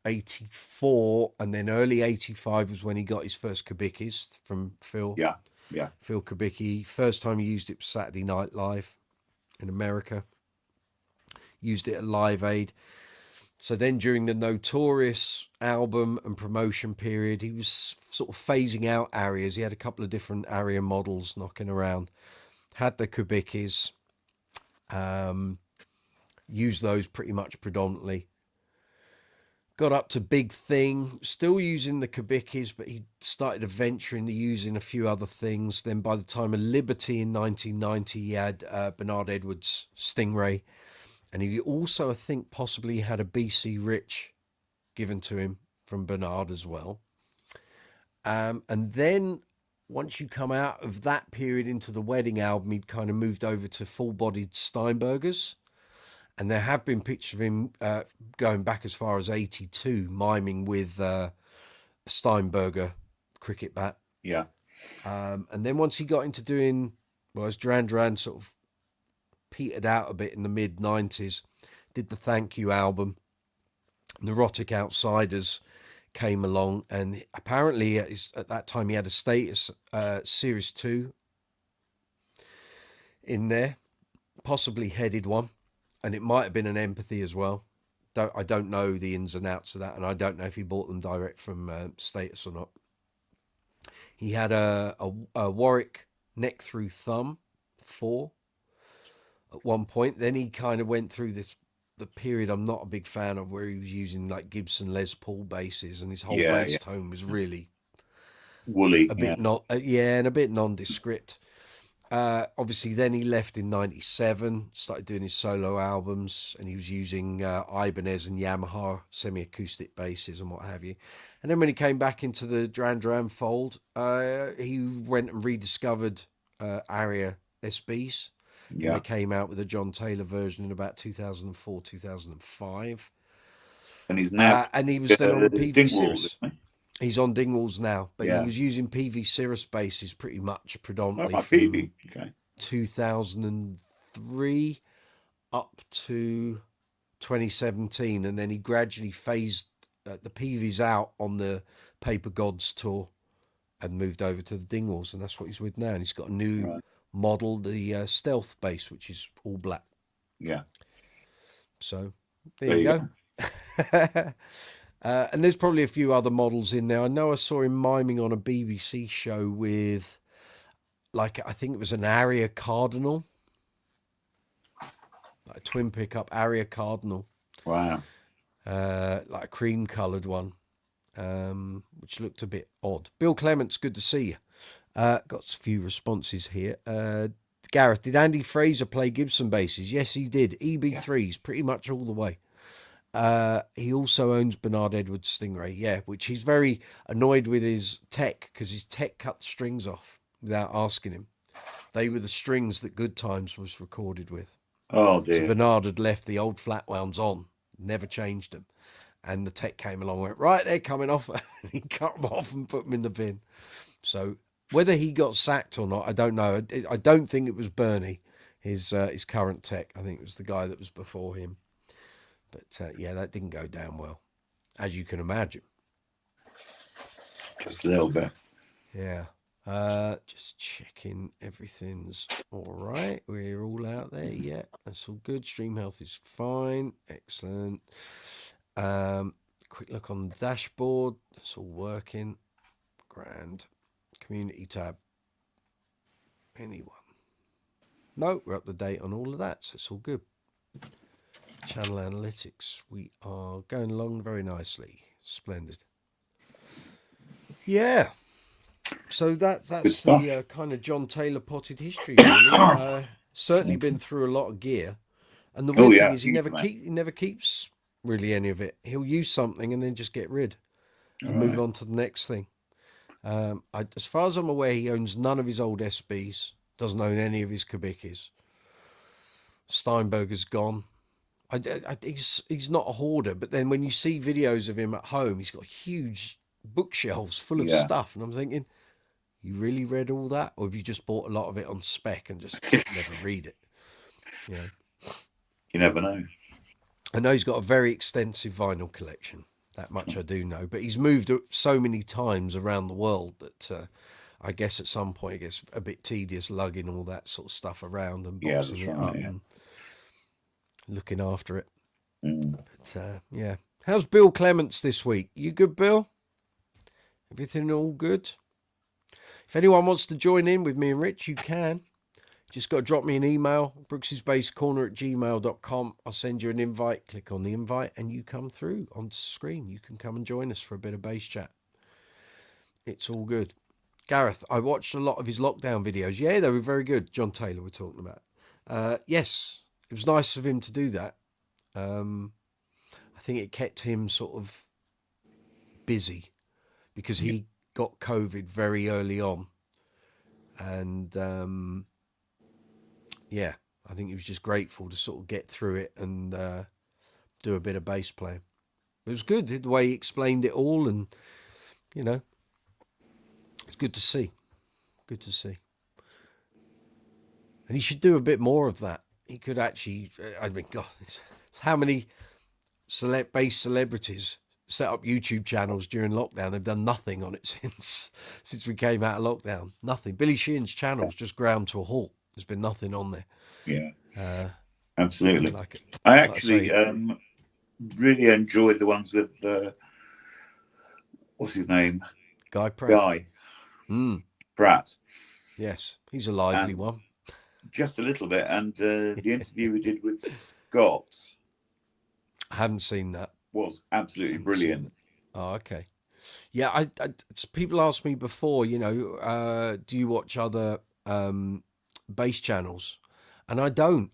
84, and then early 85 was when he got his first Kubickies from Phil. Yeah, yeah. Phil Kubicki. First time he used it was Saturday Night Live in America. Used it at Live Aid. So then during the Notorious album and promotion period, he was sort of phasing out Arias. He had a couple of different Aria models knocking around. Had the Kubickis. Used those pretty much predominantly. Got up to Big Thing. Still using the Kubickis, but he started to venture into using a few other things. Then by the time of Liberty in 1990, he had Bernard Edwards Stingray. And he also, I think, possibly had a BC Rich given to him from Bernard as well. And then once you come out of that period into the Wedding album, he'd kind of moved over to full-bodied Steinbergers. And there have been pictures of him going back as far as 82, miming with a Steinberger cricket bat. Yeah. And then once he got into doing... Well, as Duran sort of petered out a bit in the mid-90s, did the Thank You album. Neurotic Outsiders came along, and apparently at that time he had a Status Series 2 in there, possibly headed one, and it might have been an Empathy as well. I don't know the ins and outs of that, and I don't know if he bought them direct from Status or not. He had a Warwick Neck Through Thumb 4 at one point. Then he kind of went through the period I'm not a big fan of, where he was using like Gibson Les Paul basses, and his whole bass tone was really woolly, a bit and a bit nondescript. Obviously, then he left in '97, started doing his solo albums, and he was using Ibanez and Yamaha semi-acoustic basses and what have you. And then when he came back into the Duran fold, he went and rediscovered Aria SBs. Yeah. They came out with a John Taylor version in about 2004, 2005. And he's now and he was then on the PV Cirrus. He's on Dingwalls now, but he was using PV Cirrus basses pretty much predominantly from PV. 2003 up to 2017, and then he gradually phased the PVs out on the Paper Gods tour and moved over to the Dingwalls, and that's what he's with now. And he's got a new model, the Stealth bass, which is all black. Yeah. So there you go. And there's probably a few other models in there. I know I saw him miming on a BBC show with, like, I think it was an Aria Cardinal, like a twin pickup Aria Cardinal. Wow. Like a cream coloured one, which looked a bit odd. Bill Clements, good to see you. Got a few responses here. Gareth, did Andy Fraser play Gibson basses? Yes, he did. EB3s, pretty much all the way. He also owns Bernard Edwards Stingray, which he's very annoyed with his tech, because his tech cut the strings off without asking him. They were the strings that Good Times was recorded with. Oh, dear. So Bernard had left the old flat wounds on, never changed them. And the tech came along and went, right, they're coming off. And he cut them off and put them in the bin. So whether he got sacked or not, I don't know. I don't think it was Bernie, his current tech. I think it was the guy that was before him. But that didn't go down well, as you can imagine. Just a little bit. Yeah. Just checking everything's all right. We're all out there. Yeah, that's all good. Stream health is fine. Excellent. Quick look on the dashboard. It's all working. Grand. Community tab. Anyone? No, we're up to date on all of that, so it's all good. Channel analytics. We are going along very nicely. Splendid. Yeah. So that's the kind of John Taylor potted history, really. Certainly been through a lot of gear. And the weird thing is he never keeps really any of it. He'll use something and then just get rid and move on to the next thing. As far as I'm aware, he owns none of his old SBs, doesn't own any of his Kubicki's. Steinberger's gone. He's not a hoarder, but then when you see videos of him at home, he's got huge bookshelves full of stuff, and I'm thinking, you really read all that, or have you just bought a lot of it on spec and just never read it? You never know. I know he's got a very extensive vinyl collection. That much I do know, but he's moved so many times around the world that I guess at some point it gets a bit tedious lugging all that sort of stuff around and boxing it up and looking after it. But how's Bill Clements this week? You good, Bill? Everything all good? If anyone wants to join in with me and Rich, you can. Just got to drop me an email, brooksysbasscorner@gmail.com. I'll send you an invite. Click on the invite and you come through on screen. You can come and join us for a bit of bass chat. It's all good. Gareth, I watched a lot of his lockdown videos. Yeah, they were very good. John Taylor we're talking about. Yes, it was nice of him to do that. I think it kept him sort of busy because he got COVID very early on. And I think he was just grateful to sort of get through it and do a bit of bass playing. It was good the way he explained it all, and it's good to see. Good to see. And he should do a bit more of that. He could actually, I mean, God, it's how many base celebrities set up YouTube channels during lockdown? They've done nothing on it since we came out of lockdown. Nothing. Billy Sheehan's channel's just ground to a halt. There's been nothing on there. Yeah, absolutely. Like I actually really enjoyed the ones with what's his name? Guy Pratt. Guy Pratt. Yes, he's a lively one. Just a little bit, and the interview we did with Scott. I haven't seen that. Was absolutely brilliant. Oh, okay. Yeah, I people asked me before, you know, do you watch other bass channels? And I don't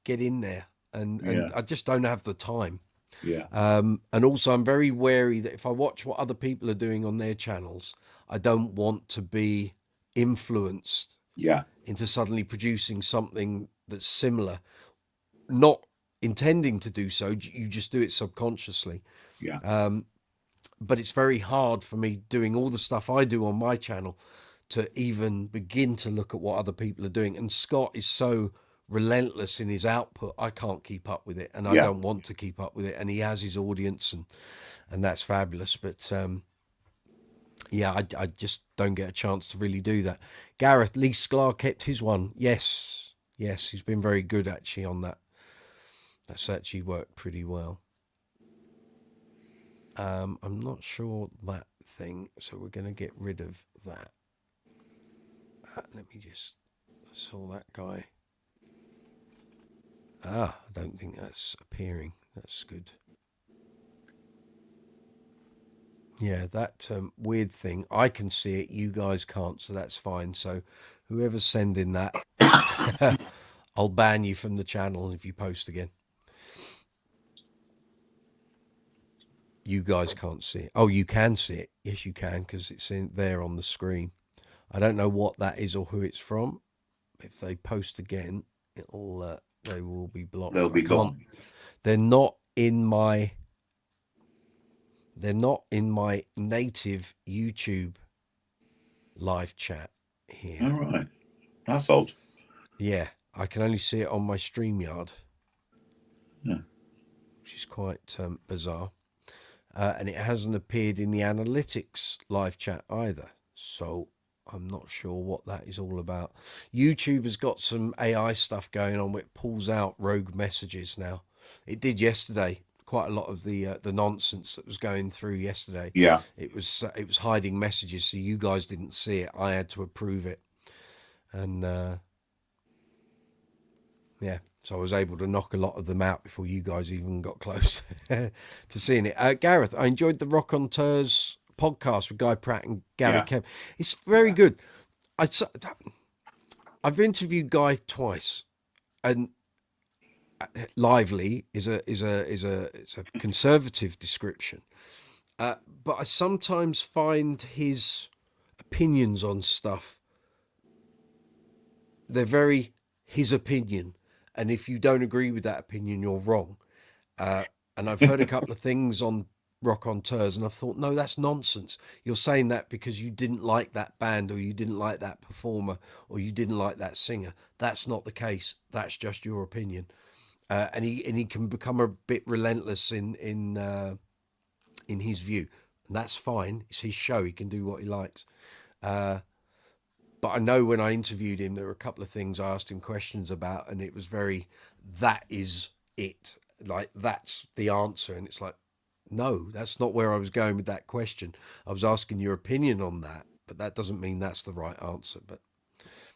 get in there, and I just don't have the time. Yeah. And also I'm very wary that if I watch what other people are doing on their channels, I don't want to be influenced into suddenly producing something that's similar, not intending to do so. You just do it subconsciously. But it's very hard for me doing all the stuff I do on my channel to even begin to look at what other people are doing. And Scott is so relentless in his output, I can't keep up with it, and I don't want to keep up with it. And he has his audience, and that's fabulous. But I just don't get a chance to really do that. Gareth, Lee Sklar kept his one. Yes, he's been very good actually on that. That's actually worked pretty well. I'm not sure that thing, so we're going to get rid of that. Let me just saw that guy. I don't think that's appearing. That's good. Yeah, that weird thing. I can see it. You guys can't, so that's fine. So whoever's sending that, I'll ban you from the channel if you post again. You guys can't see it. Oh, you can see it. Yes, you can, because it's in there on the screen. I don't know what that is or who it's from. If they post again, it'll they will be blocked. They'll be gone. They're not in my native YouTube live chat here. All right. That's odd. Yeah, I can only see it on my StreamYard. Yeah. Which is quite bizarre. And it hasn't appeared in the analytics live chat either. So I'm not sure what that is all about. YouTube has got some AI stuff going on where it pulls out rogue messages now. It did yesterday. Quite a lot of the nonsense that was going through yesterday. Yeah. It was hiding messages, so you guys didn't see it. I had to approve it. And so I was able to knock a lot of them out before you guys even got close to seeing it. Gareth, I enjoyed the Rock on Tours podcast with Guy Pratt and Gary Kemp. It's very good. I've interviewed Guy twice, and lively is a conservative description, but I sometimes find his opinions on stuff, they're very his opinion. And if you don't agree with that opinion, you're wrong. And I've heard a couple of things on Rock on Tours, and I've thought, no, that's nonsense. You're saying that because you didn't like that band, or you didn't like that performer, or you didn't like that singer. That's not the case. That's just your opinion. And he can become a bit relentless in his view, and that's fine. It's his show. He can do what he likes. But I know when I interviewed him, there were a couple of things I asked him questions about, and it was very, that is it. Like, that's the answer. And it's like, no, that's not where I was going with that question. I was asking your opinion on that, but that doesn't mean that's the right answer. But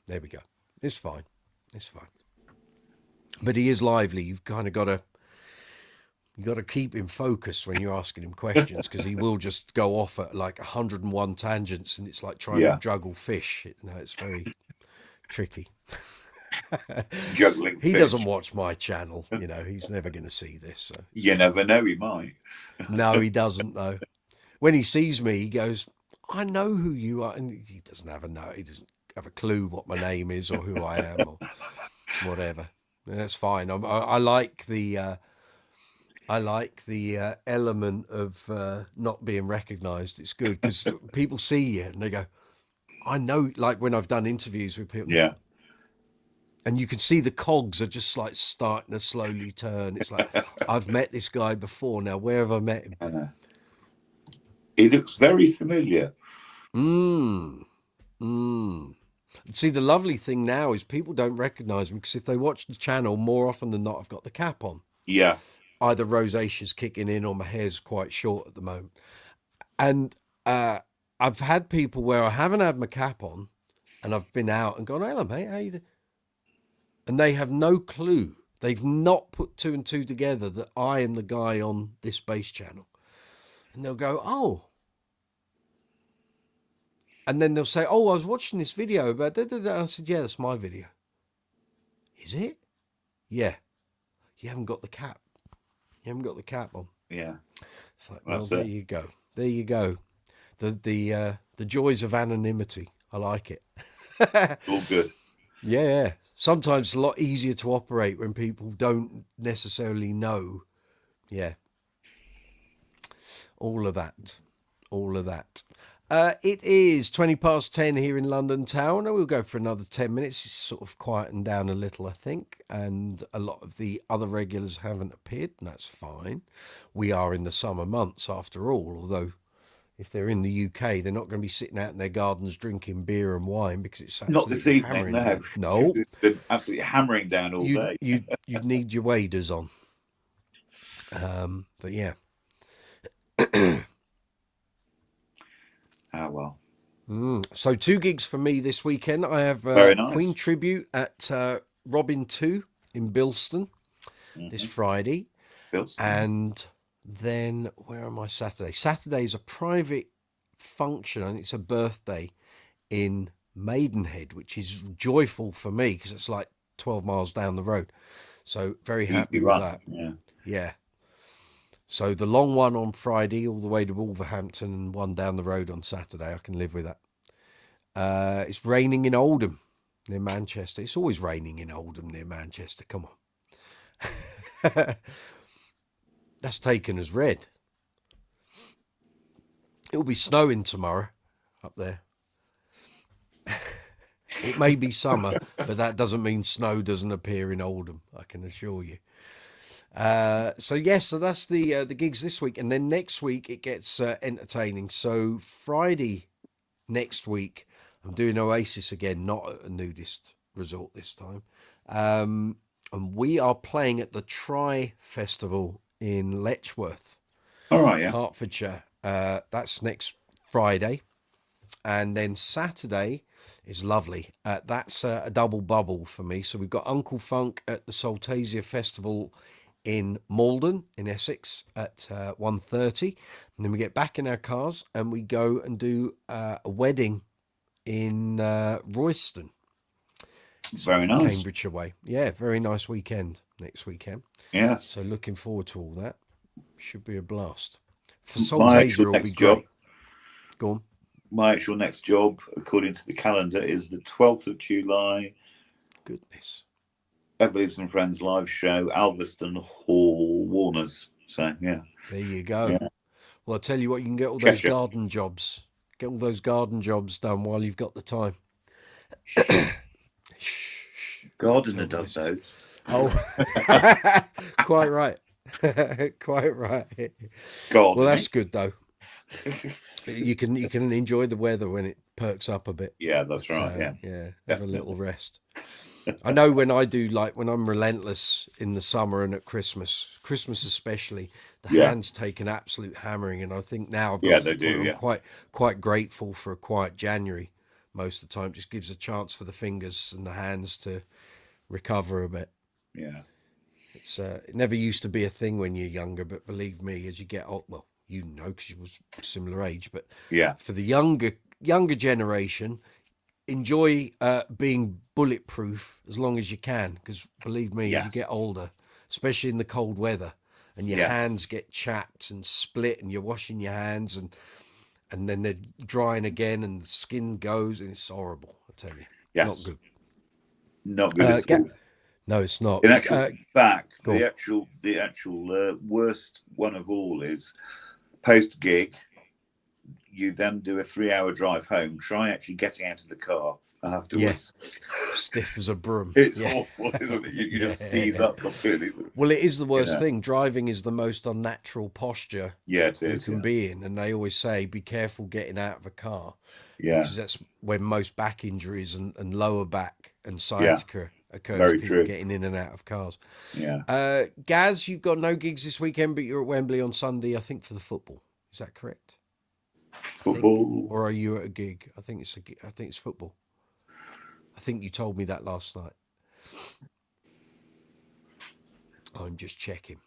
there we go. It's fine. It's fine. But he is lively. You've kind of got to keep him focused when you're asking him questions, because he will just go off at like 101 tangents, and it's like trying to juggle fish. It's very tricky. Juggling he fish. Doesn't watch my channel. He's never going to see this. So. You never know, he might. No, he doesn't though. When he sees me, he goes, I know who you are. And he doesn't have he doesn't have a clue what my name is or who I am or whatever. And that's fine. I like the element of not being recognized. It's good because people see you and they go, I know, like when I've done interviews with people, And you can see the cogs are just like starting to slowly turn. It's like, I've met this guy before. Now, where have I met him? I know. He looks very familiar. See, the lovely thing now is people don't recognize me because if they watch the channel, more often than not, I've got the cap on. Yeah. Either rosacea's kicking in or my hair's quite short at the moment. And I've had people where I haven't had my cap on and I've been out and gone, hello, mate, how you doing? And they have no clue. They've not put two and two together that I am the guy on this bass channel. And they'll go, oh. And then they'll say, oh, I was watching this video about da, da, da. I said, yeah, that's my video. Is it? Yeah. You haven't got the cap. You haven't got the cap on. Yeah. It's like, well, there you go. There you go. The joys of anonymity. I like it. All good. Yeah. Sometimes it's a lot easier to operate when people don't necessarily know. Yeah. All of that. It is 20 past 10 here in London town. We'll go for another 10 minutes. It's sort of quietened down a little, I think. And a lot of the other regulars haven't appeared, and that's fine. We are in the summer months after all, although if they're in the UK, they're not going to be sitting out in their gardens drinking beer and wine because it's not this evening. No. It's been absolutely hammering down all day. You'd need your waders on. But yeah. Ah, well. So 2 gigs for me this weekend. I have nice. Queen Tribute at Robin 2 in Bilston this Friday. And then where am I Saturday? Saturday is a private function. I think it's a birthday in Maidenhead, which is joyful for me because it's like 12 miles down the road. So very happy with that. Yeah. So the long one on Friday all the way to Wolverhampton and one down the road on Saturday. I can live with that. It's raining in Oldham near Manchester. It's always raining in Oldham near Manchester. Come on. That's taken as read. It'll be snowing tomorrow up there. It may be summer, but that doesn't mean snow doesn't appear in Oldham, I can assure you. So that's the gigs this week, and then next week it gets entertaining. So Friday next week I'm doing Oasis again, not at a nudist resort this time, and we are playing at the Try Festival in Letchworth, Hertfordshire. That's next Friday, and then Saturday is lovely. That's a double bubble for me. So we've got Uncle Funk at the Saltasia Festival in Malden in Essex at 1:30, and then we get back in our cars and we go and do a wedding in Royston, very nice, Cambridgeshire way. Yeah, very nice weekend next weekend. Yes, so looking forward to all that. Should be a blast. For Saltasia will be great. Go on. My actual next job, according to the calendar, is the 12th of July. Goodness. Everly's and Friends live show, Alveston Hall, Warners. So, yeah. There you go. Yeah. Well, I'll tell you what, you can get all those garden jobs. Get all those garden jobs done while you've got the time. Gardener does those. Oh, quite right. Quite right. Gardening. Well, that's good, though. You can enjoy the weather when it perks up a bit. Yeah, that's right. Yeah, have definitely. A little rest. I know when I do, like when I'm relentless in the summer and at Christmas especially, the hands take an absolute hammering, and I think now I've got I'm quite grateful for a quiet January most of the time. Just gives a chance for the fingers and the hands to recover a bit. Yeah, it never used to be a thing when you're younger, but believe me, as you get old, well, you know, because you was similar age, but for the younger generation, enjoy being bulletproof as long as you can, because believe me, as you get older, especially in the cold weather, and your hands get chapped and split, and you're washing your hands, and then they're drying again, and the skin goes, and it's horrible. I tell you, not good. Not good at all. No, it's not. In actual fact, the actual worst one of all is post gig. you then do a 3-hour drive home. Try actually getting out of the car afterwards. Stiff as a broom. It's awful, isn't it? You just seize up completely. Well, it is the worst thing. Driving is the most unnatural posture it you is. can be in, and they always say be careful getting out of a car, because that's when most back injuries and lower back and sciatica occurs. Very people true. getting in and out of cars. Yeah. Gaz, you've got no gigs this weekend, but you're at Wembley on Sunday, I think, for the football. Is that correct? Football. Or are you at a gig? I think it's football. I think you told me that last night. I'm just checking.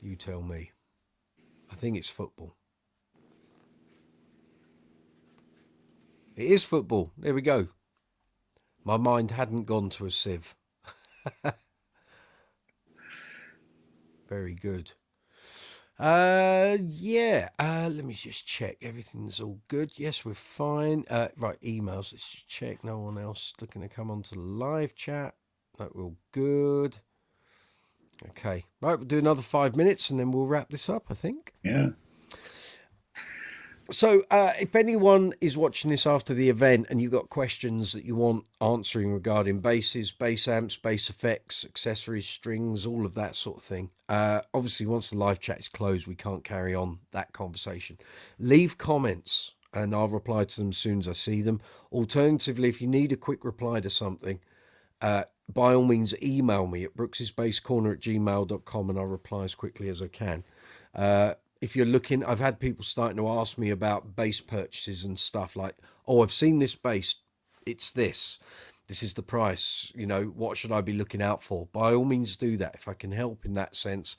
You tell me. I think it's football. It is football. There we go. My mind hadn't gone to a sieve. Very good. Let me just check. Everything's all good. Yes, we're fine. Right, emails. Let's just check. No one else looking to come onto the live chat. No, we're all good. Okay. Right, we'll do another 5 minutes and then we'll wrap this up, I think. Yeah. So if anyone is watching this after the event and you've got questions that you want answering regarding basses, bass amps, bass effects, accessories, strings, all of that sort of thing. Obviously, once the live chat is closed, we can't carry on that conversation. Leave comments and I'll reply to them as soon as I see them. Alternatively, if you need a quick reply to something, by all means, email me at brooksysbasscorner@gmail.com and I'll reply as quickly as I can. If you're looking, I've had people starting to ask me about bass purchases and stuff like, oh, I've seen this bass. It's this. This is the price. You know, what should I be looking out for? By all means, do that. If I can help in that sense,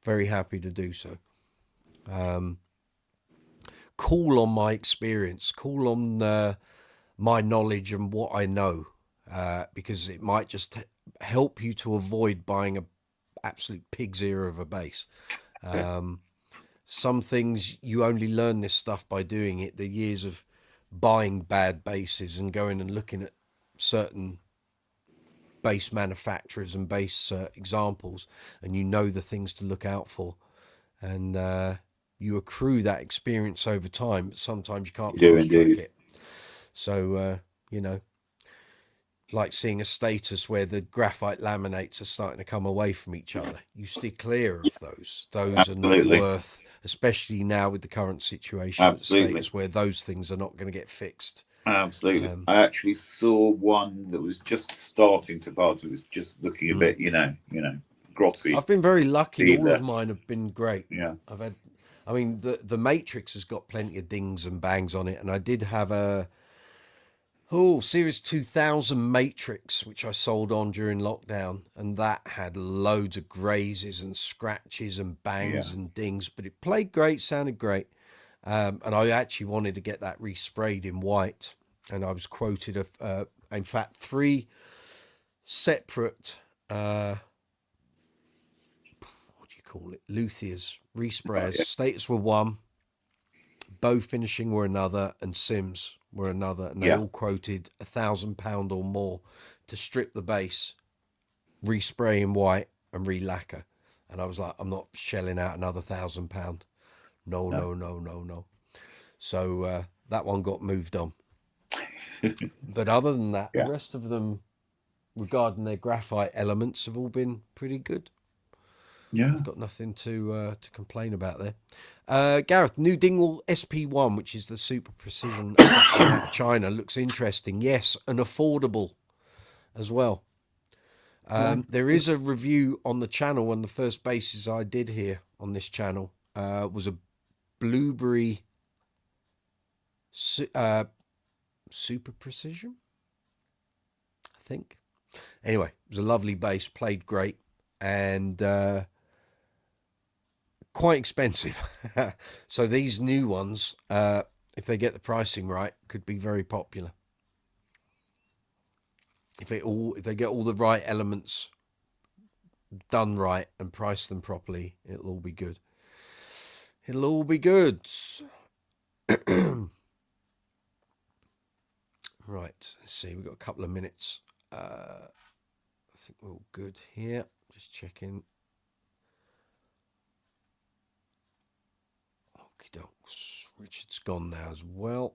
very happy to do so. Call on my experience. Call on my knowledge and what I know, because it might just help you to avoid buying a absolute pig's ear of a bass. Some things you only learn this stuff by doing it. The years of buying bad basses and going and looking at certain bass manufacturers and bass examples, and you know the things to look out for, and you accrue that experience over time. But sometimes you can't fast track it. So like seeing a status where the graphite laminates are starting to come away from each other. You stay clear of those. Those Absolutely. are not worth, especially now with the current situation. Absolutely. Status where those things are not going to get fixed. Absolutely. I actually saw one that was just starting to part. It was just looking a bit, grotty. I've been very lucky. All of mine have been great. Yeah. The Matrix has got plenty of dings and bangs on it, and I did have a Series 2000 Matrix, which I sold on during lockdown, and that had loads of grazes and scratches and bangs and dings, but it played great, sounded great. And I actually wanted to get that resprayed in white, and I was quoted, in fact, 3 separate, what do you call it, luthiers, resprayers. Status were one, Bow Finishing were another, and Sims were another, and they all quoted £1,000 or more to strip the bass, respray in white, and re-lacquer. And I was like, I'm not shelling out another £1,000. No. So that one got moved on. But other than that, the rest of them, regarding their graphite elements, have all been pretty good. Yeah, I've got nothing to complain about there. Gareth, new Dingwall SP1, which is the super precision out of China, looks interesting. Yes, and affordable as well. There is a review on the channel. One of the first basses I did here on this channel was a Blueberry super precision, I think. Anyway, it was a lovely bass, played great, and quite expensive. So these new ones, if they get the pricing right, could be very popular. If they get all the right elements done right and price them properly, it'll all be good. It'll all be good. Right, let's see, we've got a couple of minutes. I think we're all good here. Just checking. dokes. Richard's gone now as well.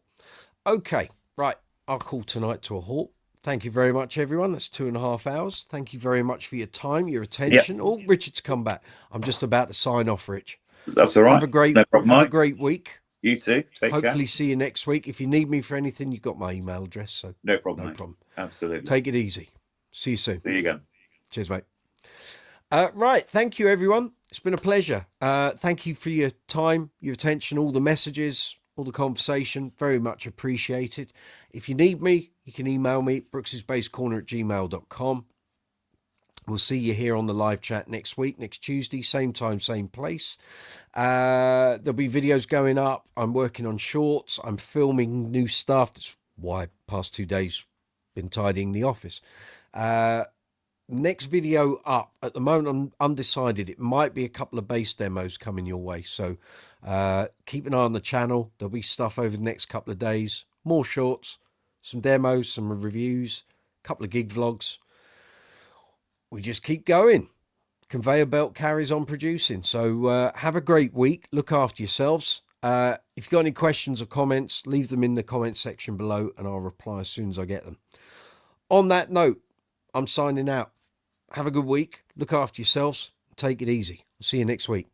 Okay, right. I'll call tonight to a halt. Thank you very much, everyone. That's 2.5 hours. Thank you very much for your time, your attention. Oh, Richard's come back. I'm just about to sign off, Rich. That's all right. Have a great, no problem, have a Mike. great week. You too. Take Hopefully care. see you next week. If you need me for anything, you've got my email address. So No problem. no mate. problem. Absolutely. Take it easy. See you soon. See you again. Cheers, mate. Right. Thank you, everyone. It's been a pleasure. Thank you for your time, your attention, all the messages, all the conversation. Very much appreciated. If you need me, you can email me, brooks'sbasscorner@gmail.com. We'll see you here on the live chat next week, next Tuesday, same time, same place. There'll be videos going up. I'm working on shorts. I'm filming new stuff. That's why past 2 days been tidying the office. Next video up, at the moment I'm undecided. It might be a couple of bass demos coming your way. So keep an eye on the channel. There'll be stuff over the next couple of days. More shorts, some demos, some reviews, a couple of gig vlogs. We just keep going. Conveyor belt carries on producing. So have a great week. Look after yourselves. If you've got any questions or comments, leave them in the comment section below and I'll reply as soon as I get them. On that note, I'm signing out. Have a good week. Look after yourselves. Take it easy. See you next week.